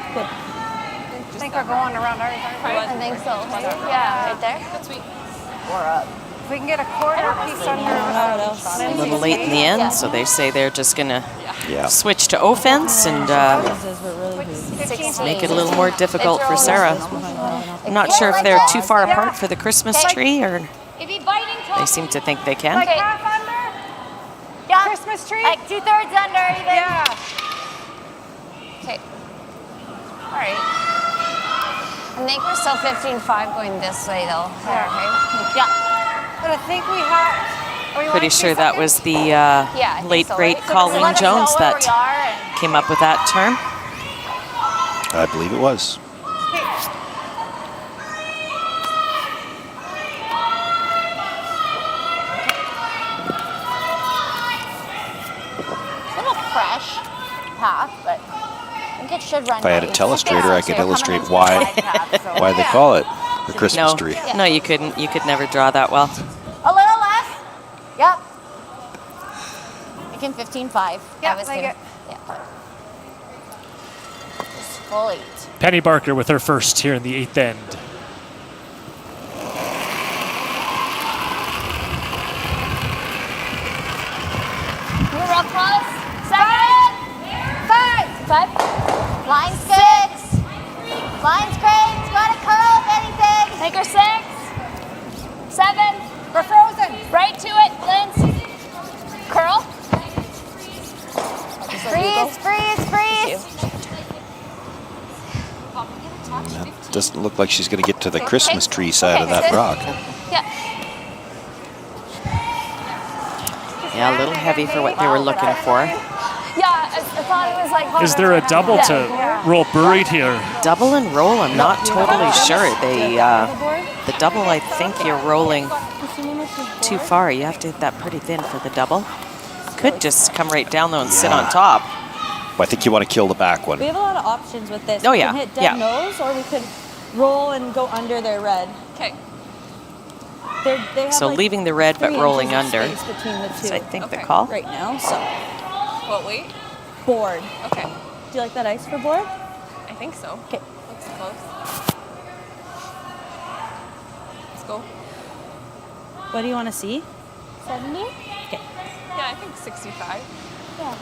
I think we're going around ours, aren't we? I think so. Yeah, right there. That's sweet. Or up. If we can get a quarter piece under. A little late in the end, so they say they're just going to switch to offense and make it a little more difficult for Sarah. I'm not sure if they're too far apart for the Christmas tree, or they seem to think they can. Like half under? Yeah. Christmas tree? Like 2/3 under, even. Yeah. Okay. All right. I think we're still 15-5 going this way, though. Yeah. Okay. Yeah. But I think we have. Pretty sure that was the late, great Colleen Jones that came up with that term. I believe it was. A little fresh path, but I think it should run. If I had a telestrator, I could illustrate why they call it the Christmas tree. No, you couldn't. You could never draw that well. A little left. Yep. Making 15-5. Yeah, I was like gonna, it. yeah. Just full 8. Penny Barker with her first here in the 8th end. We're real close. 7. 5. Line's good. 6. Line's great. Got to curl if anything. Make her 6, 7. We're frozen. Right to it, Linz. Curl. Freeze, freeze, freeze. It doesn't look like she's going to get to the Christmas tree side of that rock. Yeah. Yeah, a little heavy for what they were looking for. Yeah, I thought it was like... Is there a double to roll buried here? Double and roll, I'm not totally sure. The double, I think you're rolling too far. You have to hit that pretty thin for the double. Could just come right down though and sit on top. Well, I think you want to kill the back one. We have a lot of options with this. Oh, We yeah. can hit dead Yeah. nose, or we could roll and go under their red. Okay. They have So like leaving the red but 3 rolling inches of under. space between the two. I think the call. Right now, so What weight? board. Okay. Do you like that ice for board? I think so. Okay. Looks close. Let's go. What do you want to see? 70? Okay. Yeah, I think 65. Yeah.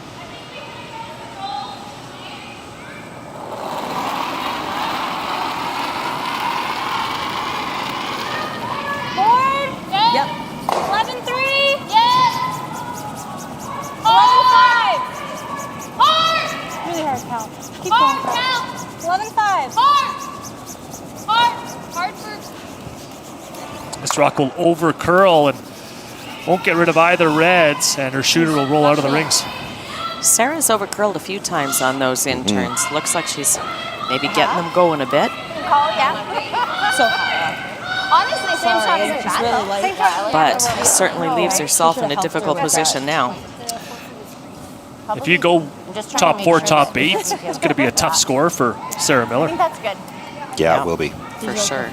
Board? Yep. 11-3? Yes. 11-5. Hard. Really hard count. Keep Hard going. count. 11-5. Hard. Hard. Hard for... This rock will over curl and won't get rid of either reds, and her shooter will roll out of the rings. Sarah's over curled a few times on those in turns. Looks like she's maybe getting them going a bit. Call, yeah. So Honestly, same shot sorry, isn't she's bad really though. light. Same shot. But certainly leaves herself in a difficult position now. If you go top 4, top 8, it's going to be a tough score for Sarah I Miller, think that's good. Yeah, it will be. For sure.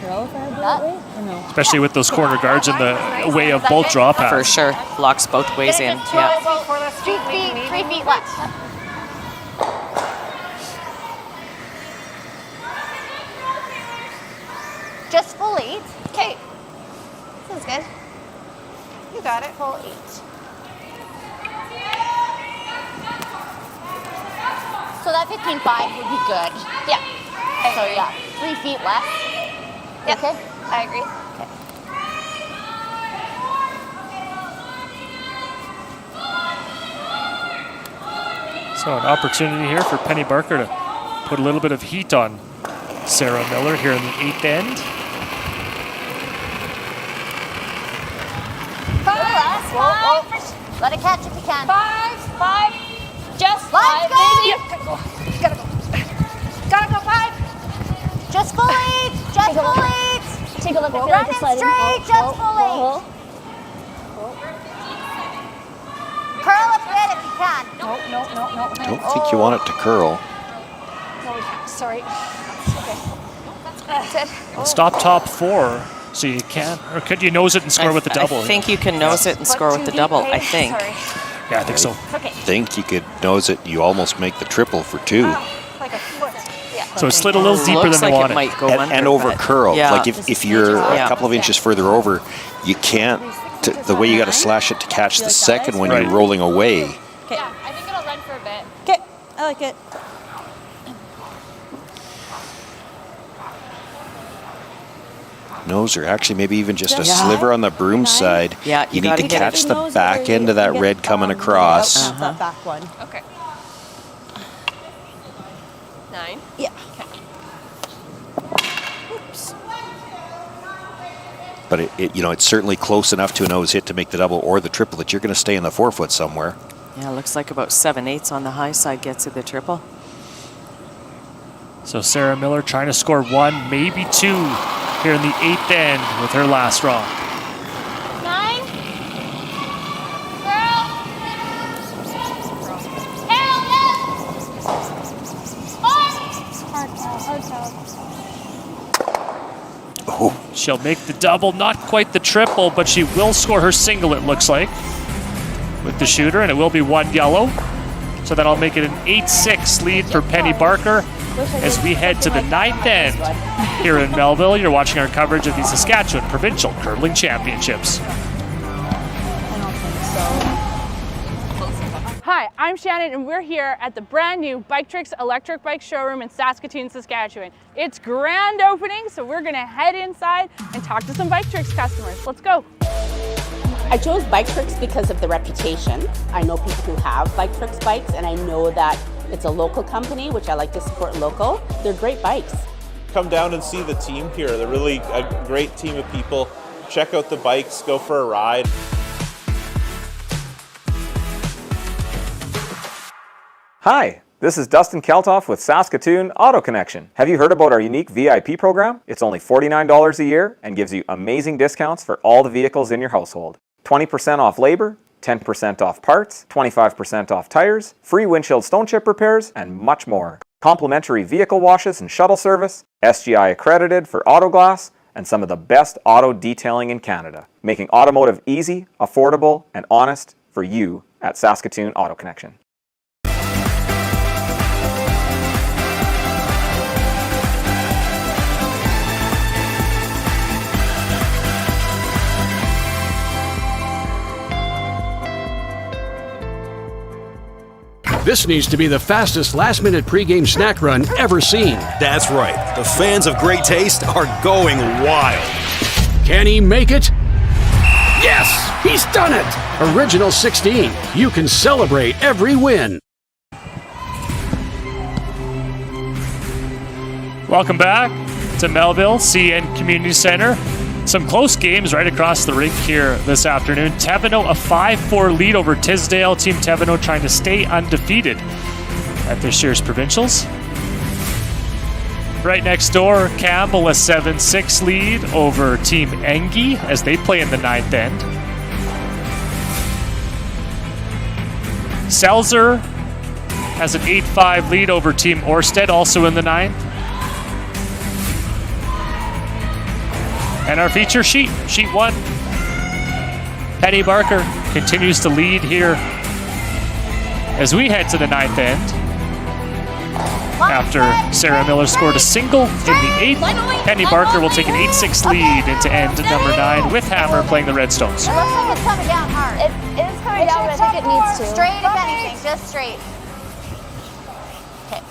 especially with those corner guards in the way of both draw paths. For sure. Blocks both ways in. Yeah. 3 feet left. Just full 8. Okay. Sounds good. You got it. Full 8. So that 15.5 would be good. Yeah. So yeah, 3 feet left. Yeah. Okay. I agree. Okay. So an opportunity here for Penny Barker to put a little bit of heat on Sarah Miller here in the 8th end. Whoa. Let it catch if you can. 5. Just 5. Let's Go. Gotta go 5. Just full 8. Just full 8. Take a look. I feel like Running it's sliding. straight. Just full 8. Curl a bit if you can. No. I don't think you want it to curl. No, we can't. Sorry. Okay. That's it. And stop top 4, so you can, or could you nose it and score with the double? I think you can nose it and score with the double, I think. Sorry. Yeah, I think so. Okay. Think you could nose it. You almost make the triple for 2. Like a foot. Yeah. So it slid a little deeper Looks than like they it wanted. might go And, under. and over but- curl. Yeah. Like if you're Yeah. a couple of inches further over, you can't, the way you got to slash it to catch the second when Right. you're rolling away. Okay. Yeah, I think it'll run for a bit. Okay. I like it. Nose or actually maybe even just a Yeah. sliver on the broom side. Yeah, you you need gotta to get it. catch the Nose back or end of that get, red coming the across. outcome of that back one. Okay. 9. Yeah. But it's certainly close enough to a nose hit to make the double or the triple that you're going to stay in the 4-foot somewhere. Yeah, looks like about 7/8 on the high side gets it the triple. So Sarah Miller trying to score 1, maybe 2 here in the 8th end with her last rock. 9. Girl. Harold, yes. 4. Oh, She'll make the double, not quite the triple, but she will score her single, it looks like, with the shooter, and it will be 1 yellow. So that'll make it an 8-6 lead for Penny Barker as we head to the 9th end here in Melville. You're watching our coverage of the Saskatchewan Provincial Curling Championships. Hi, I'm Shannon and we're here at the brand new Bike Tricks electric bike showroom in Saskatoon, Saskatchewan. It's grand opening, so we're gonna head inside and talk to some Bike Tricks customers. Let's go. I chose Bike Tricks because of the reputation. I know people who have Bike Tricks bikes, and I know that it's a local company, which I like to support local. They're great bikes. Come down and see the team here. They're really a great team of people. Check out the bikes, go for a ride. Hi, this is Dustin Keltoff with Saskatoon Auto Connection. Have you heard about our unique VIP program? It's only $49 a year and gives you amazing discounts for all the vehicles in your household. 20% off labor, 10% off parts, 25% off tires, free windshield stone chip repairs, and much more. Complimentary vehicle washes and shuttle service, SGI accredited for auto glass, and some of the best auto detailing in Canada, making automotive easy, affordable, and honest for you at Saskatoon Auto Connection. This needs to be the fastest last-minute pregame snack run ever seen. That's right. The fans of great taste are going wild. Can he make it? Yes! He's done it! Original 16. You can celebrate every win. Welcome back to Melville CN Community Center. Some close games right across the rink here this afternoon. Teveno a 5-4 lead over Tisdale. Team Teveno trying to stay undefeated at this year's provincials. Right next door, Campbell a 7-6 lead over Team Engie as they play in the 9th end. Selzer has an 8-5 lead over Team Orsted, also in the 9th. And our feature sheet 1. Penny Barker continues to lead here as we head to the 9th end. After Sarah Miller scored a single in the 8th, Penny Barker will take an 8-6 lead into end number 9 with Hammer playing the Redstones. It looks like it's coming down hard. It is coming down, but I think it needs to. Straight, if anything, just straight. Okay.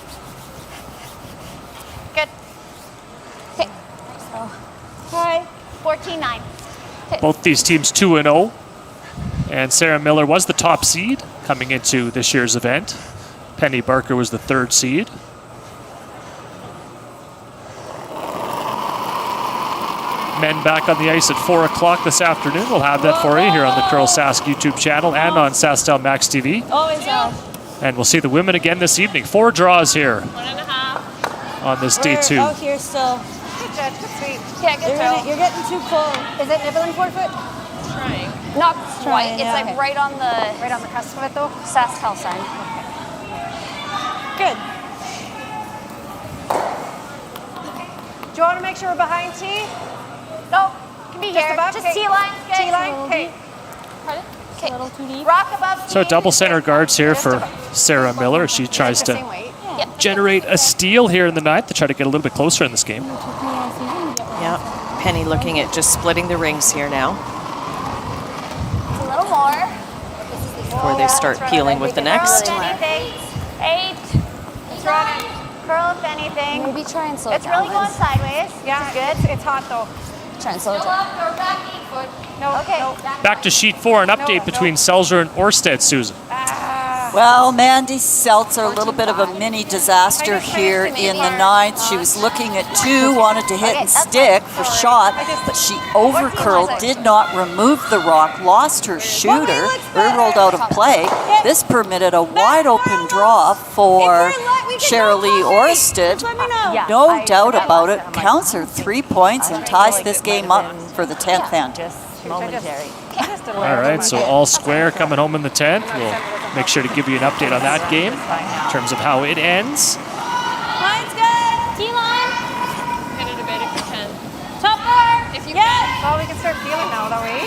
Good. Okay. Hi. 14-9. Both these teams 2-0. And Sarah Miller was the top seed coming into this year's event. Penny Barker was the 3rd seed. Men back on the ice at 4 o'clock this afternoon. We'll have that for you here on the Curl Sask YouTube channel and on SaskTel Max TV. Always And we'll see the women again this evening. 4 draws here 1.5 on this day 2. Oh, here still. Good judge, good sweep. Yeah, good throw. You're getting too full. Is it nibbling forefoot? Trying. Not Trying, quite. yeah. It's like right on the cusp of it though. SaskTel sign. Good. Do you want to make sure we're behind T? No, can be Just here. above? Just Okay. T-line. Okay. T-line. Okay. Pardon? Okay. A little too deep. Rock above T. So double center guards here for Sarah Miller. She tries to generate a steal here in the 9th to try to get a little bit closer in this game. Yeah, Penny looking at just splitting the rings here now A little more. before they start peeling with the next. Anything. 8. It's running. Curl if anything. Maybe try and slow it It's down. really going sideways. Yeah, Which is good. It's hot though. Try and slow it Still down. up or back 8 foot. No. Okay. No. Back to sheet 4, an update between Selzer and Orsted, Susan. Well, Mandy Seltzer, a little bit of a mini disaster here in the 9th. She was looking at 2, wanted to hit and stick for shot, but she overcurled, did not remove the rock, lost her shooter, rolled out of play. This permitted a wide open draw for Cherylee Orsted. No doubt about it, counts her 3 points and ties this game up for the 10th end. Momentary. All right, so all square coming home in the 10th. We'll make sure to give you an update on that game in terms of how it ends. Line's good. T-line. Hit it a bit if you can. Top bar. If you yes. can. Well, we can start feeling now, don't we?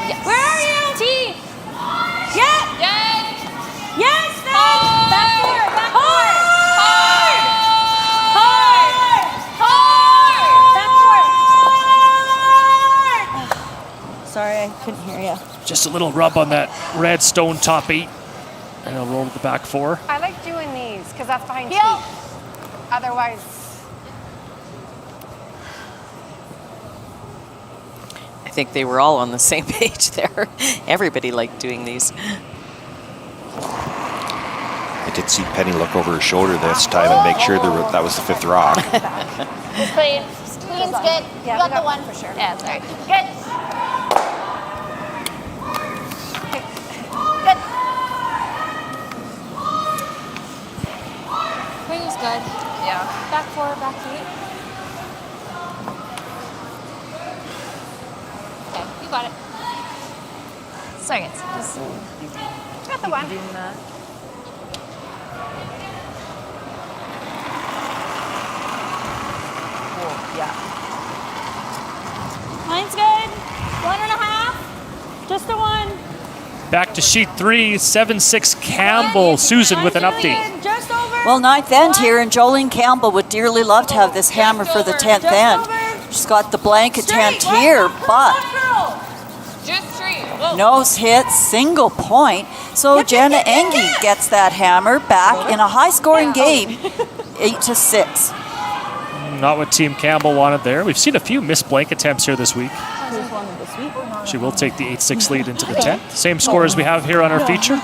Yes. Where are you? T. Yeah. Yes. Yes. No. Back forward. Back forward. Hard. Sorry, I couldn't hear you. Just a little rub on that red stone top 8. And he'll roll to the back 4. I like doing these because that's behind Heel. teeth. Otherwise, I think they were all on the same page there. Everybody liked doing these. I did see Penny look over her shoulder this time and make sure that was the 5th rock. Clean. Clean's good. Yeah, You got we the got one. for sure. Yeah, sorry. Good. Good. Clean's good. Yeah. Back 4, back 8. Okay, you got it. Sorry, guys. Just Got the one. Mine's good. 1.5. Just a 1. Back to sheet 3, 7-6 Campbell. Susan with an update. Just over. Well, 9th end here, and Jolene Campbell would dearly love to have this hammer for the 10th end. She's got the blanket tent here, but Just straight. Whoa. nose hit, single point. So Jenna Engie gets that hammer back in a high-scoring game, 8-6. Not what Team Campbell wanted there. We've seen a few missed blank attempts here this week. Who's wanted this week? She will take the 8-6 lead into the 10th. Same score as we have here on our feature.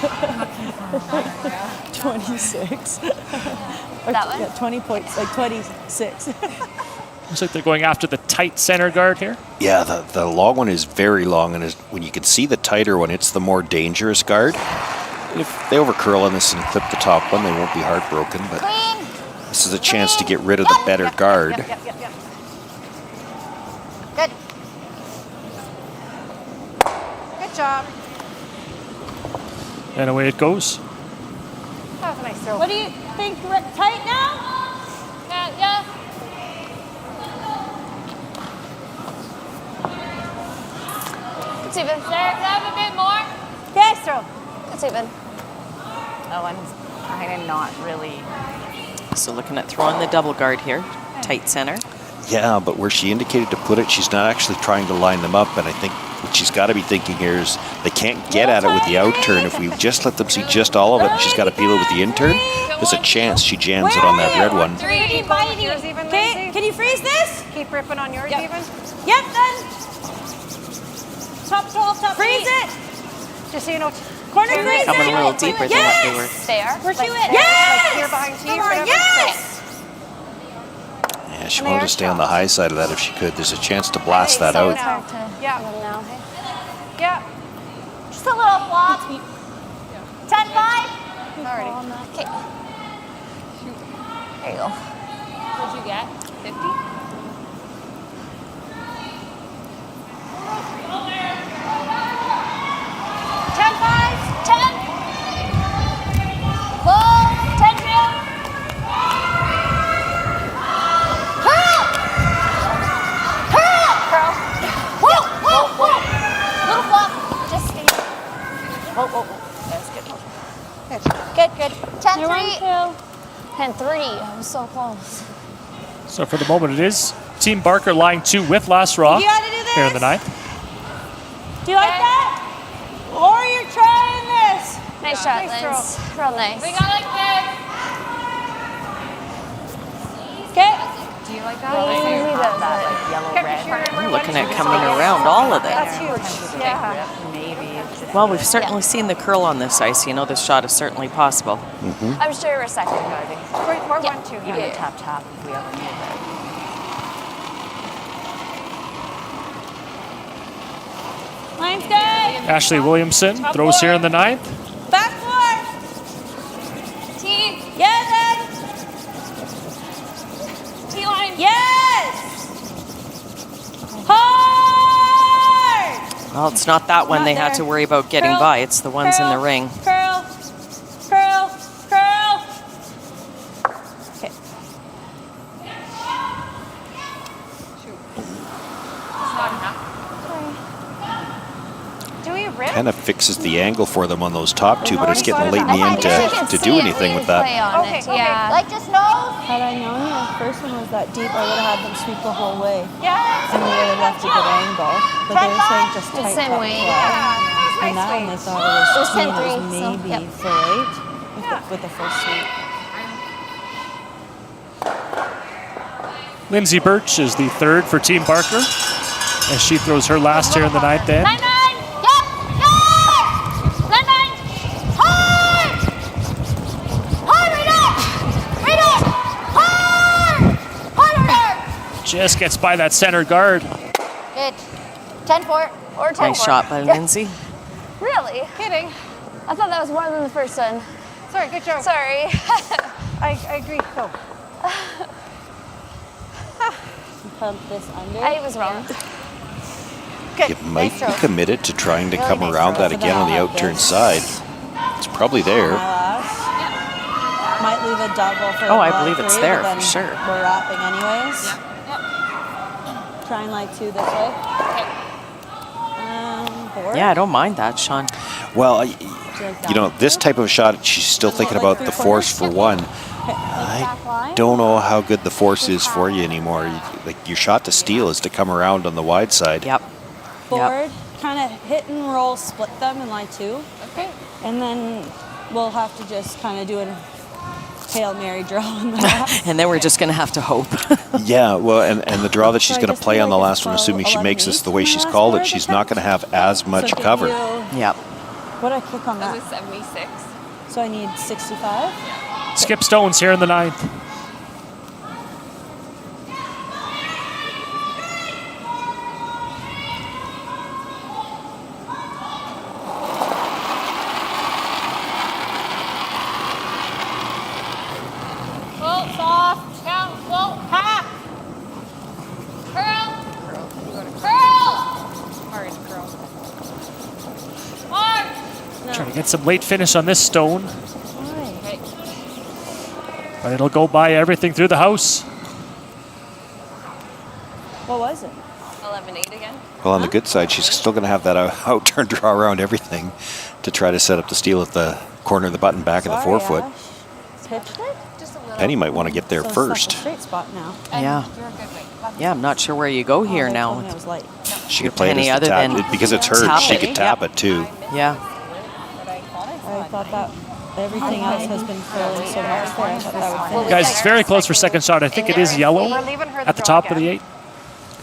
26. That one? Yeah, 20 points, like 26. Looks like they're going after the tight center guard here. Yeah, the long one is very long, and when you can see the tighter one, it's the more dangerous guard. If they overcurl on this and clip the top one, they won't be heartbroken, but this is a chance to get rid of the better guard. Yep. Good. Good job. And away it goes. That was a nice throw. What do you think? Tight now? Yeah. It's even. Sarah, can I have a bit more? Yes, throw. It's even. That one's kind of not really. So looking at throwing the double guard here. Tight center. Yeah, but where she indicated to put it, she's not actually trying to line them up, and I think what she's got to be thinking here is they can't get at it with the out turn. If we just let them see just all of it, and she's got to peel it with the in turn, there's a chance she jams it on that red one. Keep biting. Yours even, Lindsay? Can you freeze this? Keep ripping on yours even. Yep, done. Top 12, top Freeze 8. it. Just so you know. Corner freeze. Coming a little deeper than what they were. There. Pursue it. Like here behind you. Whatever. Yes. Yeah, she wanted to stay on the high side of that if she could. There's a chance to blast that out. Yeah. Yeah. Just a little flop. 10-5. Alrighty. Okay. There you go. What'd you get? 50? Good. 10-3. 10-3. I was so close. So for the moment, it is Team Barker line 2 with Last Rock You gotta do this. here in the 9th. Do you like that? Or you're trying this? Nice shot, Linz. Real nice. We got like this. Okay. Do you like that? Lindsay does that. I'm looking at coming around all of it. That's huge. Yeah. Well, we've certainly seen the curl on this ice. You know, this shot is certainly possible. I'm sure we're second. We're 1-2. You get tap if we ever need it. Line's good. Ashley Williamson throws here in the 9th. Back 4. T. Yeah, then. T-line. Yes. Hard. Well, it's not that one Not they had there. to worry about getting Curl. by. It's the ones in the ring. Curl. Okay. Do we rip? Kind of fixes the angle for them on those top two, but it's getting late in the end to do anything with that. Okay. Yeah. Like just nose. Had I known the first one was that deep, I would have had them sweep the whole way. Yeah. And we would have left a good angle. But they were saying just tight Same top way. 12. And that one they thought it was 10-3, maybe so late with the first sweep. Lindsay Birch is the third for Team Barker as she throws her last here in the 9th end. 9-9. Yep. 9-9. Hard. Hard right up. Right up. Hard. Hard. Just gets by that center guard. Good. 10-4 or 10-4. Nice shot by Lindsay. Really? Kidding. I thought that was more than the first one. Sorry, good job. Sorry. I agree. Go. Pump this under. I was wrong. You might be committed to trying to come around that again on the outturn side. It's probably there. Might leave a double for I believe it's there for sure. We're wrapping anyways. Trying like 2 this way. Board. Yeah, I don't mind that, Sean. Well, you know, this type of shot, she's still thinking about the force for one. I don't know how good the force is for you anymore. Like your shot to steal is to come around on the wide side. Yep. Board, kind of hit and roll, split them in line 2. Okay. And then we'll have to just kind of do a Hail Mary draw on the last. And then we're just going to have to hope. Yeah, well, and the draw that she's going to play on the last one, assuming she makes this the way she's called it, she's not going to have as much cover. Yep. What did I kick on that? It was 76. So I need 65? Skip Stones here in the 9th. Well, soft. Count. Well, half. Curl. Curl. Hard curl. Hard. Trying to get some late finish on this stone. Okay. But it'll go by everything through the house. What was it? 11-8 again. Well, on the good side, she's still going to have that out-turn draw around everything to try to set up the steal at the corner of the button back of the forefoot. Pitched it? Just a little. Penny might want to get there So it's first. not a straight spot now. Yeah. You're a good weight. Yeah, I'm not sure where you go here They now. told me it was light. She could play it Penny as the other tap. than Because it's hers, tap she it. could tap it too. Yeah. I thought that everything else has been curling so much there. I thought that would finish. Guys, it's very close for second shot. I think it is yellow at the top of the 8.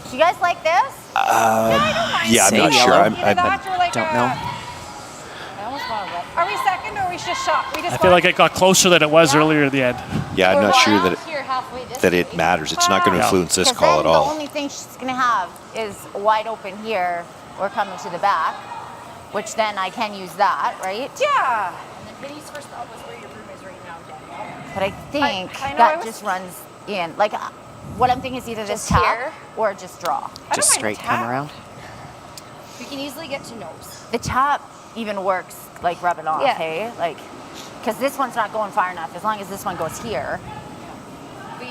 Do you guys like this? Yeah, I'm not sure. I Don't know. Are we second or we just shot? We just I feel like it got closer than it was earlier at the end. Yeah, I'm not sure Here halfway this that it matters. It's not going to influence this call at The all. only thing she's going to have is wide open here or coming to the back, which then I can use that, right? Yeah. And then Penny's first thought was where your room is right now, Danielle. But I think I know that just runs in. Like, what I'm thinking is either this Just tap here? or just draw. Just straight come around. We can easily get to nose. The tap even works, like rub it off, hey? Like, because this one's not going far enough. As long as this one goes here. We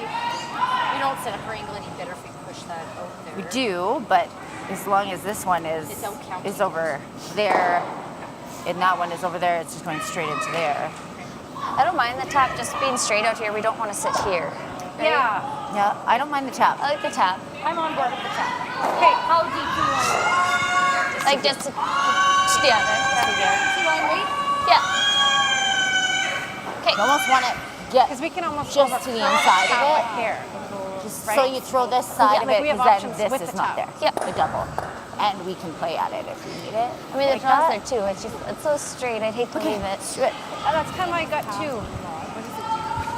don't set up her angle any better if we push that over there. We do, but as long as this one is over there, and that one is over there, it's just going straight into there. I don't mind the tap just being straight out here. We don't want to sit here. Right? Yeah. Yeah, I don't mind the tap. I like the tap. I'm on board with the tap. Okay, how deep do you want to go? Like just yeah. See line weight? Yeah. You almost want to get Because we can almost just go to the inside of it. Here. Just so you throw this side of like it, we have because options then with this is the not tap. there. The double. And we can play at it if we need it. I mean, the Like draw's that. there too. It's just it's so straight. I'd hate to leave it. That's kind of my gut too.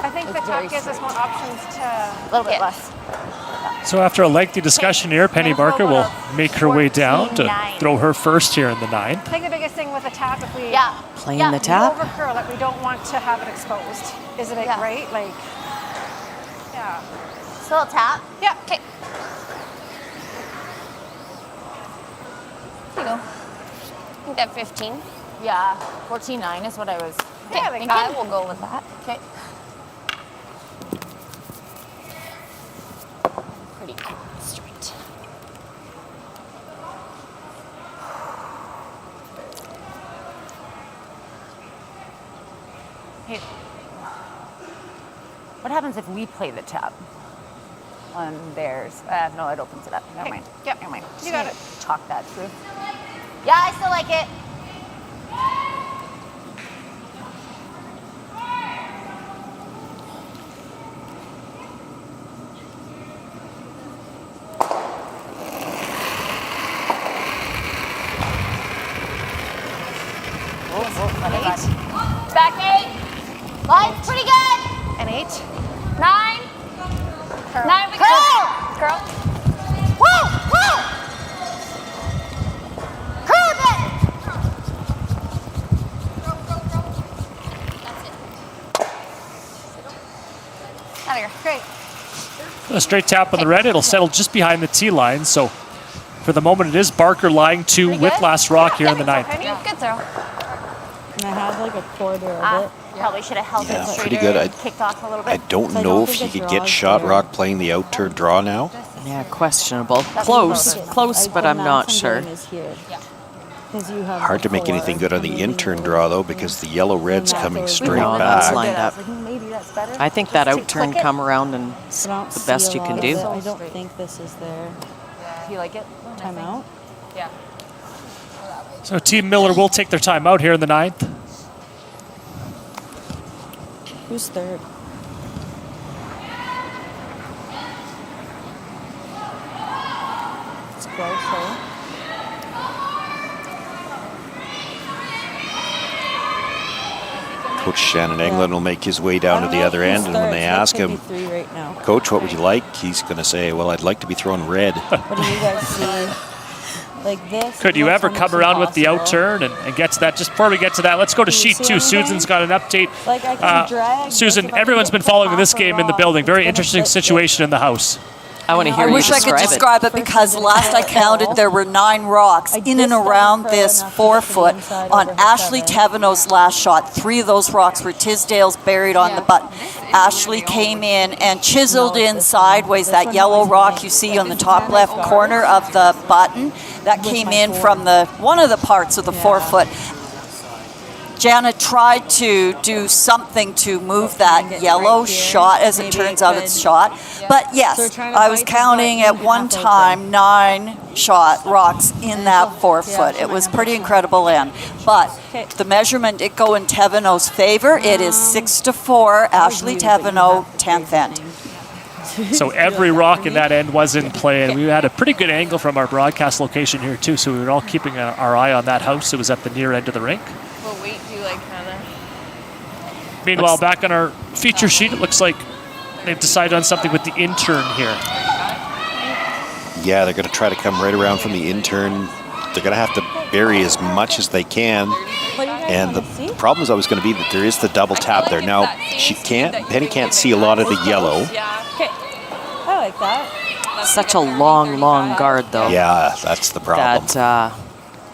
I think the tap gives us more options to... A little bit less. So after a lengthy discussion here, Penny Barker will make her way down to throw her first here in the 9th. I think the biggest thing with the tap, if we... Playing the tap? We overcurl it, we don't want to have it exposed. Isn't it right? Like, yeah. Still a tap? Yeah. Okay. There you go. I think that 15. Yeah, 14.9 is what I was thinking. I will go with that. Okay. Pretty straight. Hey, what happens if we play the tap on theirs? No, it opens it up. Never mind. Yep. Never mind. You got it. Talk that through. Yeah, I still like it. 8. Back 8. Line's pretty good. And 8. 9. Curl. 9 we Curl. Curl. Woo, woo. Curl a bit. Out of here. Great. A straight tap on the red. It'll settle just behind the tee line. So for the moment, it is Barker lying to with last rock here in the 9th. Good throw. And I had like a quarter of it. Probably should have held it straighter pretty good. and kicked off a little bit. I don't know if you could get shot rock playing the out turn draw now. Yeah, questionable. Close, but I'm not sure. Hard to make anything good on the in turn draw though, because the yellow red's coming straight No, back. that's lined up. I think that out turn come around and the best you can do. I don't think this is there. You like it? Timeout? Yeah. So Team Miller will take their time out here in the 9th. Who's third? It's close, huh? Coach Shannon England will make his way down to the other end, and when they ask him, Coach, what would you like? He's going to say, well, I'd like to be throwing red. What do you guys see? Like this? Could you ever come around with the out turn and get to that? Just before we get to that, let's go to sheet 2. Susan's got an update. Like I can drag. Susan, everyone's been following this game in the building. Very interesting situation in the house. I want to hear I you wish I could describe it because last I counted there were 9 rocks in and around this 4-foot on Ashley Tavenot's last shot. 3 of those rocks were Tisdale's buried on the button. Ashley came in and chiseled in sideways that yellow rock you see on the top left corner of the button. That came in from one of the parts of the 4-foot. Janet tried to do something to move that yellow shot. As it turns out, it's shot. But yes, I was counting at one time 9 shot rocks in that 4-foot. It was pretty incredible end. But the measurement did go in Tavenot's favor. It is 6-4, Ashley Tavenot, 10th end. So every rock in that end was in play, and we had a pretty good angle from our broadcast location here too, so we were all keeping our eye on that house. It was at the near end of the rink. Well, wait, do you like kind of... Meanwhile, back on our feature sheet, it looks like they've decided on something with the in-turn here. Yeah, they're going to try to come right around from the in-turn. They're going to have to bury as much as they can. And the problem is always going to be that there is the double tap there. Now, Penny can't see a lot of the yellow. Okay. I like that. Such a long guard, though. Yeah, that's the problem. That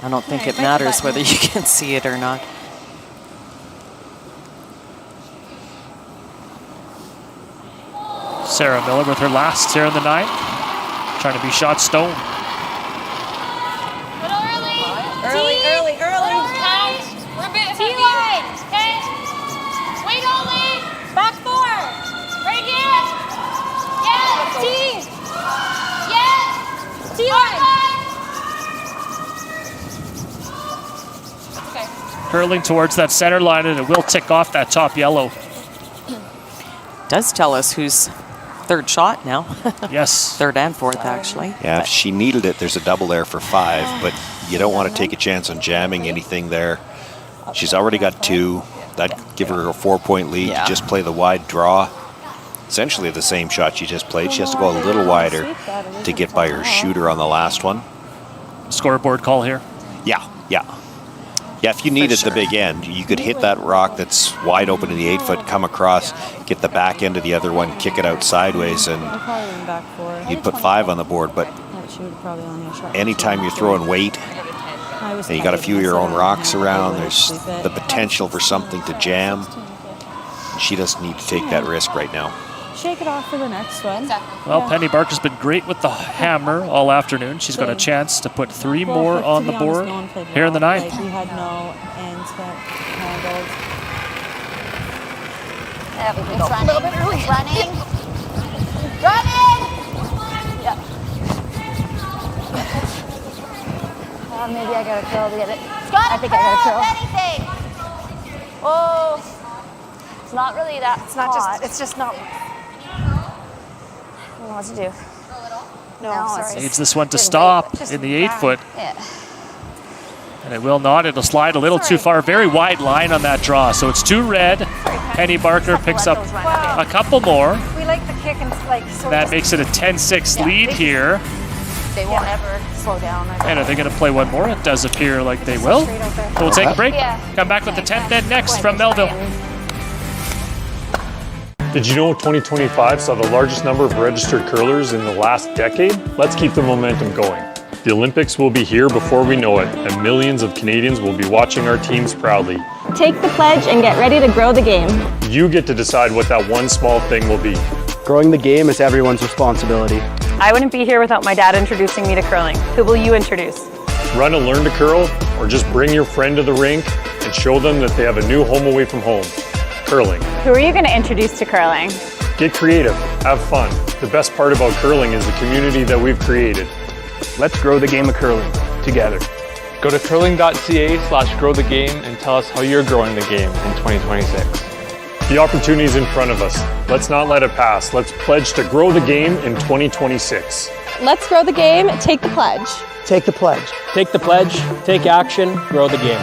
I don't think it matters whether you can see it or not. Sarah Miller with her last here in the 9th, trying to be shot stone. Early. T-line. Okay. Wait only. Back 4. Right here. Yes. T. Yes. T-line. Okay. Curling towards that center line, and it will tick off that top yellow. Does tell us who's third shot now. Yes. Third and fourth, actually. Yeah, if she needed it, there's a double there for 5, but you don't want to take a chance on jamming anything there. She's already got 2. That'd give her a 4-point lead to just play the wide draw. Essentially the same shot she just played. She has to go a little wider to get by her shooter on the last one. Scoreboard call here. Yeah. Yeah, if you needed the big end, you could hit that rock that's wide open in the 8-foot, come across, get the back end of the other one, kick it out sideways, and you'd put 5 on the board. But anytime you're throwing weight, and you got a few of your own rocks around, there's the potential for something to jam. She doesn't need to take that risk right now. Shake it off for the next one. Well, Penny Barker's been great with the hammer all afternoon. She's got a chance to put 3 more on the board here in the 9th. Like we had no ends that handled. It's running. A little bit early. Running. Yep. Maybe I got a curl to get it. I think I got a curl. Anything. Oh, it's not really that. It's not just. It's just not. I don't know what to do. No, sorry. Needs this one to stop in the 8-foot. Yeah. And it will not. It'll slide a little too far. Very wide line on that draw. So it's 2 red. Penny Barker picks up a couple more. We like the kick and like. So That makes it a 10-6 lead here. They won't ever slow down. And are they going to play one more? It does appear like they will. So we'll take a break. Come back with the 10th end next from Melville. Did you know 2025 saw the largest number of registered curlers in the last decade? Let's keep the momentum going. The Olympics will be here before we know it, and millions of Canadians will be watching our teams proudly. Take the pledge and get ready to grow the game. You get to decide what that one small thing will be. Growing the game is everyone's responsibility. I wouldn't be here without my dad introducing me to curling. Who will you introduce? Run and learn to curl, or just bring your friend to the rink and show them that they have a new home away from home. Curling. Who are you going to introduce to curling? Get creative, have fun. The best part about curling is the community that we've created. Let's grow the game of curling together. Go to curling.ca/growthegame and tell us how you're growing the game in 2026. The opportunity is in front of us. Let's not let it pass. Let's pledge to grow the game in 2026. Let's grow the game. Take the pledge. Take the pledge. Take the pledge, take action, grow the game.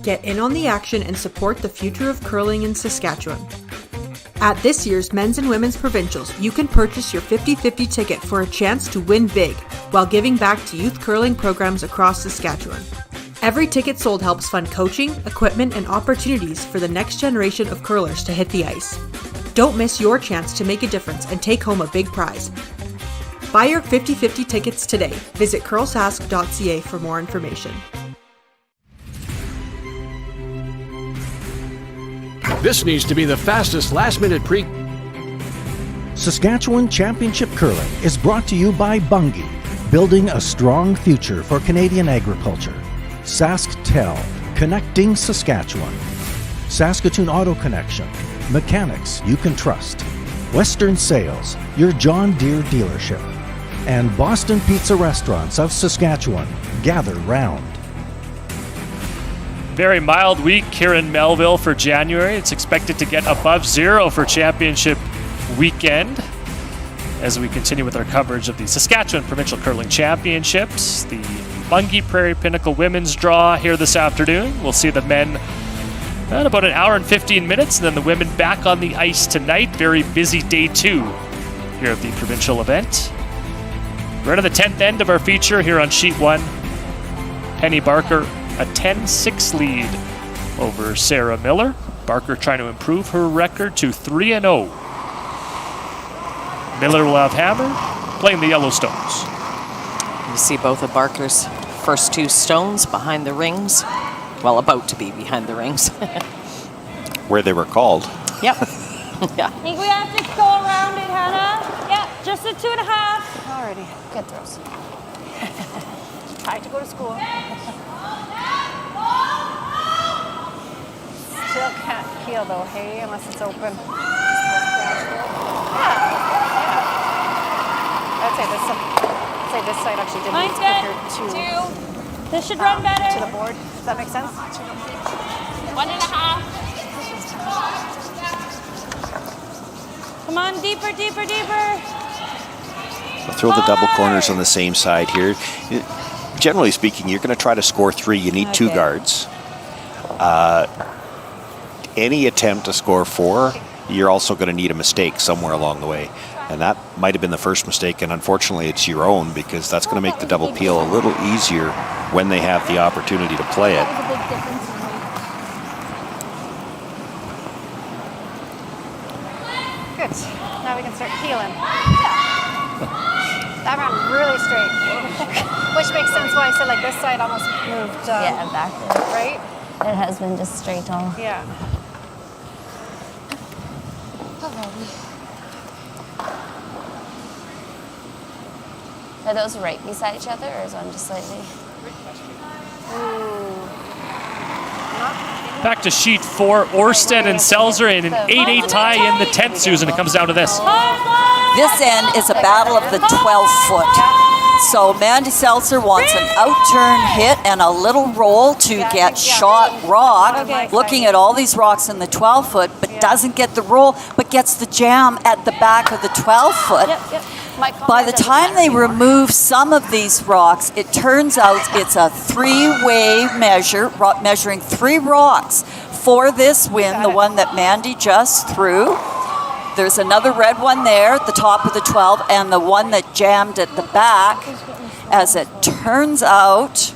Get in on the action and support the future of curling in Saskatchewan. At this year's Men's and Women's Provincials, you can purchase your 50-50 ticket for a chance to win big while giving back to youth curling programs across Saskatchewan. Every ticket sold helps fund coaching, equipment, and opportunities for the next generation of curlers to hit the ice. Don't miss your chance to make a difference and take home a big prize. Buy your 50-50 tickets today. Visit curlsask.ca for more information. This needs to be the fastest last-minute Saskatchewan Championship Curling is brought to you by Bunge, building a strong future for Canadian agriculture. SaskTel, connecting Saskatchewan. Saskatoon Auto Connection, mechanics you can trust. Western Sales, your John Deere dealership. And Boston Pizza Restaurants of Saskatchewan, gather round. Very mild week here in Melville for January. It's expected to get above 0 for championship weekend as we continue with our coverage of the Saskatchewan Provincial Curling Championships. The Bunge Prairie Pinnacle women's draw here this afternoon. We'll see the men in about an hour and 15 minutes, and then the women back on the ice tonight. Very busy day 2 here at the provincial event. We're at the 10th end of our feature here on Sheet 1. Penny Barker, a 10-6 lead over Sarah Miller. Barker trying to improve her record to 3-0. Miller will have hammer, playing the Yellowstones. You see both of Barker's first 2 stones behind the rings. Well, about to be behind the rings. Where they were called. Yep. Yeah. I think we have to go around it, Hannah. Yeah, just a 2.5. Alrighty. Good throws. Tried to go to school. Still can't heel though, hey, unless it's open. I'd say this side actually didn't Mine's quicker good. to 2. This should run better. To the board. Does that make sense? 1.5. Come on, deeper, deeper, deeper. I'll throw the double corners on the same side here. Generally speaking, you're going to try to score 3. You need 2 guards. Any attempt to score 4, you're also going to need a mistake somewhere along the way. And that might have been the first mistake, and unfortunately it's your own, because that's going to make the double peel a little easier when they have the opportunity to play it. Good. Now we can start peeling. That ran really straight. Which makes sense why I said like this side almost moved. Yeah, backwards. Right? It has been just straight all. Yeah. Are those right beside each other, or is one just slightly? Back to Sheet 4, Orsted and Selzer in an 8-8 tie in the 10th, Susan. It comes down to this. This end is a battle of the 12-foot. So Mandy Seltzer wants an out-turn hit and a little roll to get shot rock, looking at all these rocks in the 12-foot, but doesn't get the roll, but gets the jam at the back of the 12-foot. By the time they remove some of these rocks, it turns out it's a three-way measure, measuring 3 rocks for this win, the one that Mandy just threw. There's another red one there at the top of the 12, and the one that jammed at the back. As it turns out,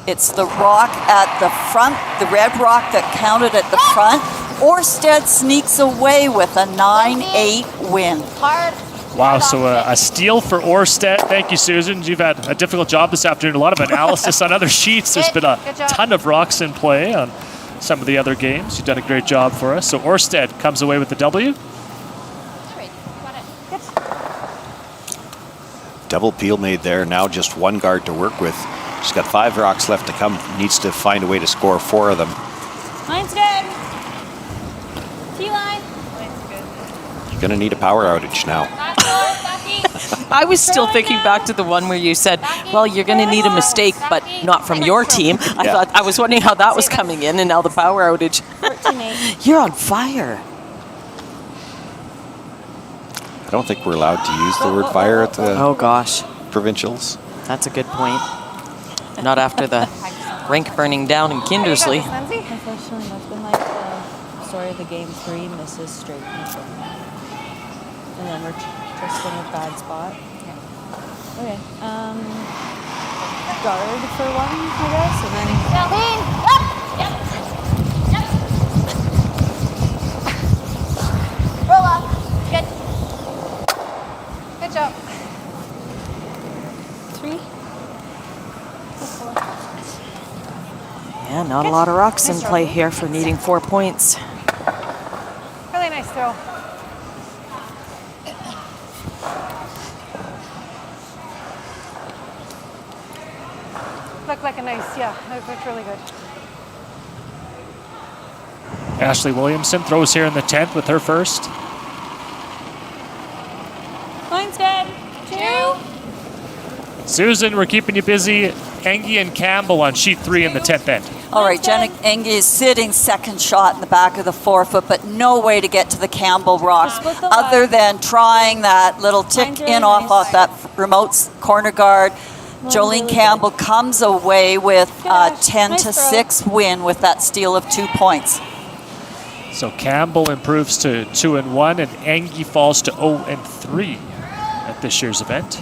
it's the rock at the front, the red rock that counted at the front. Orsted sneaks away with a 9-8 win. Wow, so a steal for Orsted. Thank you, Susan. You've had a difficult job this afternoon. A lot of analysis on other sheets. There's been a ton of rocks in play on some of the other games. You've done a great job for us. So Orsted comes away with the W. Double peel made there. Now just one guard to work with. She's got 5 rocks left to come. Needs to find a way to score 4 of them. Line's good. T-line. You're going to need a power outage now. I was still thinking back to the one where you said, well, you're going to need a mistake, but not from your team. I was wondering how that was coming in, and now the power outage. You're on fire. I don't think we're allowed to use the word fire at the provincials. That's a good point. Not after the rink burning down in Kindersley. Unfortunately, that's been like the story of the game. 3 misses straight. And then we're just in a bad spot. Okay. Guard for 1, I guess, and then. Roll up. Good. Good job. 3. Yeah, not a lot of rocks in play here for needing 4 points. Really nice throw. Looked like a nice, it looked really good. Ashley Williamson throws here in the 10th with her first. Line's good. 2. Susan, we're keeping you busy. Engie and Campbell on sheet 3 in the 10th end. All right, Jenna Engie is sitting second shot in the back of the 4-foot, but no way to get to the Campbell rocks other than trying that little tick in off that remote corner guard. Jolene Campbell comes away with a 10-6 win with that steal of 2 points. So Campbell improves to 2-1, and Engie falls to 0-3 at this year's event.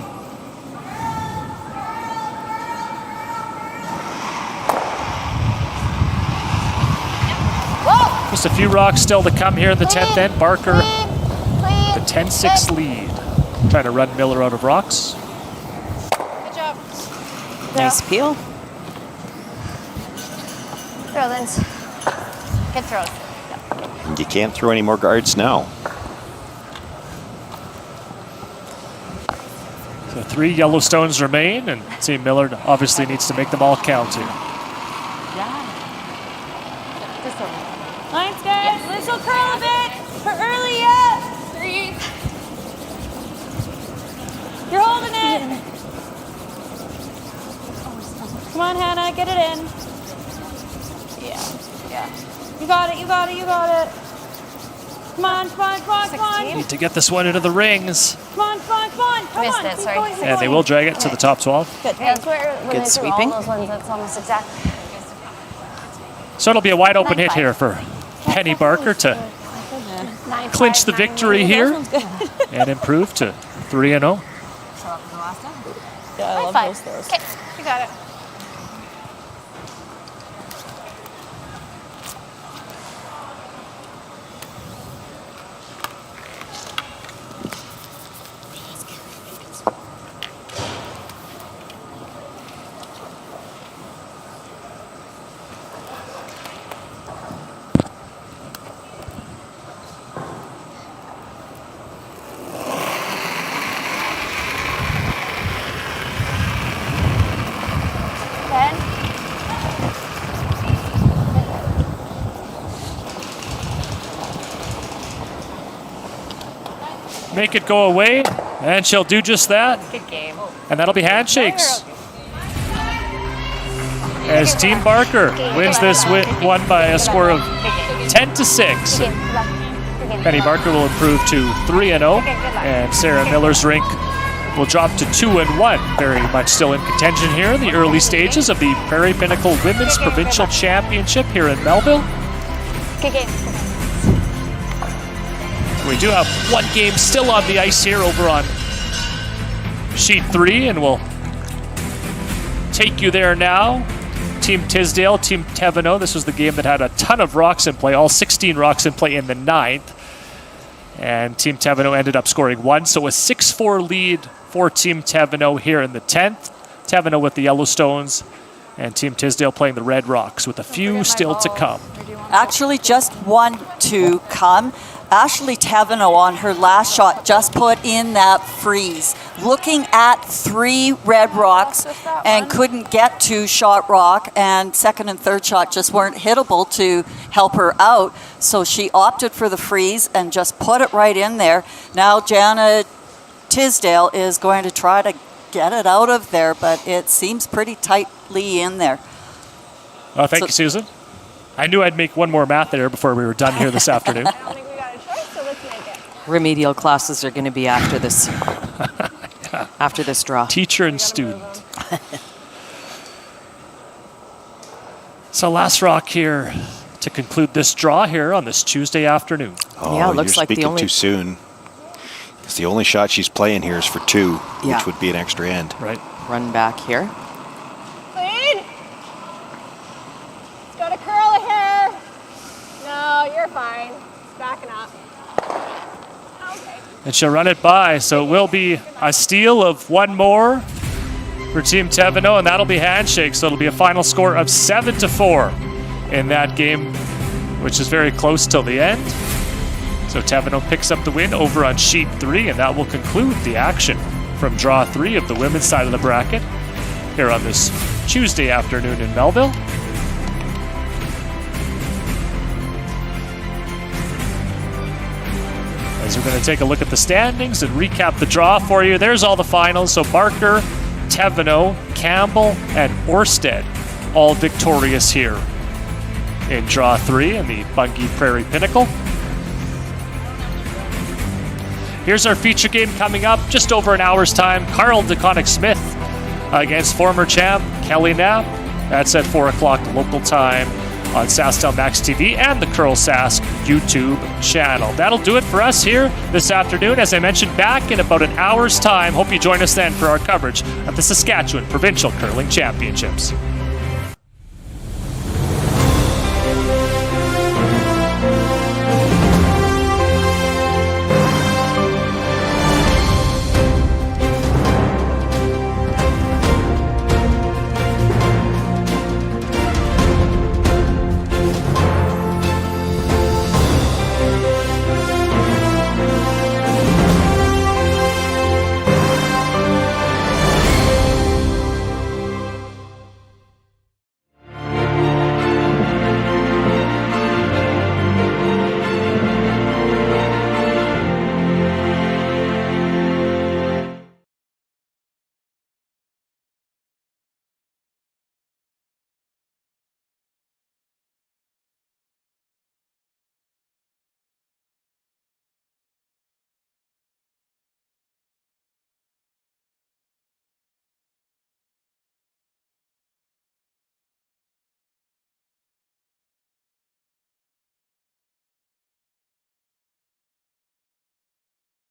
Just a few rocks still to come here in the 10th end. Barker, the 10-6 lead. Trying to run Miller out of rocks. Good job. Nice peel. Throw, Linz. Good throws. And you can't throw any more guards now. So 3 yellow stones remain, and Team Miller obviously needs to make them all count here. Line's good. Liz will curl a bit for early yet. 3. You're holding it. Come on, Hannah, get it in. Yeah. You got it. Come on. Need to get this one into the rings. Come on. Missed it, sorry. And they will drag it to the top 12. Good. That's where when Good they threw sweeping. all those ones, that's almost exactly. So it'll be a wide open hit here for Penny Barker to clinch the victory here and improve to 3-0. Yeah, I love those throws. Okay, you got it. Make it go away. And she'll do just that. Good game. And that'll be handshakes. As Team Barker wins this one by a score of 10-6. Penny Barker will improve to 3-0, and Sarah Miller's rink will drop to 2-1. Very much still in contention here in the early stages of the Prairie Pinnacle Women's Provincial Championship here in Melville. Good game. We do have one game still on the ice here over on sheet 3, and we'll take you there now. Team Tisdale, Team Teveno. This was the game that had a ton of rocks in play, all 16 rocks in play in the 9th. And Team Teveno ended up scoring 1, so a 6-4 lead for Team Teveno here in the 10th. Teveno with the Yellowstones, and Team Tisdale playing the Red Rocks with a few still to come. Actually, just one to come. Ashley Teveno on her last shot just put in that freeze, looking at 3 red rocks and couldn't get to shot rock, and second and third shot just weren't hittable to help her out. So she opted for the freeze and just put it right in there. Now Jana Tisdale is going to try to get it out of there, but it seems pretty tightly in there. Oh, thank you, Susan. I knew I'd make one more math error before we were done here this afternoon. Remedial classes are going to be after this. After this draw. Teacher and student. So last rock here to conclude this draw here on this Tuesday afternoon. Oh, yeah, it looks you're like the speaking only too soon. It's the only shot she's playing here is for 2, Yeah. which would be an extra end. Right. Run back here. Lead. Let's go to curl here. No, you're fine. It's backing up. And she'll run it by, so it will be a steal of 1 more for Team Teveno, and that'll be handshake. So it'll be a final score of 7-4 in that game, which is very close till the end. So Teveno picks up the win over on sheet 3, and that will conclude the action from draw 3 of the women's side of the bracket here on this Tuesday afternoon in Melville. As we're going to take a look at the standings and recap the draw for you. There's all the finals. So Barker, Teveno, Campbell, and Orsted all victorious here in draw 3 in the Bunge Prairie Pinnacle. Here's our feature game coming up just over an hour's time. Carl DeConnick-Smith against former champ Kelly Knapp. That's at 4 o'clock local time on SaskTel Max TV and the Curl Sask YouTube channel. That'll do it for us here this afternoon. As I mentioned, back in about an hour's time. Hope you join us then for our coverage of the Saskatchewan Provincial Curling Championships.